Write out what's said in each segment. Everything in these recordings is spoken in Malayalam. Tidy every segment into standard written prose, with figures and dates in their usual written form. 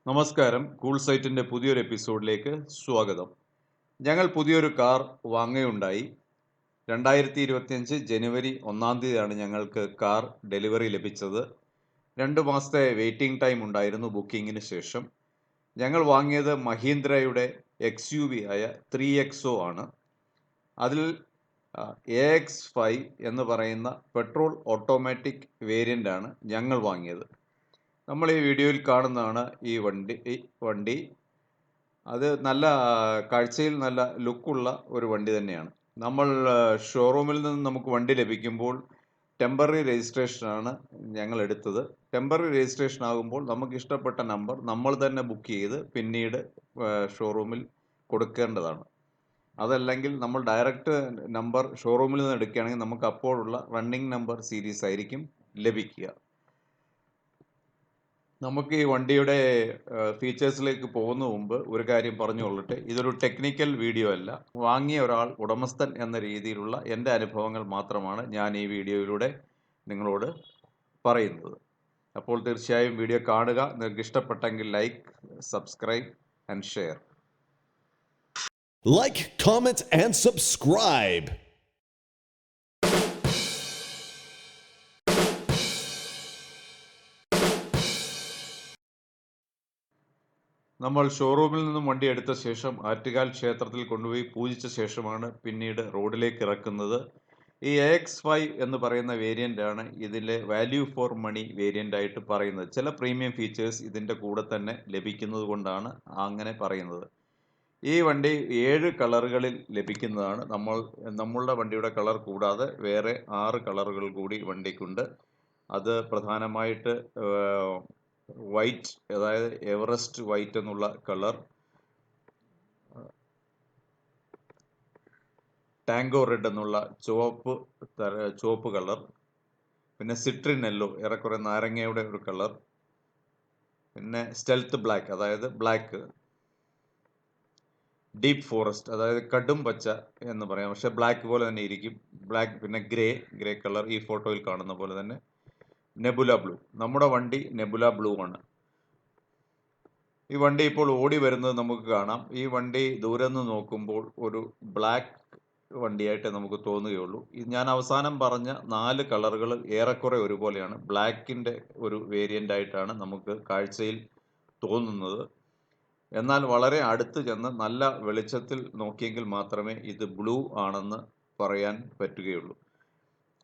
നമസ്കാരം. കൂൾ സൈറ്റിൻ്റെ പുതിയൊരു എപ്പിസോഡിലേക്ക് സ്വാഗതം. ഞങ്ങൾ പുതിയൊരു കാർ വാങ്ങുകയുണ്ടായി. 2025 ജനുവരി 1 തീയതിയാണ് ഞങ്ങൾക്ക് കാർ ഡെലിവറി ലഭിച്ചത്. 2 മാസത്തെ വെയിറ്റിംഗ് ടൈം ഉണ്ടായിരുന്നു ബുക്കിങ്ങിന് ശേഷം. ഞങ്ങൾ വാങ്ങിയത് മഹീന്ദ്രയുടെ XUV ആയ 3XO ആണ്. അതിൽ AX5 എന്ന് പറയുന്ന പെട്രോൾ ഓട്ടോമാറ്റിക് വേരിയൻ്റാണ് ഞങ്ങൾ വാങ്ങിയത്. നമ്മൾ ഈ വീഡിയോയിൽ കാണുന്നതാണ് ഈ വണ്ടി. അത് നല്ല കാഴ്ചയിൽ നല്ല ലുക്കുള്ള ഒരു വണ്ടി തന്നെയാണ്. നമ്മൾ ഷോറൂമിൽ നിന്ന് നമുക്ക് വണ്ടി ലഭിക്കുമ്പോൾ ടെമ്പററി രജിസ്ട്രേഷനാണ് ഞങ്ങൾ എടുത്തത്. ടെമ്പററി രജിസ്ട്രേഷൻ ആകുമ്പോൾ നമുക്ക് ഇഷ്ടപ്പെട്ട നമ്പർ നമ്മൾ തന്നെ ബുക്ക് ചെയ്ത് പിന്നീട് ഷോറൂമിൽ കൊടുക്കേണ്ടതാണ്. അതല്ലെങ്കിൽ നമ്മൾ ഡയറക്റ്റ് നമ്പർ ഷോറൂമിൽ നിന്ന് എടുക്കുകയാണെങ്കിൽ നമുക്ക് അപ്പോഴുള്ള റണ്ണിങ് നമ്പർ സീരീസ് ആയിരിക്കും ലഭിക്കുക. നമുക്ക് ഈ വണ്ടിയുടെ ഫീച്ചേഴ്സിലേക്ക് പോകുന്ന മുമ്പ് ഒരു കാര്യം പറഞ്ഞുകൊള്ളട്ടെ. ഇതൊരു ടെക്നിക്കൽ വീഡിയോ അല്ല. വാങ്ങിയ ഒരാൾ ഉടമസ്ഥൻ എന്ന രീതിയിലുള്ള എൻ്റെ അനുഭവങ്ങൾ മാത്രമാണ് ഞാൻ ഈ വീഡിയോയിലൂടെ നിങ്ങളോട് പറയുന്നത്. അപ്പോൾ തീർച്ചയായും വീഡിയോ കാണുക. നിങ്ങൾക്ക് ഇഷ്ടപ്പെട്ടെങ്കിൽ like, subscribe and share. Like, comment, and subscribe. നമ്മൾ ഷോറൂമിൽ നിന്നും വണ്ടി എടുത്ത ശേഷം ആറ്റുകാൽ ക്ഷേത്രത്തിൽ കൊണ്ടുപോയി പൂജിച്ച ശേഷമാണ് പിന്നീട് റോഡിലേക്ക് ഇറക്കുന്നത്. ഈ AX5 എന്ന് പറയുന്ന വേരിയൻ്റാണ് ഇതിലെ വാല്യൂ ഫോർ മണി വേരിയൻ്റ് ആയിട്ട് പറയുന്നത്. ചില പ്രീമിയം ഫീച്ചേഴ്സ് ഇതിൻ്റെ കൂടെ തന്നെ ലഭിക്കുന്നത് കൊണ്ടാണ് അങ്ങനെ പറയുന്നത്. ഈ വണ്ടി 7 കളറുകളിൽ ലഭിക്കുന്നതാണ്. നമ്മളുടെ വണ്ടിയുടെ കളർ കൂടാതെ വേറെ 6 കളറുകൾ കൂടി വണ്ടിക്കുണ്ട്. അത് പ്രധാനമായിട്ട് വൈറ്റ്, അതായത് എവറസ്റ്റ് വൈറ്റ് എന്നുള്ള കളർ, ടാങ്കോ റെഡ് എന്നുള്ള ചുവപ്പ് കളർ, പിന്നെ സിട്രിൻ യെല്ലോ ഏറെക്കുറെ നാരങ്ങയുടെ ഒരു കളർ, പിന്നെ സ്റ്റെൽത്ത് ബ്ലാക്ക് അതായത് ബ്ലാക്ക്, ഡീപ്പ് ഫോറസ്റ്റ് അതായത് കടും പച്ച എന്ന് പറയാം, പക്ഷെ ബ്ലാക്ക് പോലെ തന്നെ ഇരിക്കും ബ്ലാക്ക്, പിന്നെ ഗ്രേ കളർ ഈ ഫോട്ടോയിൽ കാണുന്ന പോലെ തന്നെ, നെബുല ബ്ലൂ. നമ്മുടെ വണ്ടി നെബുല ബ്ലൂ ആണ്. ഈ വണ്ടി ഇപ്പോൾ ഓടി വരുന്നത് നമുക്ക് കാണാം. ഈ വണ്ടി ദൂരെ നിന്ന് നോക്കുമ്പോൾ ഒരു ബ്ലാക്ക് വണ്ടിയായിട്ട് നമുക്ക് തോന്നുകയുള്ളൂ. ഞാൻ അവസാനം പറഞ്ഞ 4 കളറുകൾ ഏറെക്കുറെ ഒരുപോലെയാണ്. ബ്ലാക്കിൻ്റെ ഒരു വേരിയൻ്റ് ആയിട്ടാണ് നമുക്ക് കാഴ്ചയിൽ തോന്നുന്നത്. എന്നാൽ വളരെ അടുത്ത് ചെന്ന് നല്ല വെളിച്ചത്തിൽ നോക്കിയെങ്കിൽ മാത്രമേ ഇത് ബ്ലൂ ആണെന്ന് പറയാൻ പറ്റുകയുള്ളൂ.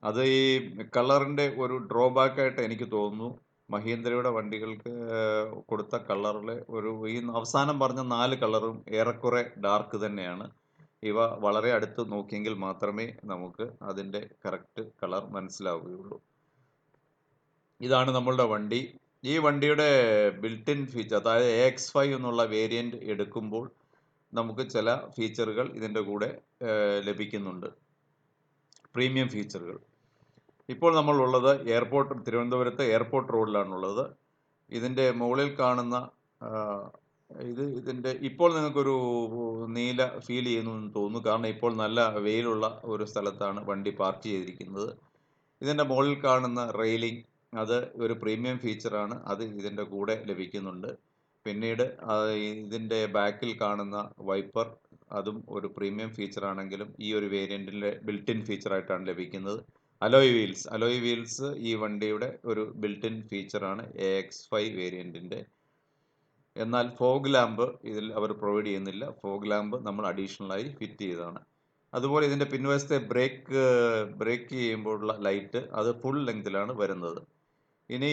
അത് ഈ കളറിൻ്റെ ഒരു ഡ്രോബാക്കായിട്ട് എനിക്ക് തോന്നുന്നു. മഹീന്ദ്രയുടെ വണ്ടികൾക്ക് കൊടുത്ത കളറിലെ ഈ അവസാനം പറഞ്ഞ 4 കളറും ഏറെക്കുറെ ഡാർക്ക് തന്നെയാണ്. ഇവ വളരെ അടുത്ത് നോക്കിയെങ്കിൽ മാത്രമേ നമുക്ക് അതിൻ്റെ കറക്റ്റ് കളർ മനസ്സിലാവുകയുള്ളൂ. ഇതാണ് നമ്മളുടെ വണ്ടി. ഈ വണ്ടിയുടെ ബിൽറ്റ് ഇൻ ഫീച്ചർ, അതായത് AX5 എന്നുള്ള വേരിയൻ്റ് എടുക്കുമ്പോൾ നമുക്ക് ചില ഫീച്ചറുകൾ ഇതിൻ്റെ കൂടെ ലഭിക്കുന്നുണ്ട്, പ്രീമിയം ഫീച്ചറുകൾ. ഇപ്പോൾ നമ്മളുള്ളത് തിരുവനന്തപുരത്ത് എയർപോർട്ട് റോഡിലാണുള്ളത്. ഇതിൻ്റെ മുകളിൽ കാണുന്ന ഇതിൻ്റെ ഇപ്പോൾ നിങ്ങൾക്കൊരു നീല ഫീൽ ചെയ്യുന്നു എന്ന് തോന്നുന്നു. കാരണം ഇപ്പോൾ നല്ല വെയിലുള്ള ഒരു സ്ഥലത്താണ് വണ്ടി പാർക്ക് ചെയ്തിരിക്കുന്നത്. ഇതിൻ്റെ മുകളിൽ കാണുന്ന റെയിലിംഗ് അത് ഒരു പ്രീമിയം ഫീച്ചറാണ്. അത് ഇതിൻ്റെ കൂടെ ലഭിക്കുന്നുണ്ട്. പിന്നീട് ഇതിൻ്റെ ബാക്കിൽ കാണുന്ന വൈപ്പർ അതും ഒരു പ്രീമിയം ഫീച്ചറാണെങ്കിലും ഈ ഒരു വേരിയൻറ്റിലെ ബിൽറ്റ് ഇൻ ഫീച്ചറായിട്ടാണ് ലഭിക്കുന്നത്. അലോയ് വീൽസ് ഈ വണ്ടിയുടെ ഒരു ബിൽറ്റ് ഇൻ ഫീച്ചറാണ് AX5 വേരിയൻറ്റിൻ്റെ. എന്നാൽ ഫോഗ് ലാമ്പ് ഇതിൽ അവർ പ്രൊവൈഡ് ചെയ്യുന്നില്ല. ഫോഗ് ലാമ്പ് നമ്മൾ അഡീഷണലായി ഫിറ്റ് ചെയ്തതാണ്. അതുപോലെ ഇതിൻ്റെ പിൻവശത്തെ ബ്രേക്ക് ചെയ്യുമ്പോഴുള്ള ലൈറ്റ് അത് ഫുൾ ലെങ്തിലാണ് വരുന്നത്. ഇനി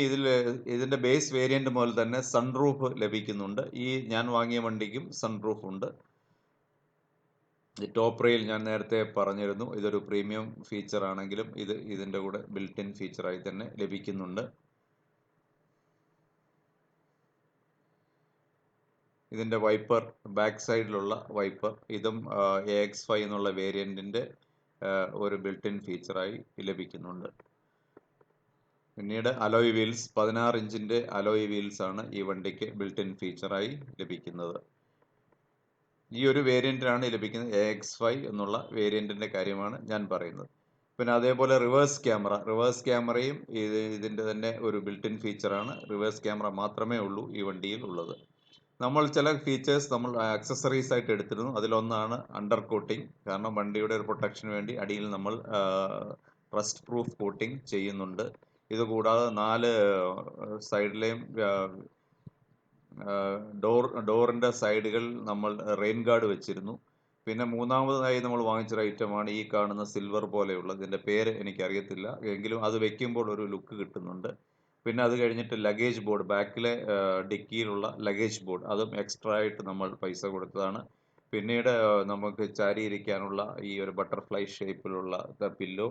ഇതിൻ്റെ ബേസ് വേരിയൻ്റ് മുതൽ തന്നെ സൺറൂഫ് ലഭിക്കുന്നുണ്ട്. ഞാൻ വാങ്ങിയ വണ്ടിക്കും സൺറൂഫ് ഉണ്ട്. ടോപ്പ് റെയിൽ ഞാൻ നേരത്തെ പറഞ്ഞിരുന്നു, ഇതൊരു പ്രീമിയം ഫീച്ചർ ആണെങ്കിലും ഇതിൻ്റെ കൂടെ ബിൽറ്റ് ഇൻ ഫീച്ചറായി തന്നെ ലഭിക്കുന്നുണ്ട്. ഇതിൻ്റെ വൈപ്പർ, ബാക്ക് സൈഡിലുള്ള വൈപ്പർ, ഇതും AX5 എന്നുള്ള വേരിയൻറ്റിൻ്റെ ഒരു ബിൽറ്റ് ഇൻ ഫീച്ചറായി ലഭിക്കുന്നുണ്ട്. പിന്നീട് അലോയ് വീൽസ്, 16 ഇഞ്ചിൻ്റെ അലോയ് വീൽസ് ആണ് ഈ വണ്ടിക്ക് ബിൽറ്റ് ഇൻ ഫീച്ചറായി ലഭിക്കുന്നത്. ഈ ഒരു വേരിയൻറ്റിനാണ് ലഭിക്കുന്നത്. AX5 എന്നുള്ള വേരിയൻറ്റിൻ്റെ കാര്യമാണ് ഞാൻ പറയുന്നത്. പിന്നെ അതേപോലെ റിവേഴ്സ് ക്യാമറയും ഇതിൻ്റെ തന്നെ ഒരു ബിൽറ്റ് ഇൻ ഫീച്ചറാണ്. റിവേഴ്സ് ക്യാമറ മാത്രമേ ഉള്ളൂ ഈ വണ്ടിയിൽ ഉള്ളത്. നമ്മൾ ചില ഫീച്ചേഴ്സ് നമ്മൾ ആക്സസറീസ് ആയിട്ട് എടുത്തിരുന്നു. അതിലൊന്നാണ് അണ്ടർ കോട്ടിംഗ്. കാരണം വണ്ടിയുടെ ഒരു പ്രൊട്ടക്ഷന് വേണ്ടി അടിയിൽ നമ്മൾ റസ്റ്റ് പ്രൂഫ് കോട്ടിംഗ് ചെയ്യുന്നുണ്ട്. ഇത് കൂടാതെ 4 സൈഡിലെയും ഡോറിൻ്റെ സൈഡുകൾ നമ്മൾ റെയിൻ ഗാർഡ് വെച്ചിരുന്നു. പിന്നെ മൂന്നാമതായി നമ്മൾ വാങ്ങിച്ചൊരു ഐറ്റമാണ് ഈ കാണുന്ന സിൽവർ പോലെയുള്ള, ഇതിൻ്റെ പേര് എനിക്കറിയത്തില്ല, എങ്കിലും അത് വെക്കുമ്പോൾ ഒരു ലുക്ക് കിട്ടുന്നുണ്ട്. പിന്നെ അത് കഴിഞ്ഞിട്ട് ലഗേജ് ബോർഡ്, ബാക്കിലെ ഡിക്കിയിലുള്ള ലഗേജ് ബോർഡ്, അതും എക്സ്ട്രാ ആയിട്ട് നമ്മൾ പൈസ കൊടുത്തതാണ്. പിന്നീട് നമുക്ക് ചാരിയിരിക്കാനുള്ള ഈ ഒരു ബട്ടർഫ്ലൈ ഷേപ്പിലുള്ള പില്ലോ,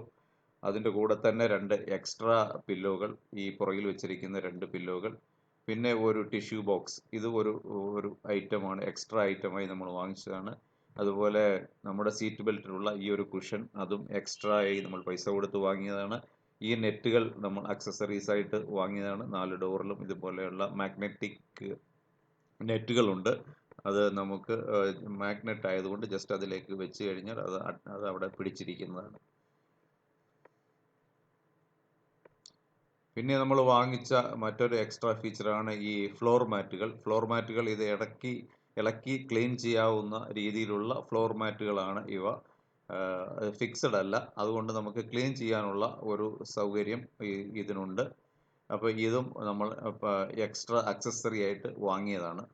അതിൻ്റെ കൂടെ തന്നെ 2 എക്സ്ട്രാ പില്ലോകൾ, ഈ പുറകിൽ വെച്ചിരിക്കുന്ന 2 പില്ലോകൾ, പിന്നെ ഒരു ടിഷ്യൂ ബോക്സ്. ഇത് ഒരു ഐറ്റമാണ്, എക്സ്ട്രാ ഐറ്റമായി നമ്മൾ വാങ്ങിച്ചതാണ്. അതുപോലെ നമ്മുടെ സീറ്റ് ബെൽറ്റിലുള്ള ഈ ഒരു കുഷൻ, അതും എക്സ്ട്രാ ആയി നമ്മൾ പൈസ കൊടുത്ത് വാങ്ങിയതാണ്. ഈ നെറ്റുകൾ നമ്മൾ ആക്സസറീസ് ആയിട്ട് വാങ്ങിയതാണ്. 4 ഡോറിലും ഇതുപോലെയുള്ള മാഗ്നറ്റിക് നെറ്റുകളുണ്ട്. അത് നമുക്ക് മാഗ്നറ്റ് ആയതുകൊണ്ട് ജസ്റ്റ് അതിലേക്ക് വെച്ച് കഴിഞ്ഞാൽ അത് അവിടെ പിടിച്ചിരിക്കുന്നതാണ്. പിന്നെ നമ്മൾ വാങ്ങിച്ച മറ്റൊരു എക്സ്ട്രാ ഫീച്ചറാണ് ഈ ഫ്ലോർ മാറ്റുകൾ. ഫ്ലോർ മാറ്റുകൾ ഇത് ഇളക്കി ക്ലീൻ ചെയ്യാവുന്ന രീതിയിലുള്ള ഫ്ലോർ മാറ്റുകളാണ് ഇവ. ഫിക്സഡ് അല്ല, അതുകൊണ്ട് നമുക്ക് ക്ലീൻ ചെയ്യാനുള്ള ഒരു സൗകര്യം ഇതിനുണ്ട്. അപ്പോൾ ഇതും നമ്മൾ എക്സ്ട്രാ ആക്സസറി ആയിട്ട് വാങ്ങിയതാണ്.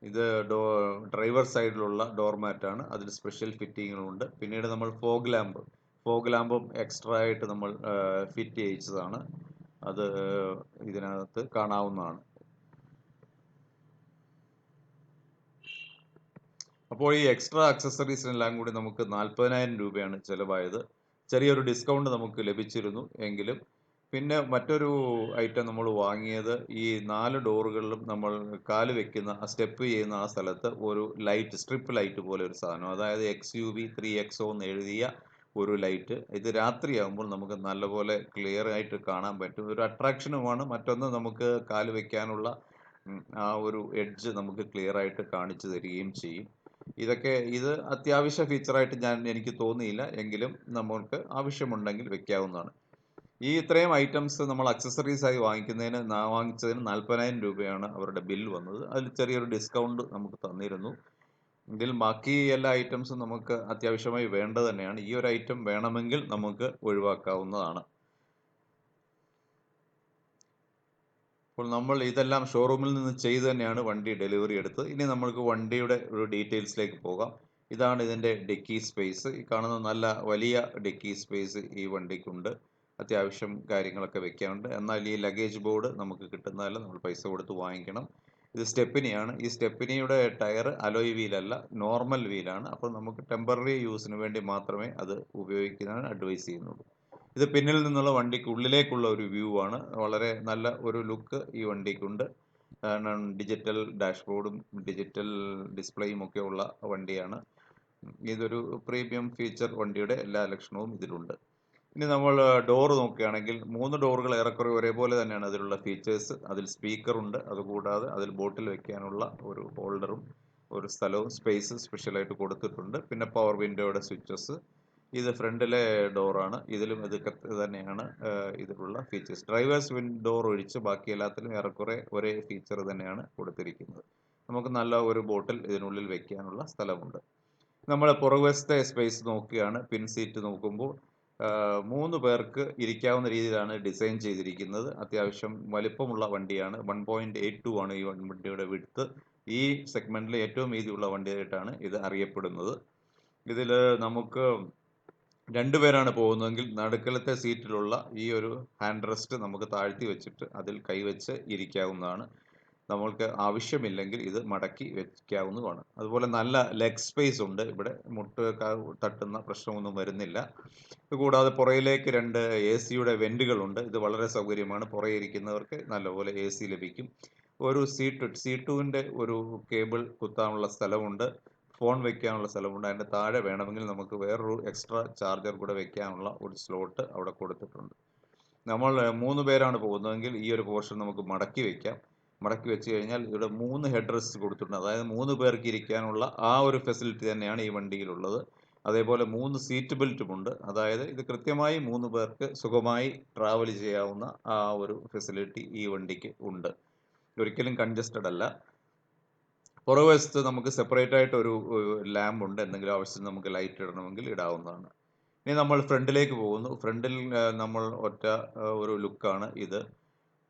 ഇത് ഡ്രൈവർ സൈഡിലുള്ള ഡോർ മാറ്റാണ്, അതിൽ സ്പെഷ്യൽ ഫിറ്റിങ്ങുകളുണ്ട്. പിന്നീട് നമ്മൾ ഫോഗ് ലാമ്പും എക്സ്ട്രാ ആയിട്ട് നമ്മൾ ഫിറ്റ് ചെയ്യിച്ചതാണ്. അത് ഇതിനകത്ത് കാണാവുന്നതാണ്. അപ്പോൾ ഈ എക്സ്ട്രാ ആക്സസറീസിനെല്ലാം കൂടി നമുക്ക് 40,000 രൂപയാണ് ചിലവായത്. ചെറിയൊരു ഡിസ്കൗണ്ട് നമുക്ക് ലഭിച്ചിരുന്നു എങ്കിലും. പിന്നെ മറ്റൊരു ഐറ്റം നമ്മൾ വാങ്ങിയത്, ഈ 4 ഡോറുകളിലും നമ്മൾ കാല് വെക്കുന്ന സ്റ്റെപ്പ് ചെയ്യുന്ന ആ സ്ഥലത്ത് ഒരു ലൈറ്റ്, സ്ട്രിപ്പ് ലൈറ്റ് പോലെ ഒരു സാധനം, അതായത് XUV 3XO എന്ന് എഴുതിയ ഒരു ലൈറ്റ്. ഇത് രാത്രിയാകുമ്പോൾ നമുക്ക് നല്ലപോലെ ക്ലിയർ ആയിട്ട് കാണാൻ പറ്റും, ഒരു അട്രാക്ഷനുമാണ്. മറ്റൊന്ന്, നമുക്ക് കാല് വെക്കാനുള്ള ആ ഒരു എഡ്ജ് നമുക്ക് ക്ലിയർ ആയിട്ട് കാണിച്ചു തരികയും ചെയ്യും. ഇത് അത്യാവശ്യ ഫീച്ചറായിട്ട് എനിക്ക് തോന്നിയില്ല, എങ്കിലും നമുക്ക് ആവശ്യമുണ്ടെങ്കിൽ വെക്കാവുന്നതാണ്. ഈ ഇത്രയും ഐറ്റംസ് നമ്മൾ ആക്സസറീസ് ആയി വാങ്ങിച്ചതിന് 40,000 രൂപയാണ് അവരുടെ ബിൽ വന്നത്. അതിൽ ചെറിയൊരു ഡിസ്കൗണ്ട് നമുക്ക് തന്നിരുന്നു. ഇതിൽ ബാക്കി എല്ലാ ഐറ്റംസും നമുക്ക് അത്യാവശ്യമായി വേണ്ടത് തന്നെയാണ്. ഈ ഒരു ഐറ്റം വേണമെങ്കിൽ നമുക്ക് ഒഴിവാക്കാവുന്നതാണ്. അപ്പോൾ നമ്മൾ ഇതെല്ലാം ഷോറൂമിൽ നിന്ന് ചെയ്ത് തന്നെയാണ് വണ്ടി ഡെലിവറി എടുത്തത്. ഇനി നമ്മൾക്ക് വണ്ടിയുടെ ഒരു ഡീറ്റെയിൽസിലേക്ക് പോകാം. ഇതാണ് ഇതിൻ്റെ ഡിക്കി സ്പേസ്. ഈ കാണുന്ന നല്ല വലിയ ഡിക്കി സ്പേസ് ഈ വണ്ടിക്കുണ്ട്. അത്യാവശ്യം കാര്യങ്ങളൊക്കെ വെക്കാനുണ്ട്. എന്നാൽ ഈ ലഗേജ് ബോർഡ് നമുക്ക് കിട്ടുന്നതല്ല, നമ്മൾ പൈസ കൊടുത്ത് വാങ്ങിക്കണം. ഇത് സ്റ്റെപ്പിനിയാണ്. ഈ സ്റ്റെപ്പിനിയുടെ ടയർ അലോയ് വീലല്ല, നോർമൽ വീലാണ്. അപ്പോൾ നമുക്ക് ടെമ്പററി യൂസിന് വേണ്ടി മാത്രമേ അത് ഉപയോഗിക്കുന്നതിന് അഡ്വൈസ് ചെയ്യുന്നുള്ളൂ. ഇത് പിന്നിൽ നിന്നുള്ള വണ്ടിക്ക് ഉള്ളിലേക്കുള്ള ഒരു വ്യൂ ആണ്. വളരെ നല്ല ഒരു ലുക്ക് ഈ വണ്ടിക്കുണ്ട്. കാരണം ഡിജിറ്റൽ ഡാഷ്ബോർഡും ഡിജിറ്റൽ ഡിസ്പ്ലേയും ഒക്കെ ഉള്ള വണ്ടിയാണ്. ഇതൊരു പ്രീമിയം ഫീച്ചർ വണ്ടിയുടെ എല്ലാ ലക്ഷണവും ഇതിലുണ്ട്. ഇനി നമ്മൾ ഡോർ നോക്കുകയാണെങ്കിൽ 3 ഡോറുകൾ ഏറെക്കുറെ ഒരേപോലെ തന്നെയാണ് അതിലുള്ള ഫീച്ചേഴ്സ്. അതിൽ സ്പീക്കറുണ്ട്, അതുകൂടാതെ അതിൽ ബോട്ടിൽ വെക്കാനുള്ള ഒരു ഹോൾഡറും ഒരു സ്ഥലവും സ്പേസ് സ്പെഷ്യലായിട്ട് കൊടുത്തിട്ടുണ്ട്. പിന്നെ പവർ വിൻഡോയുടെ സ്വിച്ചസ്. ഇത് ഫ്രണ്ടിലെ ഡോറാണ്. ഇതിലും ഇതൊക്കെ തന്നെയാണ് ഇതിലുള്ള ഫീച്ചേഴ്സ്. ഡ്രൈവേഴ്സ് ഡോർ ഒഴിച്ച് ബാക്കി എല്ലാത്തിലും ഏറെക്കുറെ ഒരേ ഫീച്ചർ തന്നെയാണ് കൊടുത്തിരിക്കുന്നത്. നമുക്ക് നല്ല ഒരു ബോട്ടിൽ ഇതിനുള്ളിൽ വെക്കാനുള്ള സ്ഥലമുണ്ട്. നമ്മൾ പുറകുവശത്തെ സ്പേസ് നോക്കുകയാണ്. പിൻ സീറ്റ് നോക്കുമ്പോൾ 3 പേർക്ക് ഇരിക്കാവുന്ന രീതിയിലാണ് ഡിസൈൻ ചെയ്തിരിക്കുന്നത്. അത്യാവശ്യം വലിപ്പമുള്ള വണ്ടിയാണ്. 1.82 ആണ് ഈ വണ്ടിയുടെ വിഡ്ത്ത്. ഈ സെഗ്മെന്റിൽ ഏറ്റവും വീതിയുള്ള വണ്ടിയായിട്ടാണ് ഇത് അറിയപ്പെടുന്നത്. ഇതിൽ നമുക്ക് 2 പേരാണ് പോകുന്നതെങ്കിൽ നടുക്കലത്തെ സീറ്റിലുള്ള ഈ ഒരു ഹാൻഡ് റെസ്റ്റ് നമുക്ക് താഴ്ത്തി വെച്ചിട്ട് അതിൽ കൈവച്ച് ഇരിക്കാവുന്നതാണ്. നമ്മൾക്ക് ആവശ്യമില്ലെങ്കിൽ ഇത് മടക്കി വെക്കാവുന്നതാണ്. അതുപോലെ നല്ല ലെഗ് സ്പേസ് ഉണ്ട്. ഇവിടെ മുട്ട് തട്ടുന്ന പ്രശ്നമൊന്നും വരുന്നില്ല. കൂടാതെ പുറയിലേക്ക് 2 AC-യുടെ വെന്റുകളുണ്ട്. ഇത് വളരെ സൗകര്യമാണ്. പുറകെ ഇരിക്കുന്നവർക്ക് നല്ലപോലെ AC ലഭിക്കും. ഒരു C2-ൻ്റെ ഒരു കേബിൾ കുത്താനുള്ള സ്ഥലമുണ്ട്. ഫോൺ വെക്കാനുള്ള സ്ഥലമുണ്ട്. അതിൻ്റെ താഴെ വേണമെങ്കിൽ നമുക്ക് വേറൊരു എക്സ്ട്രാ ചാർജർ കൂടെ വെക്കാനുള്ള ഒരു സ്ലോട്ട് അവിടെ കൊടുത്തിട്ടുണ്ട്. നമ്മൾ 3 പേരാണ് പോകുന്നതെങ്കിൽ ഈ ഒരു പോർഷൻ നമുക്ക് മടക്കി വെക്കാം. മടക്കി വെച്ച് കഴിഞ്ഞാൽ ഇവിടെ 3 ഹെഡ് റെസ്റ്റ് കൊടുത്തിട്ടുണ്ട്. അതായത് 3 പേർക്ക് ഇരിക്കാനുള്ള ആ ഒരു ഫെസിലിറ്റി തന്നെയാണ് ഈ വണ്ടിയിലുള്ളത്. അതേപോലെ 3 സീറ്റ് ബെൽറ്റുമുണ്ട്. അതായത് ഇത് കൃത്യമായി 3 പേർക്ക് സുഖമായി ട്രാവൽ ചെയ്യാവുന്ന ആ ഒരു ഫെസിലിറ്റി ഈ വണ്ടിക്ക് ഉണ്ട്. ഒരിക്കലും കൺജസ്റ്റഡ് അല്ല. പുറകുവശത്ത് നമുക്ക് സെപ്പറേറ്റ് ആയിട്ട് ഒരു ലാമ്പ് ഉണ്ട്. എന്തെങ്കിലും ആവശ്യത്തിന് നമുക്ക് ലൈറ്റ് ഇടണമെങ്കിൽ ഇടാവുന്നതാണ്. ഇനി നമ്മൾ ഫ്രണ്ടിലേക്ക് പോകുന്നു. ഫ്രണ്ടിൽ നമ്മൾ ഒരു ലുക്കാണ് ഇത്.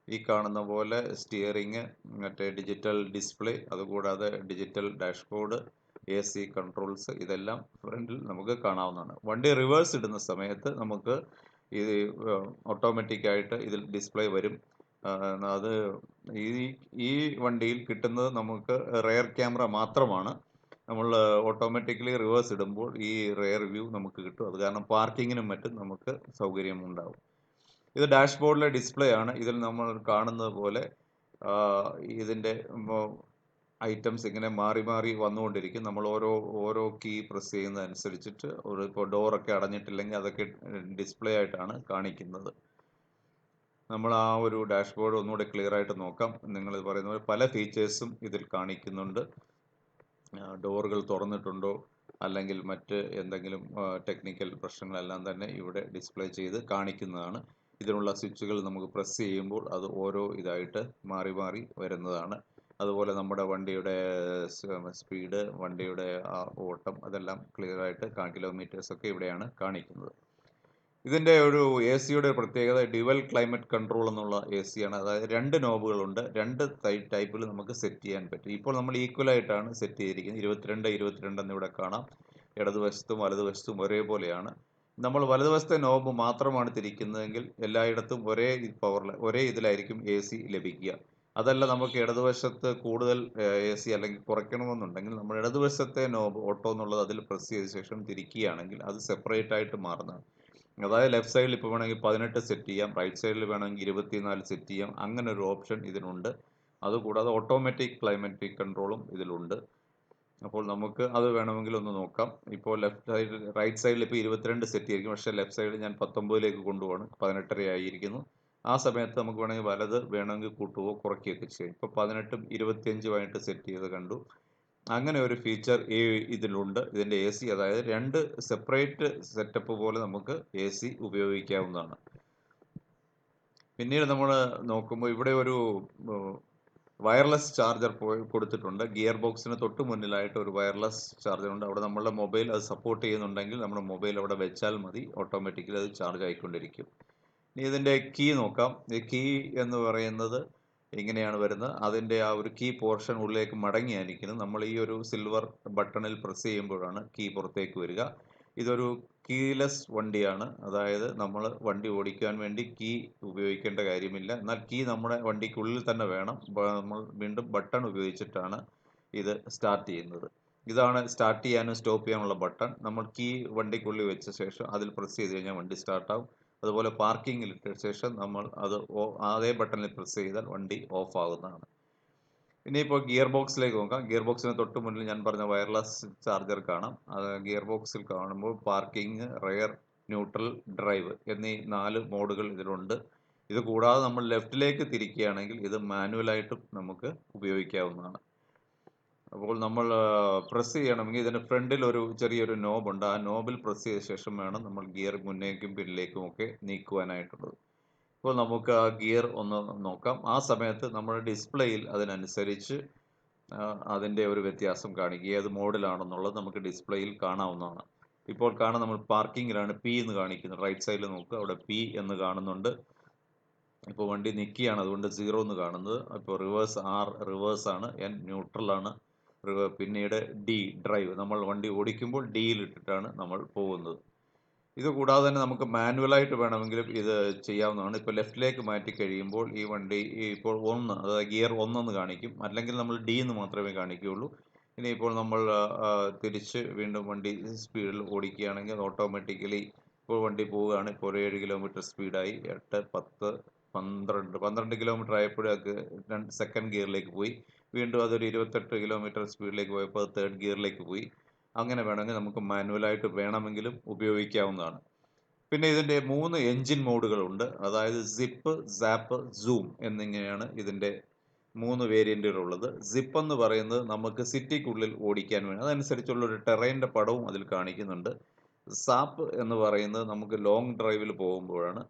ഈ കാണുന്ന പോലെ സ്റ്റിയറിങ്, മറ്റേ ഡിജിറ്റൽ ഡിസ്പ്ലേ, അതുകൂടാതെ ഡിജിറ്റൽ ഡാഷ്ബോർഡ്, AC കൺട്രോൾസ്, ഇതെല്ലാം ഫ്രണ്ടിൽ നമുക്ക് കാണാവുന്നതാണ്. വണ്ടി റിവേഴ്സ് ഇടുന്ന സമയത്ത് നമുക്ക് ഇത് ഓട്ടോമാറ്റിക്കായിട്ട് ഇതിൽ ഡിസ്പ്ലേ വരും. അത് ഈ ഈ വണ്ടിയിൽ കിട്ടുന്നത് നമുക്ക് റെയർ ക്യാമറ മാത്രമാണ്. നമ്മൾ ഓട്ടോമാറ്റിക്കലി റിവേഴ്സ് ഇടുമ്പോൾ ഈ റെയർ വ്യൂ നമുക്ക് കിട്ടും. അത് കാരണം പാർക്കിങ്ങിനും മറ്റും നമുക്ക് സൗകര്യമുണ്ടാവും. ഇത് ഡാഷ്ബോർഡിലെ ഡിസ്പ്ലേ ആണ്. ഇതിൽ നമ്മൾ കാണുന്നത് പോലെ ഇതിൻ്റെ ഐറ്റംസ് ഇങ്ങനെ മാറി മാറി വന്നുകൊണ്ടിരിക്കും. നമ്മൾ ഓരോ കീ പ്രസ് ചെയ്യുന്നതനുസരിച്ചിട്ട് ഇപ്പോൾ ഡോറൊക്കെ അടഞ്ഞിട്ടില്ലെങ്കിൽ അതൊക്കെ ഡിസ്പ്ലേ ആയിട്ടാണ് കാണിക്കുന്നത്. നമ്മൾ ആ ഒരു ഡാഷ്ബോർഡ് ഒന്നുകൂടെ ക്ലിയർ ആയിട്ട് നോക്കാം. നിങ്ങൾ പറയുന്ന പോലെ പല ഫീച്ചേഴ്സും ഇതിൽ കാണിക്കുന്നുണ്ട്. ഡോറുകൾ തുറന്നിട്ടുണ്ടോ അല്ലെങ്കിൽ മറ്റ് എന്തെങ്കിലും ടെക്നിക്കൽ പ്രശ്നങ്ങളെല്ലാം തന്നെ ഇവിടെ ഡിസ്പ്ലേ ചെയ്ത് കാണിക്കുന്നതാണ്. ഇതിനുള്ള സ്വിച്ചുകൾ നമുക്ക് പ്രസ് ചെയ്യുമ്പോൾ അത് ഓരോ ഇതായിട്ട് മാറി മാറി വരുന്നതാണ്. അതുപോലെ നമ്മുടെ വണ്ടിയുടെ സ്പീഡ്, വണ്ടിയുടെ ഓട്ടം, അതെല്ലാം ക്ലിയർ ആയിട്ട് കിലോമീറ്റേഴ്സൊക്കെ ഇവിടെയാണ് കാണിക്കുന്നത്. ഇതിൻ്റെ ഒരു AC-യുടെ പ്രത്യേകത ഡ്യുവൽ ക്ലൈമറ്റ് കൺട്രോൾ എന്നുള്ള AC ആണ്. അതായത് 2 നോബുകളുണ്ട്. 2 ടൈപ്പിൽ നമുക്ക് സെറ്റ് ചെയ്യാൻ പറ്റും. ഇപ്പോൾ നമ്മൾ ഈക്വലായിട്ടാണ് സെറ്റ് ചെയ്തിരിക്കുന്നത്. 22 എന്നിവിടെ കാണാം. ഇടതുവശത്തും വലതുവശത്തും ഒരേപോലെയാണ്. നമ്മൾ വലതുവശത്തെ നോബ് മാത്രമാണ് തിരിക്കുന്നതെങ്കിൽ എല്ലായിടത്തും ഒരേ ഇതിലായിരിക്കും AC ലഭിക്കുക. അതല്ല, നമുക്ക് ഇടതുവശത്ത് കൂടുതൽ AC അല്ലെങ്കിൽ കുറയ്ക്കണമെന്നുണ്ടെങ്കിൽ നമ്മൾ ഇടതുവശത്തെ നോബ് ഓട്ടോ എന്നുള്ളത് അതിൽ പ്രസ് ചെയ്ത ശേഷം തിരിക്കുകയാണെങ്കിൽ അത് സെപ്പറേറ്റ് ആയിട്ട് മാറുന്നതാണ്. അതായത് ലെഫ്റ്റ് സൈഡിൽ ഇപ്പോൾ വേണമെങ്കിൽ 18 സെറ്റ് ചെയ്യാം, റൈറ്റ് സൈഡിൽ വേണമെങ്കിൽ 24 സെറ്റ് ചെയ്യാം. അങ്ങനെ ഒരു ഓപ്ഷൻ ഇതിനുണ്ട്. അതുകൂടാതെ ഓട്ടോമാറ്റിക് ക്ലൈമാറ്റിക് കൺട്രോളും ഇതിലുണ്ട്. അപ്പോൾ നമുക്ക് അത് വേണമെങ്കിൽ ഒന്ന് നോക്കാം. ഇപ്പോൾ റൈറ്റ് സൈഡിൽ ഇപ്പോൾ 22 സെറ്റ് ചെയ്തിരിക്കും. പക്ഷേ ലെഫ്റ്റ് സൈഡിൽ ഞാൻ 19ലേക്ക് കൊണ്ടുപോകണം. 18 ആയിരിക്കുന്നു. ആ സമയത്ത് നമുക്ക് വേണമെങ്കിൽ കൂട്ടുകയോ കുറയ്ക്കുകയൊക്കെ ചെയ്യാം. ഇപ്പോൾ 18ഉം 25ഉമായിട്ട് സെറ്റ് ചെയ്ത് കണ്ടു. അങ്ങനെ ഒരു ഫീച്ചർ ഇതിലുണ്ട്. ഇതിൻ്റെ AC, അതായത് 2 സെപ്പറേറ്റ് സെറ്റപ്പ് പോലെ നമുക്ക് AC ഉപയോഗിക്കാവുന്നതാണ്. പിന്നീട് നമ്മൾ നോക്കുമ്പോൾ ഇവിടെ ഒരു വയർലെസ് ചാർജർ കൊടുത്തിട്ടുണ്ട്. ഗിയർ ബോക്സിന് തൊട്ട് മുന്നിലായിട്ട് ഒരു വയർലെസ് ചാർജർ ഉണ്ട്. അവിടെ നമ്മളുടെ മൊബൈൽ അത് സപ്പോർട്ട് ചെയ്യുന്നുണ്ടെങ്കിൽ നമ്മുടെ മൊബൈൽ അവിടെ വെച്ചാൽ മതി, ഓട്ടോമാറ്റിക്കലി അത് ചാർജ് ആയിക്കൊണ്ടിരിക്കും. ഇനി ഇതിൻ്റെ കീ നോക്കാം. ഈ കീ എന്ന് പറയുന്നത് ഇങ്ങനെയാണ് വരുന്നത്. അതിൻ്റെ ആ ഒരു കീ പോർഷൻ ഉള്ളിലേക്ക് മടങ്ങിയായിരിക്കുന്നത്. നമ്മൾ ഈ ഒരു സിൽവർ ബട്ടണിൽ പ്രസ് ചെയ്യുമ്പോഴാണ് കീ പുറത്തേക്ക് വരിക. ഇതൊരു കീലെസ് വണ്ടിയാണ്. അതായത് നമ്മൾ വണ്ടി ഓടിക്കാൻ വേണ്ടി കീ ഉപയോഗിക്കേണ്ട കാര്യമില്ല. എന്നാൽ കീ നമ്മുടെ വണ്ടിക്കുള്ളിൽ തന്നെ വേണം. നമ്മൾ വീണ്ടും ബട്ടൺ ഉപയോഗിച്ചിട്ടാണ് ഇത് സ്റ്റാർട്ട് ചെയ്യുന്നത്. ഇതാണ് സ്റ്റാർട്ട് ചെയ്യാനും സ്റ്റോപ്പ് ചെയ്യാനുള്ള ബട്ടൺ. നമ്മൾ കീ വണ്ടിക്കുള്ളിൽ വെച്ച ശേഷം അതിൽ പ്രസ് ചെയ്ത് കഴിഞ്ഞാൽ വണ്ടി സ്റ്റാർട്ടാവും. അതുപോലെ പാർക്കിങ്ങിൽ ഇട്ട ശേഷം നമ്മൾ അതേ ബട്ടണിൽ പ്രസ് ചെയ്താൽ വണ്ടി ഓഫ് ആകുന്നതാണ്. ഇനിയിപ്പോൾ ഗിയർ ബോക്സിലേക്ക് നോക്കാം. ഗിയർ ബോക്സിന് തൊട്ട് മുന്നിൽ ഞാൻ പറഞ്ഞ വയർലെസ് ചാർജർ കാണാം. അത് ഗിയർ ബോക്സിൽ കാണുമ്പോൾ പാർക്കിംഗ്, റെയർ, ന്യൂട്രൽ, ഡ്രൈവ് എന്നീ 4 മോഡുകൾ ഇതിലുണ്ട്. ഇത് കൂടാതെ നമ്മൾ ലെഫ്റ്റിലേക്ക് തിരിക്കുകയാണെങ്കിൽ ഇത് മാനുവലായിട്ടും നമുക്ക് ഉപയോഗിക്കാവുന്നതാണ്. അപ്പോൾ നമ്മൾ പ്രസ് ചെയ്യണമെങ്കിൽ ഇതിൻ്റെ ഫ്രണ്ടിൽ ഒരു ചെറിയൊരു നോബുണ്ട്. ആ നോബിൽ പ്രസ് ചെയ്ത ശേഷം വേണം നമ്മൾ ഗിയർ മുന്നേക്കും പിന്നിലേക്കും ഒക്കെ നീക്കുവാനായിട്ടുള്ളത്. ഇപ്പോൾ നമുക്ക് ആ ഗിയർ ഒന്ന് നോക്കാം. ആ സമയത്ത് നമ്മുടെ ഡിസ്പ്ലേയിൽ അതിനനുസരിച്ച് അതിൻ്റെ ഒരു വ്യത്യാസം കാണിക്കുക. ഏത് മോഡിലാണെന്നുള്ളത് നമുക്ക് ഡിസ്പ്ലേയിൽ കാണാവുന്നതാണ്. ഇപ്പോൾ നമ്മൾ പാർക്കിങ്ങിലാണ് P എന്ന് കാണിക്കുന്നത്. റൈറ്റ് സൈഡിൽ നോക്കുക, അവിടെ P എന്ന് കാണുന്നുണ്ട്. ഇപ്പോൾ വണ്ടി നിൽക്കുകയാണ്, അതുകൊണ്ട് 0 എന്ന് കാണുന്നത്. ഇപ്പോൾ റിവേഴ്സ് R റിവേഴ്സാണ്, N ന്യൂട്രലാണ്, പിന്നീട് D ഡ്രൈവ്. നമ്മൾ വണ്ടി ഓടിക്കുമ്പോൾ Dയിൽ ഇട്ടിട്ടാണ് നമ്മൾ പോകുന്നത്. ഇത് കൂടാതെ തന്നെ നമുക്ക് മാനുവലായിട്ട് വേണമെങ്കിലും ഇത് ചെയ്യാവുന്നതാണ്. ഇപ്പോൾ ലെഫ്റ്റിലേക്ക് മാറ്റി കഴിയുമ്പോൾ ഈ വണ്ടി ഇപ്പോൾ 1, അതായത് ഗിയർ 1 എന്ന് കാണിക്കും. അല്ലെങ്കിൽ നമ്മൾ D എന്ന് മാത്രമേ കാണിക്കുകയുള്ളൂ. ഇനിയിപ്പോൾ നമ്മൾ തിരിച്ച് വീണ്ടും വണ്ടി സ്പീഡിൽ ഓടിക്കുകയാണെങ്കിൽ ഓട്ടോമാറ്റിക്കലി ഇപ്പോൾ വണ്ടി പോവുകയാണ്. ഇപ്പോൾ ഒരു 7 കിലോമീറ്റർ സ്പീഡായി. 8, 10, 12 കിലോമീറ്റർ ആയപ്പോഴേക്ക് സെക്കൻഡ് ഗിയറിലേക്ക് പോയി. വീണ്ടും അതൊരു 28 കിലോമീറ്റർ സ്പീഡിലേക്ക് പോയപ്പോൾ അത് തേർഡ് ഗിയറിലേക്ക് പോയി. അങ്ങനെ വേണമെങ്കിൽ നമുക്ക് മാനുവലായിട്ട് വേണമെങ്കിലും ഉപയോഗിക്കാവുന്നതാണ്. പിന്നെ ഇതിൻ്റെ 3 എൻജിൻ മോഡുകളുണ്ട്. അതായത് സിപ്പ്, സാപ്പ്, സൂം എന്നിങ്ങനെയാണ് ഇതിൻ്റെ 3 വേരിയൻറ്റുകളുള്ളത്. സിപ്പ് എന്ന് പറയുന്നത് നമുക്ക് സിറ്റിക്കുള്ളിൽ ഓടിക്കാൻ വേണ്ടി, അതനുസരിച്ചുള്ള ഒരു ടെറൈൻ്റെ പടവും അതിൽ കാണിക്കുന്നുണ്ട്. സാപ്പ് എന്ന് പറയുന്നത് നമുക്ക് ലോങ് ഡ്രൈവിൽ പോകുമ്പോഴാണ്.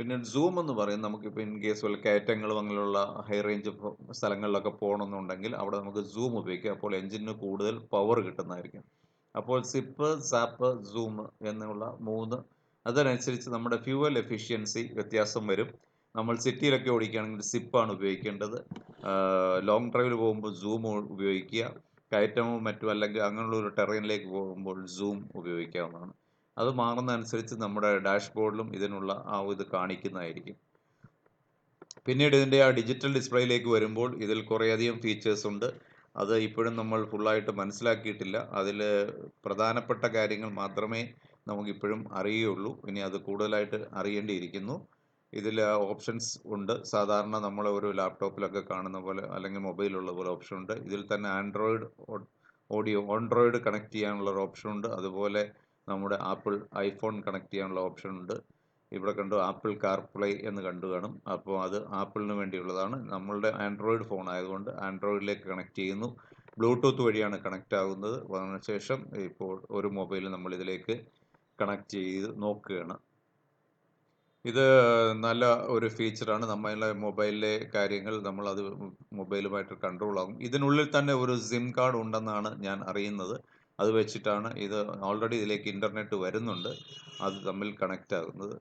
പിന്നെ സൂം എന്ന് പറയുന്നത് നമുക്കിപ്പോൾ ഇൻ കേസ് വല്ല കയറ്റങ്ങളും അങ്ങനെയുള്ള ഹൈ റേഞ്ച് സ്ഥലങ്ങളിലൊക്കെ പോകണമെന്നുണ്ടെങ്കിൽ അവിടെ നമുക്ക് സൂം ഉപയോഗിക്കാം. അപ്പോൾ എഞ്ചിന് കൂടുതൽ പവർ കിട്ടുന്നതായിരിക്കും. അപ്പോൾ സിപ്പ്, സാപ്പ്, സൂം എന്നുള്ള 3 അതിനനുസരിച്ച് നമ്മുടെ ഫ്യൂവൽ എഫിഷ്യൻസി വ്യത്യാസം വരും. നമ്മൾ സിറ്റിയിലൊക്കെ ഓടിക്കുകയാണെങ്കിൽ സിപ്പാണ് ഉപയോഗിക്കേണ്ടത്. ലോങ് ഡ്രൈവിൽ പോകുമ്പോൾ സൂം ഉപയോഗിക്കുക. കയറ്റമോ മറ്റോ അല്ലെങ്കിൽ അങ്ങനെയുള്ള ഒരു ടെറൈനിലേക്ക് പോകുമ്പോൾ സൂം ഉപയോഗിക്കാവുന്നതാണ്. അത് മാറുന്നതനുസരിച്ച് നമ്മുടെ ഡാഷ്ബോർഡിലും ഇതിനുള്ള ആ ഇത് കാണിക്കുന്നതായിരിക്കും. പിന്നീട് ഇതിൻ്റെ ആ ഡിജിറ്റൽ ഡിസ്പ്ലേയിലേക്ക് വരുമ്പോൾ ഇതിൽ കുറേയധികം ഫീച്ചേഴ്സ് ഉണ്ട്. അത് ഇപ്പോഴും നമ്മൾ ഫുള്ളായിട്ട് മനസ്സിലാക്കിയിട്ടില്ല. അതിൽ പ്രധാനപ്പെട്ട കാര്യങ്ങൾ മാത്രമേ നമുക്കിപ്പോഴും അറിയുകയുള്ളൂ. ഇനി അത് കൂടുതലായിട്ട് അറിയേണ്ടിയിരിക്കുന്നു. ഇതിൽ ഓപ്ഷൻസ് ഉണ്ട്. സാധാരണ നമ്മൾ ഒരു ലാപ്ടോപ്പിലൊക്കെ കാണുന്ന പോലെ അല്ലെങ്കിൽ മൊബൈലുള്ള പോലെ ഓപ്ഷൻ ഉണ്ട്. ഇതിൽ തന്നെ ആൻഡ്രോയിഡ് കണക്ട് ചെയ്യാനുള്ള ഒരു ഓപ്ഷൻ ഉണ്ട്. അതുപോലെ നമ്മുടെ ഐഫോൺ കണക്ട് ചെയ്യാനുള്ള ഓപ്ഷൻ ഉണ്ട്. ഇവിടെ കണ്ടു ആപ്പിൾ കാർപ്ലേ എന്ന് കണ്ടു കാണും. അപ്പോൾ അത് ആപ്പിളിന് വേണ്ടിയുള്ളതാണ്. നമ്മളുടെ ആൻഡ്രോയിഡ് ഫോൺ ആയതുകൊണ്ട് ആൻഡ്രോയിഡിലേക്ക് കണക്ട് ചെയ്യുന്നു. ബ്ലൂടൂത്ത് വഴിയാണ് കണക്റ്റ് ആകുന്നത്. അതിനുശേഷം ഇപ്പോൾ ഒരു മൊബൈൽ നമ്മൾ ഇതിലേക്ക് കണക്ട് ചെയ്ത് നോക്കുകയാണ്. ഇത് നല്ല ഒരു ഫീച്ചറാണ്. നമ്മളുടെ മൊബൈലിലെ കാര്യങ്ങൾ നമ്മളത് മൊബൈലുമായിട്ട് കൺട്രോൾ ആകും. ഇതിനുള്ളിൽ തന്നെ ഒരു സിം കാർഡ് ഉണ്ടെന്നാണ് ഞാൻ അറിയുന്നത്. അത് വെച്ചിട്ടാണ് ഇത് ഓൾറെഡി ഇതിലേക്ക് ഇൻ്റർനെറ്റ് വരുന്നുണ്ട്. അത് തമ്മിൽ കണക്റ്റ് ആകുന്നത്.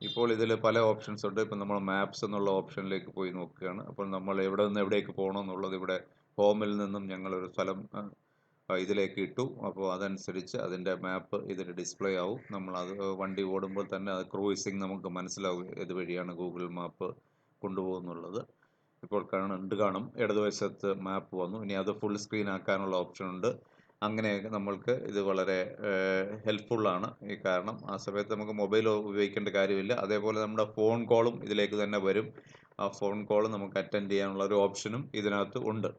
ഇപ്പോൾ ഇതിൽ പല ഓപ്ഷൻസ് ഉണ്ട്. ഇപ്പം നമ്മൾ മാപ്സ് എന്നുള്ള ഓപ്ഷനിലേക്ക് പോയി നോക്കുകയാണ്. അപ്പോൾ നമ്മൾ എവിടെ നിന്ന് എവിടേക്ക് പോകണം എന്നുള്ളത് ഇവിടെ ഹോമിൽ നിന്നും ഞങ്ങളൊരു സ്ഥലം ഇതിലേക്ക് ഇട്ടു. അപ്പോൾ അതനുസരിച്ച് അതിൻ്റെ മാപ്പ് ഇതിൽ ഡിസ്പ്ലേ ആവും. നമ്മളത് വണ്ടി ഓടുമ്പോൾ തന്നെ അത് ക്രൂയിസിങ് നമുക്ക് മനസ്സിലാവും ഇതുവഴിയാണ് ഗൂഗിൾ മാപ്പ് കൊണ്ടുപോകുന്നുള്ളത്. ഇപ്പോൾ കാണും ഇടതുവശത്ത് മാപ്പ് വന്നു. ഇനി അത് ഫുൾ സ്ക്രീൻ ആക്കാനുള്ള ഓപ്ഷൻ ഉണ്ട്. അങ്ങനെയൊക്കെ നമ്മൾക്ക് ഇത് വളരെ ഹെൽപ്ഫുള്ളാണ്. കാരണം ആ സമയത്ത് നമുക്ക് മൊബൈൽ ഉപയോഗിക്കേണ്ട കാര്യമില്ല. അതേപോലെ നമ്മുടെ ഫോൺ കോളും ഇതിലേക്ക് തന്നെ വരും. ആ ഫോൺ കോൾ നമുക്ക് അറ്റൻഡ് ചെയ്യാനുള്ള ഒരു ഓപ്ഷനും ഇതിനകത്ത് ഉണ്ട്.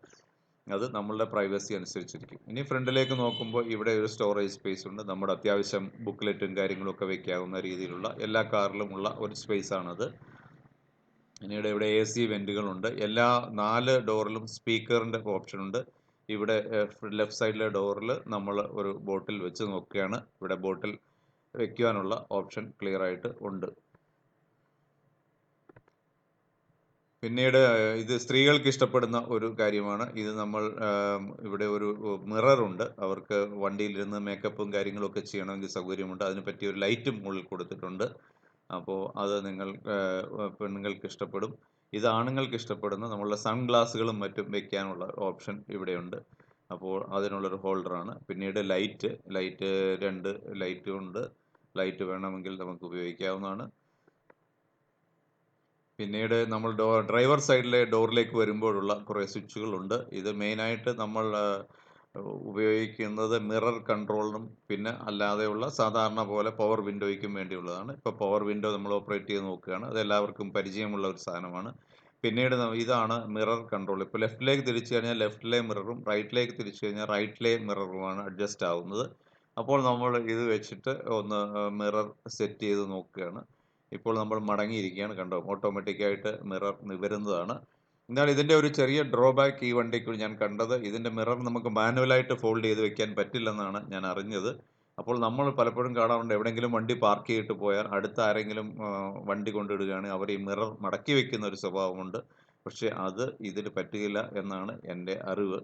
അത് നമ്മളുടെ പ്രൈവസി അനുസരിച്ചിരിക്കും. ഇനി ഫ്രണ്ടിലേക്ക് നോക്കുമ്പോൾ ഇവിടെ ഒരു സ്റ്റോറേജ് സ്പേസ് ഉണ്ട്. നമ്മുടെ അത്യാവശ്യം ബുക്ക്ലെറ്റും കാര്യങ്ങളൊക്കെ വെക്കാവുന്ന രീതിയിലുള്ള എല്ലാ കാറിലും ഉള്ള ഒരു സ്പേസ് ആണത്. പിന്നീട് ഇവിടെ AC വെൻറ്റുകളുണ്ട്. എല്ലാ 4 ഡോറിലും സ്പീക്കറിൻ്റെ ഓപ്ഷൻ ഉണ്ട്. ഇവിടെ ലെഫ്റ്റ് സൈഡിലെ ഡോറിൽ നമ്മൾ ഒരു ബോട്ടിൽ വെച്ച് നോക്കുകയാണ്. ഇവിടെ ബോട്ടിൽ വെക്കുവാനുള്ള ഓപ്ഷൻ ക്ലിയർ ആയിട്ട് ഉണ്ട്. പിന്നീട് ഇത് സ്ത്രീകൾക്ക് ഇഷ്ടപ്പെടുന്ന ഒരു കാര്യമാണ്. ഇത് നമ്മൾ ഇവിടെ ഒരു മിററുണ്ട്. അവർക്ക് വണ്ടിയിലിരുന്ന് മേക്കപ്പും കാര്യങ്ങളൊക്കെ ചെയ്യണമെങ്കിൽ സൗകര്യമുണ്ട്. അതിന് പറ്റിയ ഒരു ലൈറ്റും മുകളിൽ കൊടുത്തിട്ടുണ്ട്. അപ്പോൾ അത് പെണ്ണുങ്ങൾക്ക് ഇഷ്ടപ്പെടും. ഇത് ആണുങ്ങൾക്ക് ഇഷ്ടപ്പെടുന്ന നമ്മളുടെ സൺഗ്ലാസുകളും മറ്റും വെക്കാനുള്ള ഓപ്ഷൻ ഇവിടെയുണ്ട്. അപ്പോൾ അതിനുള്ളൊരു ഹോൾഡറാണ്. പിന്നീട് ലൈറ്റ് 2 ലൈറ്റും ഉണ്ട്. ലൈറ്റ് വേണമെങ്കിൽ നമുക്ക് ഉപയോഗിക്കാവുന്നതാണ്. പിന്നീട് നമ്മൾ ഡ്രൈവർ സൈഡിലെ ഡോറിലേക്ക് വരുമ്പോഴുള്ള കുറേ സ്വിച്ചുകളുണ്ട്. ഇത് മെയിനായിട്ട് നമ്മൾ ഉപയോഗിക്കുന്നത് മിറർ കൺട്രോളിനും പിന്നെ അല്ലാതെയുള്ള സാധാരണ പോലെ പവർ വിൻഡോയ്ക്കും വേണ്ടിയുള്ളതാണ്. ഇപ്പോൾ പവർ വിൻഡോ നമ്മൾ ഓപ്പറേറ്റ് ചെയ്ത് നോക്കുകയാണ്. അത് എല്ലാവർക്കും പരിചയമുള്ള ഒരു സാധനമാണ്. പിന്നീട് ഇതാണ് മിറർ കൺട്രോൾ. ഇപ്പോൾ ലെഫ്റ്റിലേക്ക് തിരിച്ചു കഴിഞ്ഞാൽ ലെഫ്റ്റിലെ മിററും റൈറ്റിലേക്ക് തിരിച്ചു കഴിഞ്ഞാൽ റൈറ്റിലെ മിററുമാണ് അഡ്ജസ്റ്റ് ആവുന്നത്. അപ്പോൾ നമ്മൾ ഇത് വെച്ചിട്ട് ഒന്ന് മിറർ സെറ്റ് ചെയ്ത് നോക്കുകയാണ്. ഇപ്പോൾ നമ്മൾ മടങ്ങിയിരിക്കുകയാണ്. കണ്ടോ, ഓട്ടോമാറ്റിക്കായിട്ട് മിറർ നിവരുന്നതാണ്. എന്നാൽ ഇതിൻ്റെ ഒരു ചെറിയ ഡ്രോബാക്ക് ഈ വണ്ടിക്ക് ഞാൻ കണ്ടത്, ഇതിൻ്റെ മിറർ നമുക്ക് മാനുവലായിട്ട് ഫോൾഡ് ചെയ്ത് വെക്കാൻ പറ്റില്ലെന്നാണ് ഞാൻ അറിഞ്ഞത്. അപ്പോൾ നമ്മൾ പലപ്പോഴും കാണാറുണ്ട്, എവിടെയെങ്കിലും വണ്ടി പാർക്ക് ചെയ്തിട്ട് പോയാൽ അടുത്ത ആരെങ്കിലും വണ്ടി കൊണ്ടിടുകയാണെങ്കിൽ അവർ ഈ മിറർ മടക്കി വെക്കുന്ന ഒരു സ്വഭാവമുണ്ട്. പക്ഷേ അത് ഇതിൽ പറ്റുകയില്ല എന്നാണ് എൻ്റെ അറിവ്.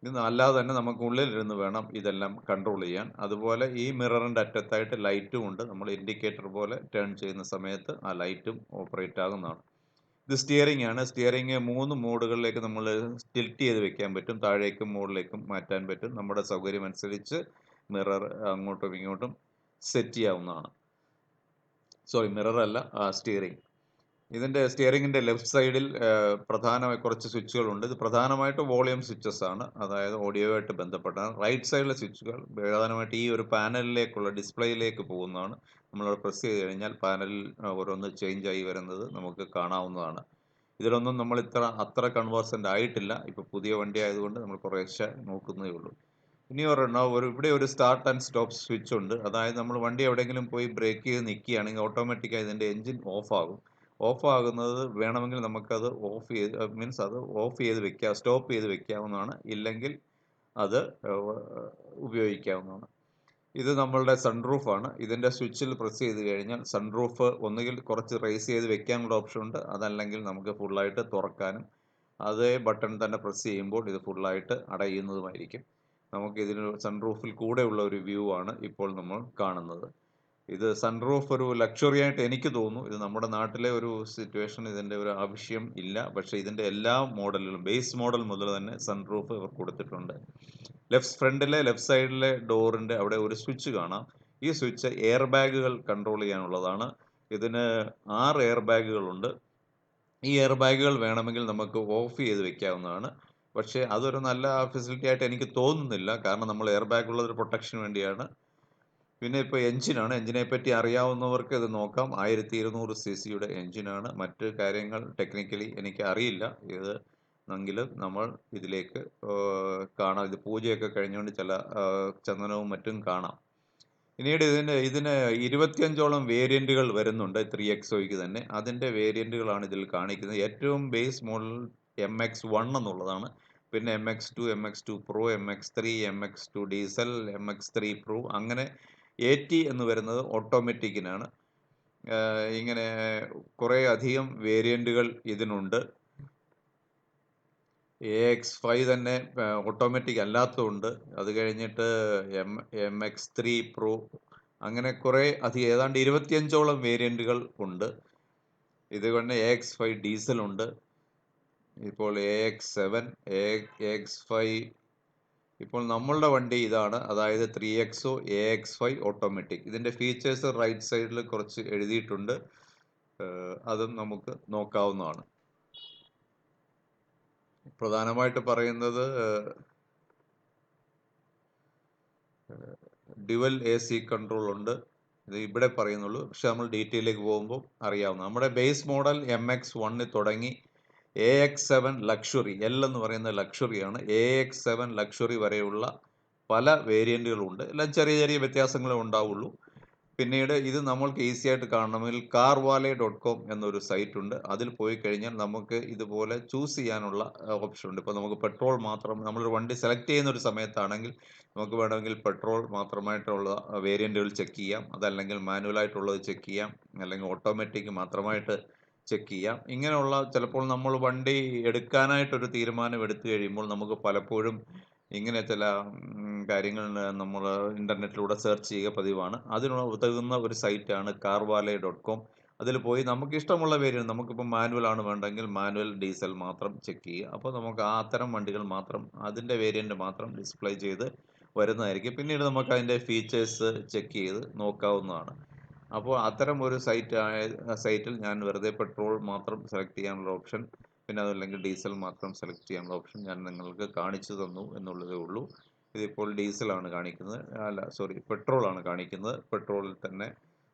ഇത് അല്ലാതെ തന്നെ നമുക്ക് ഉള്ളിലിരുന്ന് വേണം ഇതെല്ലാം കൺട്രോൾ ചെയ്യാൻ. അതുപോലെ ഈ മിററിൻ്റെ അറ്റത്തായിട്ട് ലൈറ്റും ഉണ്ട്. നമ്മൾ ഇൻഡിക്കേറ്റർ പോലെ ടേൺ ചെയ്യുന്ന സമയത്ത് ആ ലൈറ്റും ഓപ്പറേറ്റ് ആകുന്നതാണ്. ഇത് സ്റ്റിയറിംഗ് ആണ്. സ്റ്റിയറിംഗ് 3 മോഡുകളിലേക്ക് നമ്മൾ ടിൽറ്റ് ചെയ്ത് വെക്കാൻ പറ്റും. താഴേക്കും മുകളിലേക്കും മാറ്റാൻ പറ്റും. നമ്മുടെ സൗകര്യം അനുസരിച്ച് മിറർ അങ്ങോട്ടും ഇങ്ങോട്ടും സെറ്റ് ചെയ്യാവുന്നതാണ്. മിറർ അല്ല, സ്റ്റിയറിംഗ്. ഇതിൻ്റെ സ്റ്റിയറിംഗിൻ്റെ ലെഫ്റ്റ് സൈഡിൽ പ്രധാനമായി കുറച്ച് സ്വിച്ചുകളുണ്ട്. ഇത് പ്രധാനമായിട്ട് വോളിയം സ്വിച്ചസ് ആണ്, അതായത് ഓഡിയോയുമായിട്ട് ബന്ധപ്പെട്ടാണ്. റൈറ്റ് സൈഡിലെ സ്വിച്ചുകൾ പ്രധാനമായിട്ട് ഈ ഒരു പാനലിലേക്കുള്ള ഡിസ്പ്ലേയിലേക്ക് പോകുന്നതാണ്. നമ്മളവിടെ പ്രസ് ചെയ്ത് കഴിഞ്ഞാൽ പാനലിൽ ഓരോന്ന് ചേഞ്ച് ആയി വരുന്നത് നമുക്ക് കാണാവുന്നതാണ്. ഇതിലൊന്നും നമ്മൾ അത്ര കൺവേഴ്സൻ്റ് ആയിട്ടില്ല. ഇപ്പോൾ പുതിയ വണ്ടി ആയതുകൊണ്ട് നമ്മൾ കുറേശ്ശെ നോക്കുന്നേ ഉള്ളൂ. ഇനി ഇവിടെ ഒരു സ്റ്റാർട്ട് ആൻഡ് സ്റ്റോപ്പ് സ്വിച്ച് ഉണ്ട്. അതായത് നമ്മൾ വണ്ടി എവിടെയെങ്കിലും പോയി ബ്രേക്ക് ചെയ്ത് നിൽക്കുകയാണെങ്കിൽ ഓട്ടോമാറ്റിക്കായി ഇതിൻ്റെ എൻജിൻ ഓഫ് ആകും. ഓഫ് ആകുന്നത് വേണമെങ്കിൽ നമുക്കത് ഓഫ് ചെയ്ത് വെക്കാം, സ്റ്റോപ്പ് ചെയ്ത് വെക്കാവുന്നതാണ്. ഇല്ലെങ്കിൽ അത് ഉപയോഗിക്കാവുന്നതാണ്. ഇത് നമ്മളുടെ സൺറൂഫാണ്. ഇതിൻ്റെ സ്വിച്ചിൽ പ്രസ് ചെയ്ത് കഴിഞ്ഞാൽ സൺറൂഫ് ഒന്നുകിൽ കുറച്ച് റേസ് ചെയ്ത് വെക്കാനുള്ള ഓപ്ഷൻ ഉണ്ട്, അതല്ലെങ്കിൽ നമുക്ക് ഫുള്ളായിട്ട് തുറക്കാനും അതേ ബട്ടൺ തന്നെ പ്രസ് ചെയ്യുമ്പോൾ ഇത് ഫുള്ളായിട്ട് അടയുന്നതുമായിരിക്കും. നമുക്ക് ഇതിന് സൺറൂഫിൽ കൂടെയുള്ള ഒരു വ്യൂ ആണ് ഇപ്പോൾ നമ്മൾ കാണുന്നത്. ഇത് സൺറൂഫ് ഒരു ലക്ഷറി ആയിട്ട് എനിക്ക് തോന്നുന്നു. ഇത് നമ്മുടെ നാട്ടിലെ ഒരു സിറ്റുവേഷൻ ഇതിൻ്റെ ഒരു ആവശ്യം ഇല്ല. പക്ഷേ ഇതിൻ്റെ എല്ലാ മോഡലുകളും ബേസ് മോഡൽ മുതൽ തന്നെ സൺറൂഫ് ഇവർ കൊടുത്തിട്ടുണ്ട്. ഫ്രണ്ടിലെ ലെഫ്റ്റ് സൈഡിലെ ഡോറിൻ്റെ അവിടെ ഒരു സ്വിച്ച് കാണാം. ഈ സ്വിച്ച് എയർ ബാഗുകൾ കൺട്രോൾ ചെയ്യാനുള്ളതാണ്. ഇതിന് 6 എയർ ബാഗുകളുണ്ട്. ഈ എയർ ബാഗുകൾ വേണമെങ്കിൽ നമുക്ക് ഓഫ് ചെയ്ത് വെക്കാവുന്നതാണ്. പക്ഷേ അതൊരു നല്ല ഫെസിലിറ്റി ആയിട്ട് എനിക്ക് തോന്നുന്നില്ല. കാരണം നമ്മൾ എയർ ബാഗ് ഉള്ളത് ഒരു പ്രൊട്ടക്ഷന് വേണ്ടിയാണ്. പിന്നെ ഇപ്പോൾ എഞ്ചിനാണ്. എഞ്ചിനെ പറ്റി അറിയാവുന്നവർക്ക് ഇത് നോക്കാം. 1200 സിസിയുടെ എഞ്ചിനാണ്. മറ്റ് കാര്യങ്ങൾ ടെക്നിക്കലി എനിക്ക് അറിയില്ല. ഇത് എങ്കിലും നമ്മൾ ഇതിലേക്ക് കാണാം. ഇത് പൂജയൊക്കെ കഴിഞ്ഞുകൊണ്ട് ചില ചന്ദനവും മറ്റും കാണാം. പിന്നീട് ഇതിന് 25ഓളം വേരിയന്റുകൾ വരുന്നുണ്ട് 3XOയ്ക്ക് തന്നെ. അതിൻ്റെ വേരിയന്റുകളാണ് ഇതിൽ കാണിക്കുന്നത്. ഏറ്റവും ബേസ് മോഡൽ MX1 എന്നുള്ളതാണ്. പിന്നെ MX2, MX2 Pro, MX3, MX2 diesel, MX3 Pro അങ്ങനെ AT എന്ന് വരുന്നത് ഓട്ടോമാറ്റിക്കിനാണ്. ഇങ്ങനെ കുറേ അധികം വേരിയന്റുകൾ ഇതിനുണ്ട്. AX5 തന്നെ ഓട്ടോമാറ്റിക് അല്ലാത്തതുണ്ട്. അത് കഴിഞ്ഞിട്ട് MX3 Pro അങ്ങനെ കുറേ അധികം ഏതാണ്ട് 25ഓളം വേരിയന്റുകൾ ഉണ്ട്. ഇതുകൊണ്ട് AX5 ഡീസൽ ഉണ്ട്. ഇപ്പോൾ AX7, AX5. ഇപ്പോൾ നമ്മളുടെ വണ്ടി ഇതാണ്, അതായത് 3XO AX5 ഓട്ടോമാറ്റിക്. ഇതിൻ്റെ ഫീച്ചേഴ്സ് റൈറ്റ് സൈഡിൽ കുറച്ച് എഴുതിയിട്ടുണ്ട്. അതും നമുക്ക് നോക്കാവുന്നതാണ്. പ്രധാനമായിട്ട് പറയുന്നത് ഡ്യുവൽ AC കൺട്രോൾ ഉണ്ട്. ഇത് ഇവിടെ പറയുന്നുള്ളൂ. പക്ഷെ നമ്മൾ ഡീറ്റെയിലേക്ക് പോകുമ്പോൾ അറിയാവുന്ന നമ്മുടെ ബേസ് മോഡൽ MX1 തുടങ്ങി AX7 ലക്ഷറി, L എന്ന് പറയുന്ന ലക്ഷറിയാണ്. AX7 ലക്ഷറി വരെയുള്ള പല വേരിയന്റുകളുണ്ട്. എല്ലാം ചെറിയ ചെറിയ വ്യത്യാസങ്ങളേ ഉണ്ടാവുള്ളൂ. പിന്നീട് ഇത് നമ്മൾക്ക് ഈസി ആയിട്ട് കാണണമെങ്കിൽ carvale.com എന്നൊരു സൈറ്റ് ഉണ്ട്. അതിൽ പോയി കഴിഞ്ഞാൽ നമുക്ക് ഇതുപോലെ ചൂസ് ചെയ്യാനുള്ള ഓപ്ഷൻ ഉണ്ട്. ഇപ്പോൾ നമുക്ക് പെട്രോൾ മാത്രം നമ്മളൊരു വണ്ടി സെലക്ട് ചെയ്യുന്ന ഒരു സമയത്താണെങ്കിൽ നമുക്ക് വേണമെങ്കിൽ പെട്രോൾ മാത്രമായിട്ടുള്ള വേരിയന്റുകൾ ചെക്ക് ചെയ്യാം. അതല്ലെങ്കിൽ മാനുവലായിട്ടുള്ളത് ചെക്ക് ചെയ്യാം. അല്ലെങ്കിൽ ഓട്ടോമാറ്റിക് മാത്രമായിട്ട് ചെക്ക് ചെയ്യാം. ഇങ്ങനെയുള്ള ചിലപ്പോൾ നമ്മൾ വണ്ടി എടുക്കാനായിട്ടൊരു തീരുമാനം എടുത്തു കഴിയുമ്പോൾ നമുക്ക് പലപ്പോഴും ഇങ്ങനെ ചില കാര്യങ്ങൾ നമ്മൾ ഇൻ്റർനെറ്റിലൂടെ സെർച്ച് ചെയ്യുക പതിവാണ്. അതിനുള്ള ഉതകുന്ന ഒരു സൈറ്റാണ് carvale.com. അതിൽ പോയി നമുക്ക് ഇഷ്ടമുള്ള വേരിയന്റ്, നമുക്കിപ്പോൾ മാനുവൽ ആണ് വേണ്ടെങ്കിൽ മാനുവൽ, ഡീസൽ മാത്രം ചെക്ക് ചെയ്യുക. അപ്പോൾ നമുക്ക് ആ അത്തരം വണ്ടികൾ മാത്രം അതിൻ്റെ വേരിയന്റ് മാത്രം ഡിസ്പ്ലേ ചെയ്ത് വരുന്നതായിരിക്കും. പിന്നീട് നമുക്ക് അതിൻ്റെ ഫീച്ചേഴ്സ് ചെക്ക് ചെയ്ത് നോക്കാവുന്നതാണ്. അപ്പോൾ അത്തരം ഒരു സൈറ്റിൽ ഞാൻ വെറുതെ പെട്രോൾ മാത്രം സെലക്ട് ചെയ്യാനുള്ള ഓപ്ഷൻ, പിന്നെ അതല്ലെങ്കിൽ ഡീസൽ മാത്രം സെലക്ട് ചെയ്യാനുള്ള ഓപ്ഷൻ ഞാൻ നിങ്ങൾക്ക് കാണിച്ചു തന്നു എന്നുള്ളതേ ഉള്ളൂ. ഇതിപ്പോൾ ഡീസലാണ് കാണിക്കുന്നത്, അല്ല സോറി പെട്രോളാണ് കാണിക്കുന്നത്. പെട്രോളിൽ തന്നെ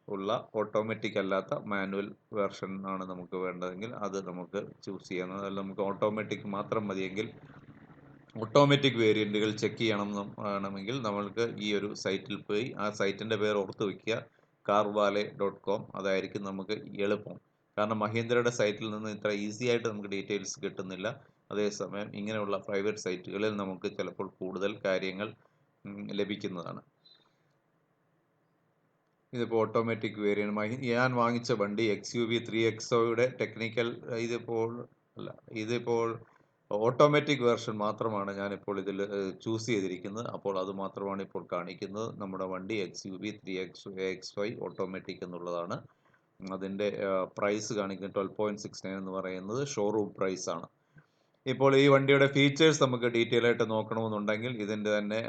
ഉള്ള ഓട്ടോമാറ്റിക് അല്ലാത്ത മാനുവൽ വേർഷൻ ആണ് നമുക്ക് വേണ്ടതെങ്കിൽ അത് നമുക്ക് ചൂസ് ചെയ്യാവുന്നത്. അതല്ല നമുക്ക് ഓട്ടോമാറ്റിക് മാത്രം മതിയെങ്കിൽ ഓട്ടോമാറ്റിക് വേരിയന്റുകൾ ചെക്ക് ചെയ്യണമെങ്കിൽ നമ്മൾക്ക് ഈ ഒരു സൈറ്റിൽ പോയി ആ സൈറ്റിൻ്റെ പേര് ഓർത്ത് വയ്ക്കുക, carvale.com. അതായിരിക്കും നമുക്ക് എളുപ്പം. കാരണം മഹീന്ദ്രയുടെ സൈറ്റിൽ നിന്ന് ഇത്ര ഈസി ആയിട്ട് നമുക്ക് ഡീറ്റെയിൽസ് കിട്ടുന്നില്ല. അതേസമയം ഇങ്ങനെയുള്ള പ്രൈവറ്റ് സൈറ്റുകളിൽ നമുക്ക് ചിലപ്പോൾ കൂടുതൽ കാര്യങ്ങൾ ലഭിക്കുന്നതാണ്. ഇതിപ്പോൾ ഓട്ടോമാറ്റിക് വേരിയന്റ് ഞാൻ വാങ്ങിച്ച വണ്ടി XUV 3XOയുടെ ടെക്നിക്കൽ ഇതിപ്പോൾ ഓട്ടോമാറ്റിക് വേർഷൻ മാത്രമാണ് ഞാനിപ്പോൾ ഇതിൽ ചൂസ് ചെയ്തിരിക്കുന്നത്. അപ്പോൾ അത് മാത്രമാണ് ഇപ്പോൾ കാണിക്കുന്നത്. നമ്മുടെ വണ്ടി XUV 3XO AX5 ഓട്ടോമാറ്റിക് എന്നുള്ളതാണ്. അതിൻ്റെ പ്രൈസ് കാണിക്കുന്നത് 12.69 എന്ന് പറയുന്നത് ഷോറൂം പ്രൈസ് ആണ്. ഇപ്പോൾ ഈ വണ്ടിയുടെ ഫീച്ചേഴ്സ് നമുക്ക് ഡീറ്റെയിൽ ആയിട്ട് നോക്കണമെന്നുണ്ടെങ്കിൽ ഇതിൻ്റെ തന്നെ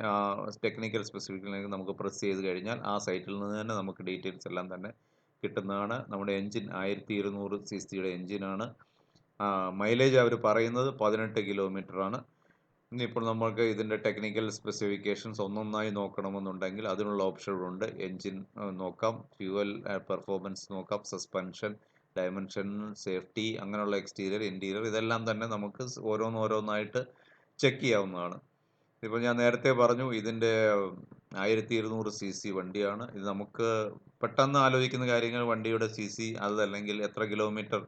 ടെക്നിക്കൽ സ്പെസിഫിക്കേഷൻ നമുക്ക് പ്രസ് ചെയ്ത് കഴിഞ്ഞാൽ ആ സൈറ്റിൽ നിന്ന് തന്നെ നമുക്ക് ഡീറ്റെയിൽസ് എല്ലാം തന്നെ കിട്ടുന്നതാണ്. നമ്മുടെ എൻജിൻ 1200 സിസിയുടെ എൻജിനാണ്. മൈലേജ് അവർ പറയുന്നത് 18 കിലോമീറ്ററാണ്. ഇനിയിപ്പോൾ നമ്മൾക്ക് ഇതിൻ്റെ ടെക്നിക്കൽ സ്പെസിഫിക്കേഷൻസ് ഒന്നൊന്നായി നോക്കണമെന്നുണ്ടെങ്കിൽ അതിനുള്ള ഓപ്ഷനുകളുണ്ട്. എൻജിൻ നോക്കാം, ഫ്യൂവൽ പെർഫോമൻസ് നോക്കാം, സസ്പെൻഷൻ, ഡയമെൻഷൻ, സേഫ്റ്റി, അങ്ങനെയുള്ള എക്സ്റ്റീരിയർ, ഇൻറ്റീരിയർ, ഇതെല്ലാം തന്നെ നമുക്ക് ഓരോന്നായിട്ട് ചെക്ക് ചെയ്യാവുന്നതാണ്. ഇപ്പോൾ ഞാൻ നേരത്തെ പറഞ്ഞു ഇതിൻ്റെ 1200 CC വണ്ടിയാണ്. ഇത് നമുക്ക് പെട്ടെന്ന് ആലോചിക്കുന്ന കാര്യങ്ങൾ വണ്ടിയുടെ CC, അതല്ലെങ്കിൽ എത്ര കിലോമീറ്റർ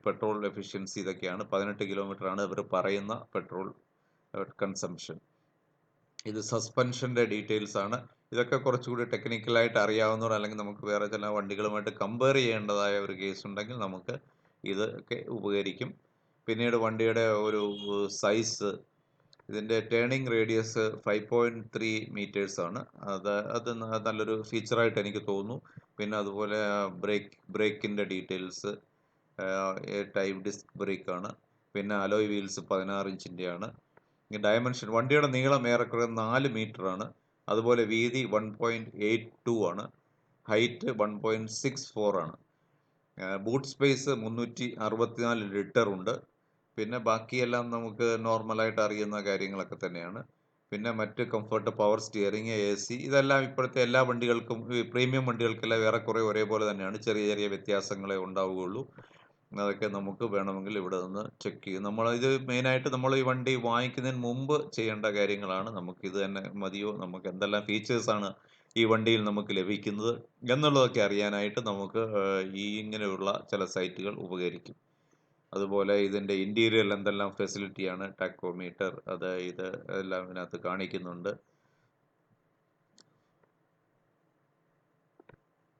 പെട്രോൾ എഫിഷ്യൻസി, ഇതൊക്കെയാണ്. 18 കിലോമീറ്ററാണ് ഇവർ പറയുന്ന പെട്രോൾ കൺസംഷൻ. ഇത് സസ്പെൻഷൻ്റെ ഡീറ്റെയിൽസ് ആണ്. ഇതൊക്കെ കുറച്ചുകൂടി ടെക്നിക്കലായിട്ട് അറിയാവുന്നവർ അല്ലെങ്കിൽ നമുക്ക് വേറെ ചില വണ്ടികളുമായിട്ട് കമ്പയർ ചെയ്യേണ്ടതായ ഒരു കേസ് ഉണ്ടെങ്കിൽ നമുക്ക് ഇതൊക്കെ ഉപകരിക്കും. പിന്നീട് വണ്ടിയുടെ ഒരു സൈസ്, ഇതിൻ്റെ ടേണിംഗ് റേഡിയസ് 5.3 മീറ്റേഴ്സ് ആണ്. അത് നല്ലൊരു ഫീച്ചറായിട്ട് എനിക്ക് തോന്നുന്നു. പിന്നെ അതുപോലെ ബ്രേക്കിൻ്റെ ഡീറ്റെയിൽസ്, ടൈപ്പ് ഡിസ്ക് ബ്രേക്കാണ്. പിന്നെ അലോയ് വീൽസ് 16 ഇഞ്ചിൻ്റെയാണ്. ഡയമെൻഷൻ, വണ്ടിയുടെ നീളം ഏറെക്കുറെ 4 മീറ്ററാണ്. അതുപോലെ വീതി 1.82 ആണ്. ഹൈറ്റ് 1.64 ആണ്. ബൂട്ട് സ്പേസ് 364 ലിറ്റർ ഉണ്ട്. പിന്നെ ബാക്കിയെല്ലാം നമുക്ക് നോർമലായിട്ട് അറിയുന്ന കാര്യങ്ങളൊക്കെ തന്നെയാണ്. പിന്നെ മറ്റ് കംഫർട്ട്, പവർ സ്റ്റിയറിംഗ്, AC, ഇതെല്ലാം ഇപ്പോഴത്തെ എല്ലാ വണ്ടികൾക്കും, ഈ പ്രീമിയം വണ്ടികൾക്കെല്ലാം ഏറെക്കുറെ ഒരേപോലെ തന്നെയാണ്. ചെറിയ ചെറിയ വ്യത്യാസങ്ങളെ ഉണ്ടാവുകയുള്ളൂ. അതൊക്കെ നമുക്ക് വേണമെങ്കിൽ ഇവിടെ നിന്ന് ചെക്ക് ചെയ്യും. ഇത് മെയിനായിട്ട് നമ്മൾ ഈ വണ്ടി വാങ്ങിക്കുന്നതിന് മുമ്പ് ചെയ്യേണ്ട കാര്യങ്ങളാണ്. നമുക്കിത് തന്നെ മതിയോ, നമുക്ക് എന്തെല്ലാം ഫീച്ചേഴ്സാണ് ഈ വണ്ടിയിൽ നമുക്ക് ലഭിക്കുന്നത് എന്നുള്ളതൊക്കെ അറിയാനായിട്ട് നമുക്ക് ഇങ്ങനെയുള്ള ചില സൈറ്റുകൾ ഉപകരിക്കും. അതുപോലെ ഇതിൻ്റെ ഇൻറ്റീരിയറിൽ എന്തെല്ലാം ഫെസിലിറ്റിയാണ്, ടാക്കോമീറ്റർ, ഇത് എല്ലാം ഇതിനകത്ത് കാണിക്കുന്നുണ്ട്.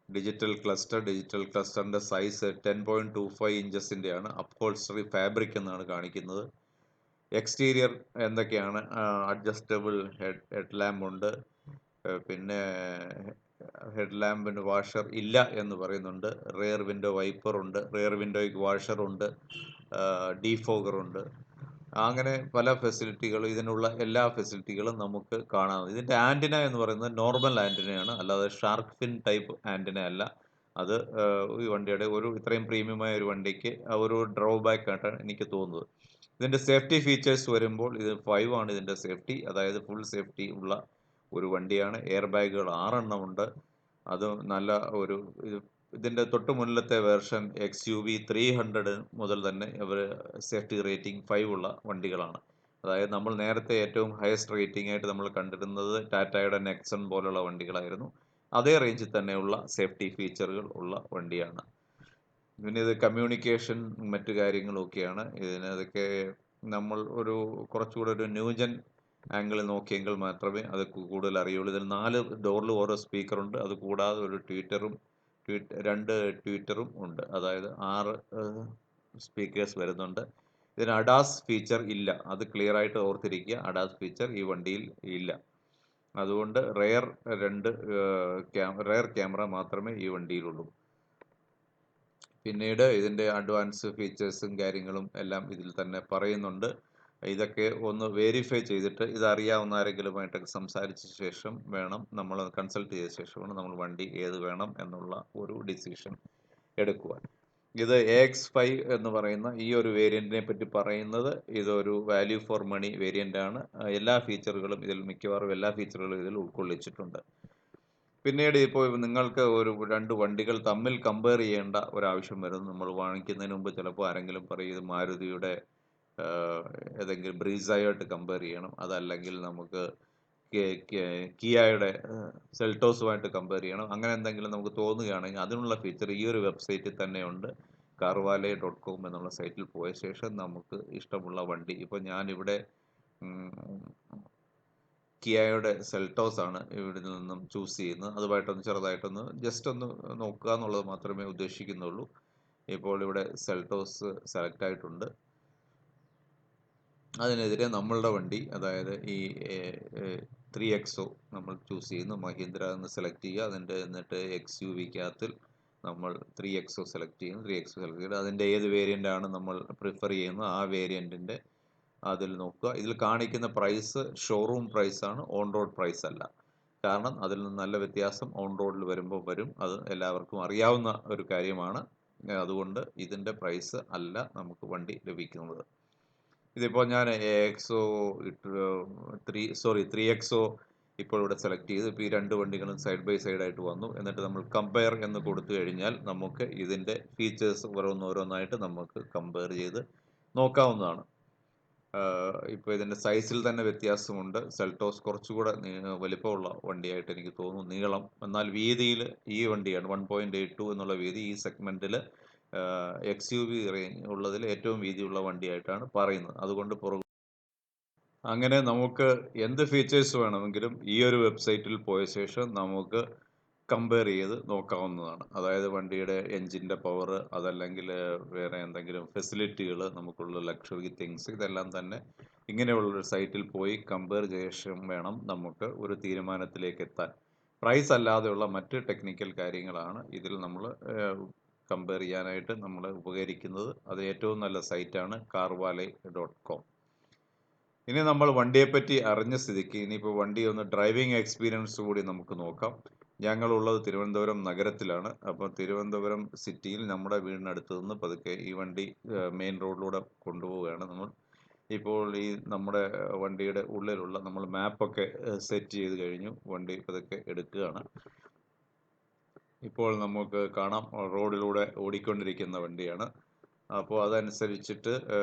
ഡിജിറ്റൽ ക്ലസ്റ്ററിൻ്റെ സൈസ് 10.25 ഇഞ്ചസിൻ്റെയാണ്. അപ്ഹോൾസ്റ്ററി ഫാബ്രിക് എന്നാണ് കാണിക്കുന്നത്. എക്സ്റ്റീരിയർ എന്തൊക്കെയാണ്, അഡ്ജസ്റ്റബിൾ ഹെഡ് ലാമ്പ് ഉണ്ട്. പിന്നെ ഹെഡ് ലാമ്പിന് വാഷർ ഇല്ല എന്ന് പറയുന്നുണ്ട്. റിയർ വിൻഡോ വൈപ്പർ ഉണ്ട്, റിയർ വിൻഡോയ്ക്ക് വാഷർ ഉണ്ട്, ഡീഫോഗർ ഉണ്ട്. അങ്ങനെ പല ഫെസിലിറ്റികളും, ഇതിനുള്ള എല്ലാ ഫെസിലിറ്റികളും നമുക്ക് കാണാം. ഇതിൻ്റെ ആൻറ്റിന എന്ന് പറയുന്നത് നോർമൽ ആൻറ്റിനയാണ്, അല്ലാതെ ഷാർക്ക് ഫിൻ ടൈപ്പ് ആൻറ്റിന അല്ല. അത് ഈ വണ്ടിയുടെ ഇത്രയും പ്രീമിയമായ ഒരു വണ്ടിക്ക് ഒരു ഡ്രോബാക്ക് ആയിട്ടാണ് എനിക്ക് തോന്നുന്നത്. ഇതിൻ്റെ സേഫ്റ്റി ഫീച്ചേഴ്സ് വരുമ്പോൾ ഇത് 5 ആണ് ഇതിൻ്റെ സേഫ്റ്റി, അതായത് ഫുൾ സേഫ്റ്റി ഉള്ള ഒരു വണ്ടിയാണ്. എയർ ബാഗുകൾ 6 എണ്ണം ഉണ്ട്. അത് നല്ല ഇതിൻ്റെ തൊട്ട് മുന്നിലത്തെ വേർഷൻ XUV 300 മുതൽ തന്നെ ഇവർ സേഫ്റ്റി റേറ്റിംഗ് 5 ഉള്ള വണ്ടികളാണ്. അതായത് നമ്മൾ നേരത്തെ ഏറ്റവും ഹയസ്റ്റ് റേറ്റിംഗ് ആയിട്ട് നമ്മൾ കണ്ടിരുന്നത് ടാറ്റയുടെ നെക്സൺ പോലുള്ള വണ്ടികളായിരുന്നു. അതേ റേഞ്ചിൽ തന്നെയുള്ള സേഫ്റ്റി ഫീച്ചറുകൾ ഉള്ള വണ്ടിയാണ്. പിന്നെ ഇത് കമ്മ്യൂണിക്കേഷൻ മറ്റു കാര്യങ്ങളൊക്കെയാണ്. അതൊക്കെ നമ്മൾ കുറച്ചുകൂടെ ഒരു ന്യൂജൻ ആംഗിളിൽ നോക്കിയെങ്കിൽ മാത്രമേ അത് കൂടുതൽ അറിയുള്ളൂ. ഇതിൽ 4 ഡോറിലും ഓരോ സ്പീക്കറുണ്ട്. അത് കൂടാതെ ഒരു രണ്ട് ട്വീറ്ററും ഉണ്ട്. അതായത് 6 സ്പീക്കേഴ്സ് വരുന്നുണ്ട്. ഇതിന് അഡാസ് ഫീച്ചർ ഇല്ല, അത് ക്ലിയർ ആയിട്ട് ഓർത്തിരിക്കുക. അഡാസ് ഫീച്ചർ ഈ വണ്ടിയിൽ ഇല്ല. അതുകൊണ്ട് റെയർ ക്യാമറ മാത്രമേ ഈ വണ്ടിയിലുള്ളൂ. പിന്നീട് ഇതിൻ്റെ അഡ്വാൻസ് ഫീച്ചേഴ്സും കാര്യങ്ങളും എല്ലാം ഇതിൽ തന്നെ പറയുന്നുണ്ട്. ഇതൊക്കെ ഒന്ന് വെരിഫൈ ചെയ്തിട്ട്, ഇതറിയാവുന്ന ആരെങ്കിലുമായിട്ടൊക്കെ സംസാരിച്ച ശേഷം വേണം, നമ്മൾ കൺസൾട്ട് ചെയ്ത ശേഷമാണ് നമ്മൾ വണ്ടി ഏത് വേണം എന്നുള്ള ഒരു ഡിസിഷൻ എടുക്കുവാൻ. ഇത് AX5 എന്ന് പറയുന്ന ഈ ഒരു വേരിയൻറ്റിനെ പറ്റി പറയുന്നത്, ഇതൊരു വാല്യൂ ഫോർ മണി വേരിയൻ്റ് ആണ്. മിക്കവാറും എല്ലാ ഫീച്ചറുകളും ഇതിൽ ഉൾക്കൊള്ളിച്ചിട്ടുണ്ട്. പിന്നീട് ഇപ്പോൾ നിങ്ങൾക്ക് രണ്ട് വണ്ടികൾ തമ്മിൽ കമ്പയർ ചെയ്യേണ്ട ഒരാവശ്യം വരുന്നു. നമ്മൾ വാങ്ങിക്കുന്നതിന് മുമ്പ് ചിലപ്പോൾ ആരെങ്കിലും പറയും ഇത് മാരുതിയുടെ ഏതെങ്കിലും ബ്രീസയായിട്ട് കമ്പയർ ചെയ്യണം, അതല്ലെങ്കിൽ നമുക്ക് കിയയുടെ സെൽട്ടോസുമായിട്ട് കമ്പയർ ചെയ്യണം. അങ്ങനെ എന്തെങ്കിലും നമുക്ക് തോന്നുകയാണെങ്കിൽ അതിനുള്ള ഫീച്ചർ ഈ ഒരു വെബ്സൈറ്റിൽ തന്നെയുണ്ട്. carvale.com എന്നുള്ള സൈറ്റിൽ പോയ ശേഷം നമുക്ക് ഇഷ്ടമുള്ള വണ്ടി, ഇപ്പോൾ ഞാനിവിടെ കിയയുടെ സെൽട്ടോസ് ആണ് ഇവിടെ നിന്നും ചൂസ് ചെയ്യുന്നത്. അതുമായിട്ടൊന്ന് ചെറുതായിട്ടൊന്ന് ജസ്റ്റ് ഒന്ന് നോക്കുക എന്നുള്ളത് മാത്രമേ ഉദ്ദേശിക്കുന്നുള്ളൂ. ഇപ്പോൾ ഇവിടെ സെൽട്ടോസ് സെലക്ട് ആയിട്ടുണ്ട്. അതിനെതിരെ നമ്മളുടെ വണ്ടി, അതായത് ഈ 3XO നമ്മൾ ചൂസ് ചെയ്യുന്നു. മഹീന്ദ്ര എന്ന് സെലക്ട് ചെയ്യുക. എന്നിട്ട് XUV-ക്കകത്തിൽ നമ്മൾ 3XO സെലക്ട് ചെയ്യുന്നു. 3XO സെലക്ട് ചെയ്ത് അതിൻ്റെ ഏത് വേരിയൻ്റ് ആണ് നമ്മൾ പ്രിഫർ ചെയ്യുന്നത് ആ വേരിയൻറ്റിൻ്റെ അതിൽ നോക്കുക. ഇതിൽ കാണിക്കുന്ന പ്രൈസ് ഷോറൂം പ്രൈസാണ്, ഓൺ റോഡ് പ്രൈസ് അല്ല. കാരണം അതിൽ നിന്ന് നല്ല വ്യത്യാസം ഓൺ റോഡിൽ വരുമ്പോൾ വരും. അത് എല്ലാവർക്കും അറിയാവുന്ന ഒരു കാര്യമാണ്. അതുകൊണ്ട് ഇതിൻ്റെ പ്രൈസ് അല്ല നമുക്ക് വണ്ടി ലഭിക്കുന്നത്. ഇതിപ്പോൾ ഞാൻ 3XO ഇപ്പോൾ ഇവിടെ സെലക്ട് ചെയ്ത്, ഇപ്പോൾ ഈ രണ്ട് വണ്ടികളും സൈഡ് ബൈ സൈഡായിട്ട് വന്നു. എന്നിട്ട് നമ്മൾ കമ്പയർ എന്ന് കൊടുത്തു കഴിഞ്ഞാൽ നമുക്ക് ഇതിൻ്റെ ഫീച്ചേഴ്സ് ഓരോന്നായിട്ട് നമുക്ക് കമ്പയർ ചെയ്ത് നോക്കാവുന്നതാണ്. ഇപ്പോൾ ഇതിൻ്റെ സൈസിൽ തന്നെ വ്യത്യാസമുണ്ട്. സെൽട്ടോസ് കുറച്ചുകൂടെ വലിപ്പമുള്ള വണ്ടിയായിട്ട് എനിക്ക് തോന്നുന്നു, നീളം. എന്നാൽ വീതിയിൽ ഈ വണ്ടിയാണ് 1.82 എന്നുള്ള വീതി ഈ സെഗ്മെൻറ്റിൽ XUV റേഞ്ച് ഉള്ളതിൽ ഏറ്റവും വീതിയുള്ള വണ്ടിയായിട്ടാണ് പറയുന്നത്. അതുകൊണ്ട് അങ്ങനെ നമുക്ക് എന്ത് ഫീച്ചേഴ്സ് വേണമെങ്കിലും ഈ ഒരു വെബ്സൈറ്റിൽ പോയ ശേഷം നമുക്ക് കമ്പയർ ചെയ്ത് നോക്കാവുന്നതാണ്. അതായത് വണ്ടിയുടെ എൻജിൻ്റെ പവർ, അതല്ലെങ്കിൽ വേറെ എന്തെങ്കിലും ഫെസിലിറ്റികൾ, നമുക്കുള്ള ലക്ഷറി തിങ്സ്, ഇതെല്ലാം തന്നെ ഇങ്ങനെയുള്ളൊരു സൈറ്റിൽ പോയി കമ്പയർ ചെയ്ത ശേഷം വേണം നമുക്ക് ഒരു തീരുമാനത്തിലേക്ക് എത്താൻ. പ്രൈസ് അല്ലാതെയുള്ള മറ്റ് ടെക്നിക്കൽ കാര്യങ്ങളാണ് ഇതിൽ നമ്മൾ കമ്പയർ ചെയ്യാനായിട്ട് നമ്മളെ ഉപകരിക്കുന്നത്. അത് ഏറ്റവും നല്ല സൈറ്റാണ് carvale.com. ഇനി നമ്മൾ വണ്ടിയെപ്പറ്റി അറിഞ്ഞ സ്ഥിതിക്ക് ഇനിയിപ്പോൾ വണ്ടി ഒന്ന് ഡ്രൈവിംഗ് എക്സ്പീരിയൻസ് കൂടി നമുക്ക് നോക്കാം. ഞങ്ങളുള്ളത് തിരുവനന്തപുരം നഗരത്തിലാണ്. അപ്പോൾ തിരുവനന്തപുരം സിറ്റിയിൽ നമ്മുടെ വീടിനടുത്ത് നിന്ന് പതുക്കെ ഈ വണ്ടി മെയിൻ റോഡിലൂടെ കൊണ്ടുപോവുകയാണ് നമ്മൾ. ഇപ്പോൾ ഈ നമ്മുടെ വണ്ടിയുടെ ഉള്ളിലുള്ള നമ്മൾ മാപ്പൊക്കെ സെറ്റ് ചെയ്ത് കഴിഞ്ഞു. വണ്ടി പതുക്കെ എടുക്കുകയാണ്. ഇപ്പോൾ നമുക്ക് കാണാം റോഡിലൂടെ ഓടിക്കൊണ്ടിരിക്കുന്ന വണ്ടിയാണ്. അപ്പോൾ അതനുസരിച്ചിട്ട്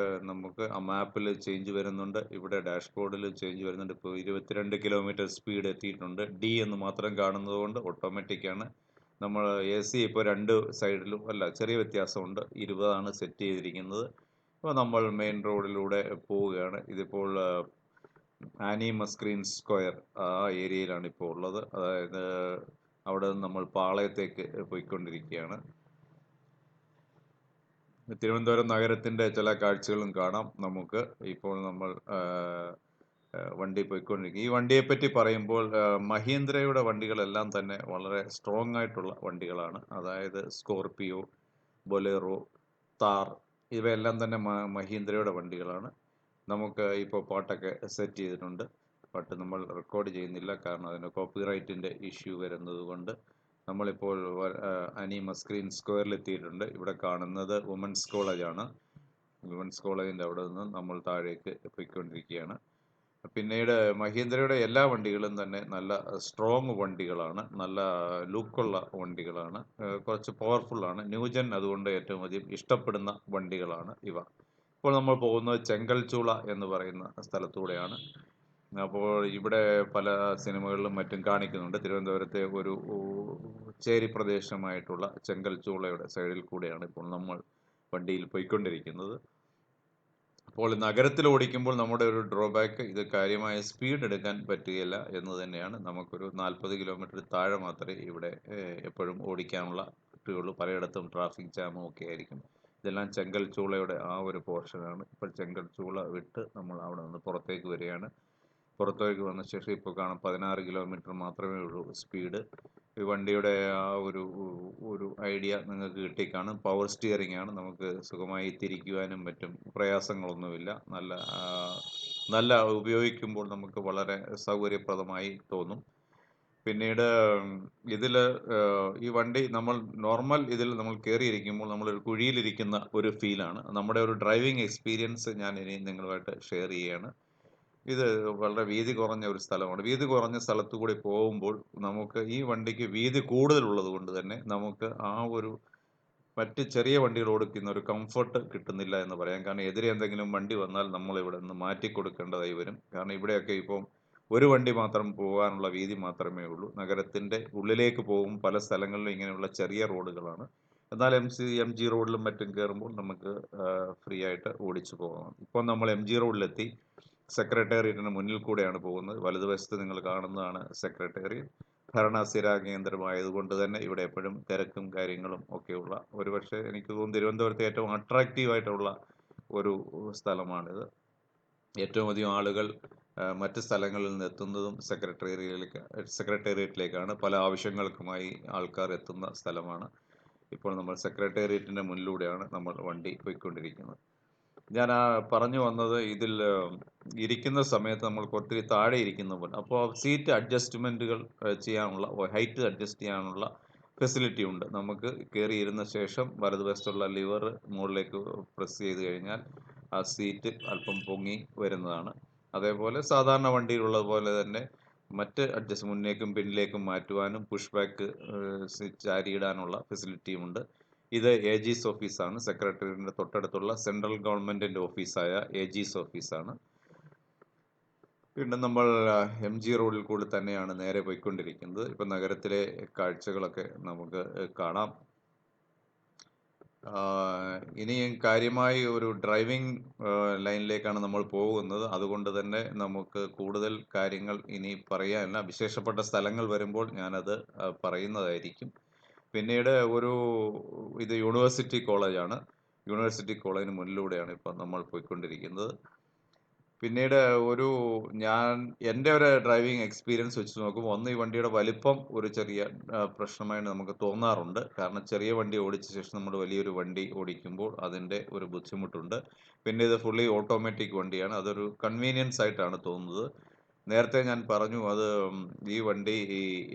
നമുക്ക് ആ മാപ്പിൽ ചേഞ്ച് വരുന്നുണ്ട്. ഇവിടെ ഡാഷ്ബോർഡിൽ ചേഞ്ച് വരുന്നുണ്ട്. ഇപ്പോൾ 22 കിലോമീറ്റർ സ്പീഡ് എത്തിയിട്ടുണ്ട്. ഡി എന്ന് മാത്രം കാണുന്നത് കൊണ്ട് ഓട്ടോമാറ്റിക്കാണ്. നമ്മൾ AC ഇപ്പോൾ 2 സൈഡിലും അല്ല, ചെറിയ വ്യത്യാസമുണ്ട്. 20 സെറ്റ് ചെയ്തിരിക്കുന്നത്. അപ്പോൾ നമ്മൾ മെയിൻ റോഡിലൂടെ പോവുകയാണ്. ഇതിപ്പോൾ ആനി മസ്ക്രീൻ സ്ക്വയർ ആ ഏരിയയിലാണ് ഇപ്പോൾ ഉള്ളത്. അതായത് അവിടെ നിന്ന് നമ്മൾ പാളയത്തേക്ക് പോയിക്കൊണ്ടിരിക്കുകയാണ്. തിരുവനന്തപുരം നഗരത്തിൻ്റെ ചില കാഴ്ചകളും കാണാം നമുക്ക്. ഇപ്പോൾ നമ്മൾ വണ്ടി പോയിക്കൊണ്ടിരിക്കും. ഈ വണ്ടിയെപ്പറ്റി പറയുമ്പോൾ മഹീന്ദ്രയുടെ വണ്ടികളെല്ലാം തന്നെ വളരെ സ്ട്രോങ് ആയിട്ടുള്ള വണ്ടികളാണ്. അതായത് സ്കോർപിയോ, ബൊലേറോ, താർ, ഇവയെല്ലാം തന്നെ മഹീന്ദ്രയുടെ വണ്ടികളാണ്. നമുക്ക് ഇപ്പോൾ പാട്ടൊക്കെ സെറ്റ് ചെയ്തിട്ടുണ്ട്. പാട്ട് നമ്മൾ റെക്കോർഡ് ചെയ്യുന്നില്ല, കാരണം അതിന് കോപ്പിറൈറ്റിൻ്റെ ഇഷ്യൂ വരുന്നത് കൊണ്ട്. നമ്മളിപ്പോൾ അനി മസ്ക്രീൻ സ്ക്വയറിലെത്തിയിട്ടുണ്ട്. ഇവിടെ കാണുന്നത് വുമൻസ് കോളേജാണ്. വുമൻസ് കോളേജിൻ്റെ അവിടെ നിന്ന് നമ്മൾ താഴേക്ക് പോയിക്കൊണ്ടിരിക്കുകയാണ്. പിന്നീട് മഹീന്ദ്രയുടെ എല്ലാ വണ്ടികളും തന്നെ നല്ല സ്ട്രോങ് വണ്ടികളാണ്, നല്ല ലുക്കുള്ള വണ്ടികളാണ്, കുറച്ച് പവർഫുള്ളാണ്. ന്യൂജൻ അതുകൊണ്ട് ഏറ്റവും അധികം ഇഷ്ടപ്പെടുന്ന വണ്ടികളാണ് ഇവ. ഇപ്പോൾ നമ്മൾ പോകുന്നത് ചെങ്കൽച്ചൂള എന്ന് പറയുന്ന സ്ഥലത്തൂടെയാണ്. അപ്പോൾ ഇവിടെ പല സിനിമകളിലും മറ്റും കാണിക്കുന്നുണ്ട്. തിരുവനന്തപുരത്തെ ഒരു ചേരി പ്രദേശമായിട്ടുള്ള ചെങ്കൽച്ചൂളയുടെ സൈഡിൽ കൂടെയാണ് ഇപ്പോൾ നമ്മൾ വണ്ടിയിൽ പോയിക്കൊണ്ടിരിക്കുന്നത്. അപ്പോൾ നഗരത്തിൽ ഓടിക്കുമ്പോൾ നമ്മുടെ ഒരു ഡ്രോബാക്ക്, ഇത് കാര്യമായ സ്പീഡ് എടുക്കാൻ പറ്റുകയില്ല എന്ന് തന്നെയാണ്. നമുക്കൊരു 40 കിലോമീറ്റർ താഴെ മാത്രമേ ഇവിടെ എപ്പോഴും ഓടിക്കാനുള്ള പറ്റുകയുള്ളൂ. പലയിടത്തും ട്രാഫിക് ജാമും ഒക്കെ ആയിരിക്കും. ഇതെല്ലാം ചെങ്കൽച്ചൂളയുടെ ആ ഒരു പോർഷനാണ്. ഇപ്പോൾ ചെങ്കൽച്ചൂള വിട്ട് നമ്മൾ അവിടെ നിന്ന് പുറത്തേക്ക് വരികയാണ്. പുറത്തേക്ക് വന്ന ശേഷം ഇപ്പോൾ കാണാം 16 കിലോമീറ്റർ മാത്രമേ ഉള്ളൂ സ്പീഡ്. ഈ വണ്ടിയുടെ ആ ഒരു ഐഡിയ നിങ്ങൾക്ക് കിട്ടിക്കാണും. പവർ സ്റ്റിയറിംഗ് ആണ്. നമുക്ക് സുഖമായി തിരിക്കുവാനും മറ്റും പ്രയാസങ്ങളൊന്നുമില്ല. നല്ല ഉപയോഗിക്കുമ്പോൾ നമുക്ക് വളരെ സൗകര്യപ്രദമായി തോന്നും. പിന്നീട് ഇതിൽ ഈ വണ്ടി നമ്മൾ നോർമൽ ഇതിൽ നമ്മൾ കയറിയിരിക്കുമ്പോൾ നമ്മളൊരു കുഴിയിലിരിക്കുന്ന ഒരു ഫീലാണ്. നമ്മുടെ ഒരു ഡ്രൈവിംഗ് എക്സ്പീരിയൻസ് ഞാൻ ഇനി നിങ്ങളുമായിട്ട് ഷെയർ ചെയ്യുകയാണ്. ഇത് വളരെ വീതി കുറഞ്ഞ ഒരു സ്ഥലമാണ്. വീതി കുറഞ്ഞ സ്ഥലത്തു കൂടി പോകുമ്പോൾ നമുക്ക് ഈ വണ്ടിക്ക് വീതി കൂടുതലുള്ളത് കൊണ്ട് തന്നെ നമുക്ക് ആ ഒരു മറ്റ് ചെറിയ വണ്ടികൾ ഓടിക്കുന്ന ഒരു കംഫർട്ട് കിട്ടുന്നില്ല എന്ന് പറയാം. കാരണം എതിരെ എന്തെങ്കിലും വണ്ടി വന്നാൽ നമ്മൾ ഇവിടെ നിന്ന് മാറ്റി കൊടുക്കേണ്ടതായി വരും. കാരണം ഇവിടെയൊക്കെ ഇപ്പം ഒരു വണ്ടി മാത്രം പോകാനുള്ള വീതി മാത്രമേ ഉള്ളൂ. നഗരത്തിൻ്റെ ഉള്ളിലേക്ക് പോകും പല സ്ഥലങ്ങളിലും ഇങ്ങനെയുള്ള ചെറിയ റോഡുകളാണ്. എന്നാൽ MG റോഡിലും മറ്റും കയറുമ്പോൾ നമുക്ക് ഫ്രീ ആയിട്ട് ഓടിച്ചു പോകാം. ഇപ്പോൾ നമ്മൾ MG റോഡിലെത്തി. സെക്രട്ടേറിയറ്റിന് മുന്നിൽ കൂടെയാണ് പോകുന്നത്. വലതുവശത്ത് നിങ്ങൾ കാണുന്നതാണ് സെക്രട്ടേറിയറ്റ്. ഭരണസ്ഥിര കേന്ദ്രമായതുകൊണ്ട് തന്നെ ഇവിടെ എപ്പോഴും തിരക്കും കാര്യങ്ങളും ഒക്കെയുള്ള, ഒരുപക്ഷെ എനിക്ക് തോന്നുന്നു തിരുവനന്തപുരത്തെ ഏറ്റവും അട്രാക്റ്റീവായിട്ടുള്ള ഒരു സ്ഥലമാണിത്. ഏറ്റവും അധികം ആളുകൾ മറ്റ് സ്ഥലങ്ങളിൽ നിന്ന് എത്തുന്നതും സെക്രട്ടേറിയറ്റിലേക്കാണ്. പല ആവശ്യങ്ങൾക്കുമായി ആൾക്കാർ എത്തുന്ന സ്ഥലമാണ്. ഇപ്പോൾ നമ്മൾ സെക്രട്ടേറിയറ്റിൻ്റെ മുന്നിലൂടെയാണ് നമ്മൾ വണ്ടി പോയിക്കൊണ്ടിരിക്കുന്നത്. ഞാൻ പറഞ്ഞു വന്നത്, ഇതിൽ ഇരിക്കുന്ന സമയത്ത് നമ്മൾ ഒത്തിരി താഴെ ഇരിക്കുന്ന പോലെ, അപ്പോൾ സീറ്റ് അഡ്ജസ്റ്റ്മെൻറ്റുകൾ ചെയ്യാനുള്ള, ഹൈറ്റ് അഡ്ജസ്റ്റ് ചെയ്യാനുള്ള ഫെസിലിറ്റി ഉണ്ട്. നമുക്ക് കയറി ഇരുന്ന ശേഷം വലതുവശത്തുള്ള ലിവർ മുകളിലേക്ക് പ്രസ് ചെയ്ത് കഴിഞ്ഞാൽ ആ സീറ്റ് അല്പം പൊങ്ങി വരുന്നതാണ്. അതേപോലെ സാധാരണ വണ്ടിയിലുള്ളത് പോലെ തന്നെ മറ്റ് മുന്നേക്കും പിന്നിലേക്കും മാറ്റുവാനും പുഷ് ബാക്ക് ചാരിയിടാനുള്ള ഫെസിലിറ്റിയുമുണ്ട്. ഇത് AG's ഓഫീസാണ്. സെക്രട്ടേറിയറ്റിൻ്റെ തൊട്ടടുത്തുള്ള സെൻട്രൽ ഗവൺമെൻറ്റിൻ്റെ ഓഫീസായ AG's ഓഫീസാണ്. വീണ്ടും നമ്മൾ MG റോഡിൽ കൂടി തന്നെയാണ് നേരെ പോയിക്കൊണ്ടിരിക്കുന്നത്. ഇപ്പം നഗരത്തിലെ കാഴ്ചകളൊക്കെ നമുക്ക് കാണാം. ഇനിയും കാര്യമായി ഒരു ഡ്രൈവിംഗ് ലൈനിലേക്കാണ് നമ്മൾ പോകുന്നത്. അതുകൊണ്ട് തന്നെ നമുക്ക് കൂടുതൽ കാര്യങ്ങൾ ഇനി പറയാനില്ല. വിശേഷപ്പെട്ട സ്ഥലങ്ങൾ വരുമ്പോൾ ഞാനത് പറയുന്നതായിരിക്കും. പിന്നീട് ഇത് യൂണിവേഴ്സിറ്റി കോളേജാണ്. യൂണിവേഴ്സിറ്റി കോളേജിന് മുന്നിലൂടെയാണ് ഇപ്പം നമ്മൾ പോയിക്കൊണ്ടിരിക്കുന്നത്. പിന്നീട് എൻ്റെ ഒരു ഡ്രൈവിംഗ് എക്സ്പീരിയൻസ് വെച്ച് നോക്കുമ്പോൾ ഈ വണ്ടിയുടെ വലിപ്പം ഒരു ചെറിയ പ്രശ്നമായിട്ട് നമുക്ക് തോന്നാറുണ്ട്. കാരണം ചെറിയ വണ്ടി ഓടിച്ച ശേഷം നമ്മൾ വലിയൊരു വണ്ടി ഓടിക്കുമ്പോൾ അതിൻ്റെ ഒരു ബുദ്ധിമുട്ടുണ്ട്. പിന്നെ ഇത് ഫുള്ളി ഓട്ടോമാറ്റിക് വണ്ടിയാണ്. അതൊരു കൺവീനിയൻസ് ആയിട്ടാണ് തോന്നുന്നത്. നേരത്തെ ഞാൻ പറഞ്ഞു ഈ വണ്ടി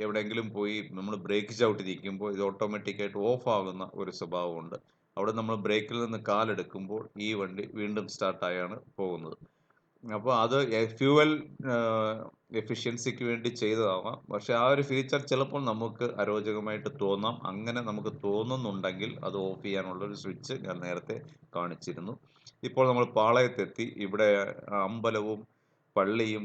എവിടെയെങ്കിലും പോയി നമ്മൾ ബ്രേക്ക് ചവിട്ടി നിൽക്കുമ്പോൾ ഇത് ഓട്ടോമാറ്റിക്കായിട്ട് ഓഫ് ആകുന്ന ഒരു സ്വഭാവമുണ്ട്. അവിടെ നമ്മൾ ബ്രേക്കിൽ നിന്ന് കാലെടുക്കുമ്പോൾ ഈ വണ്ടി വീണ്ടും സ്റ്റാർട്ടായാണ് പോകുന്നത്. അപ്പോൾ അത് ഫ്യൂവൽ എഫിഷ്യൻസിക്ക് വേണ്ടി ചെയ്തതാവാം. പക്ഷെ ആ ഒരു ഫീച്ചർ ചിലപ്പോൾ നമുക്ക് അരോചകമായിട്ട് തോന്നാം. അങ്ങനെ നമുക്ക് തോന്നുന്നുണ്ടെങ്കിൽ അത് ഓഫ് ചെയ്യാനുള്ളൊരു സ്വിച്ച് ഞാൻ നേരത്തെ കാണിച്ചിരുന്നു. ഇപ്പോൾ നമ്മൾ പാളയത്തെത്തി. ഇവിടെ അമ്പലവും പള്ളിയും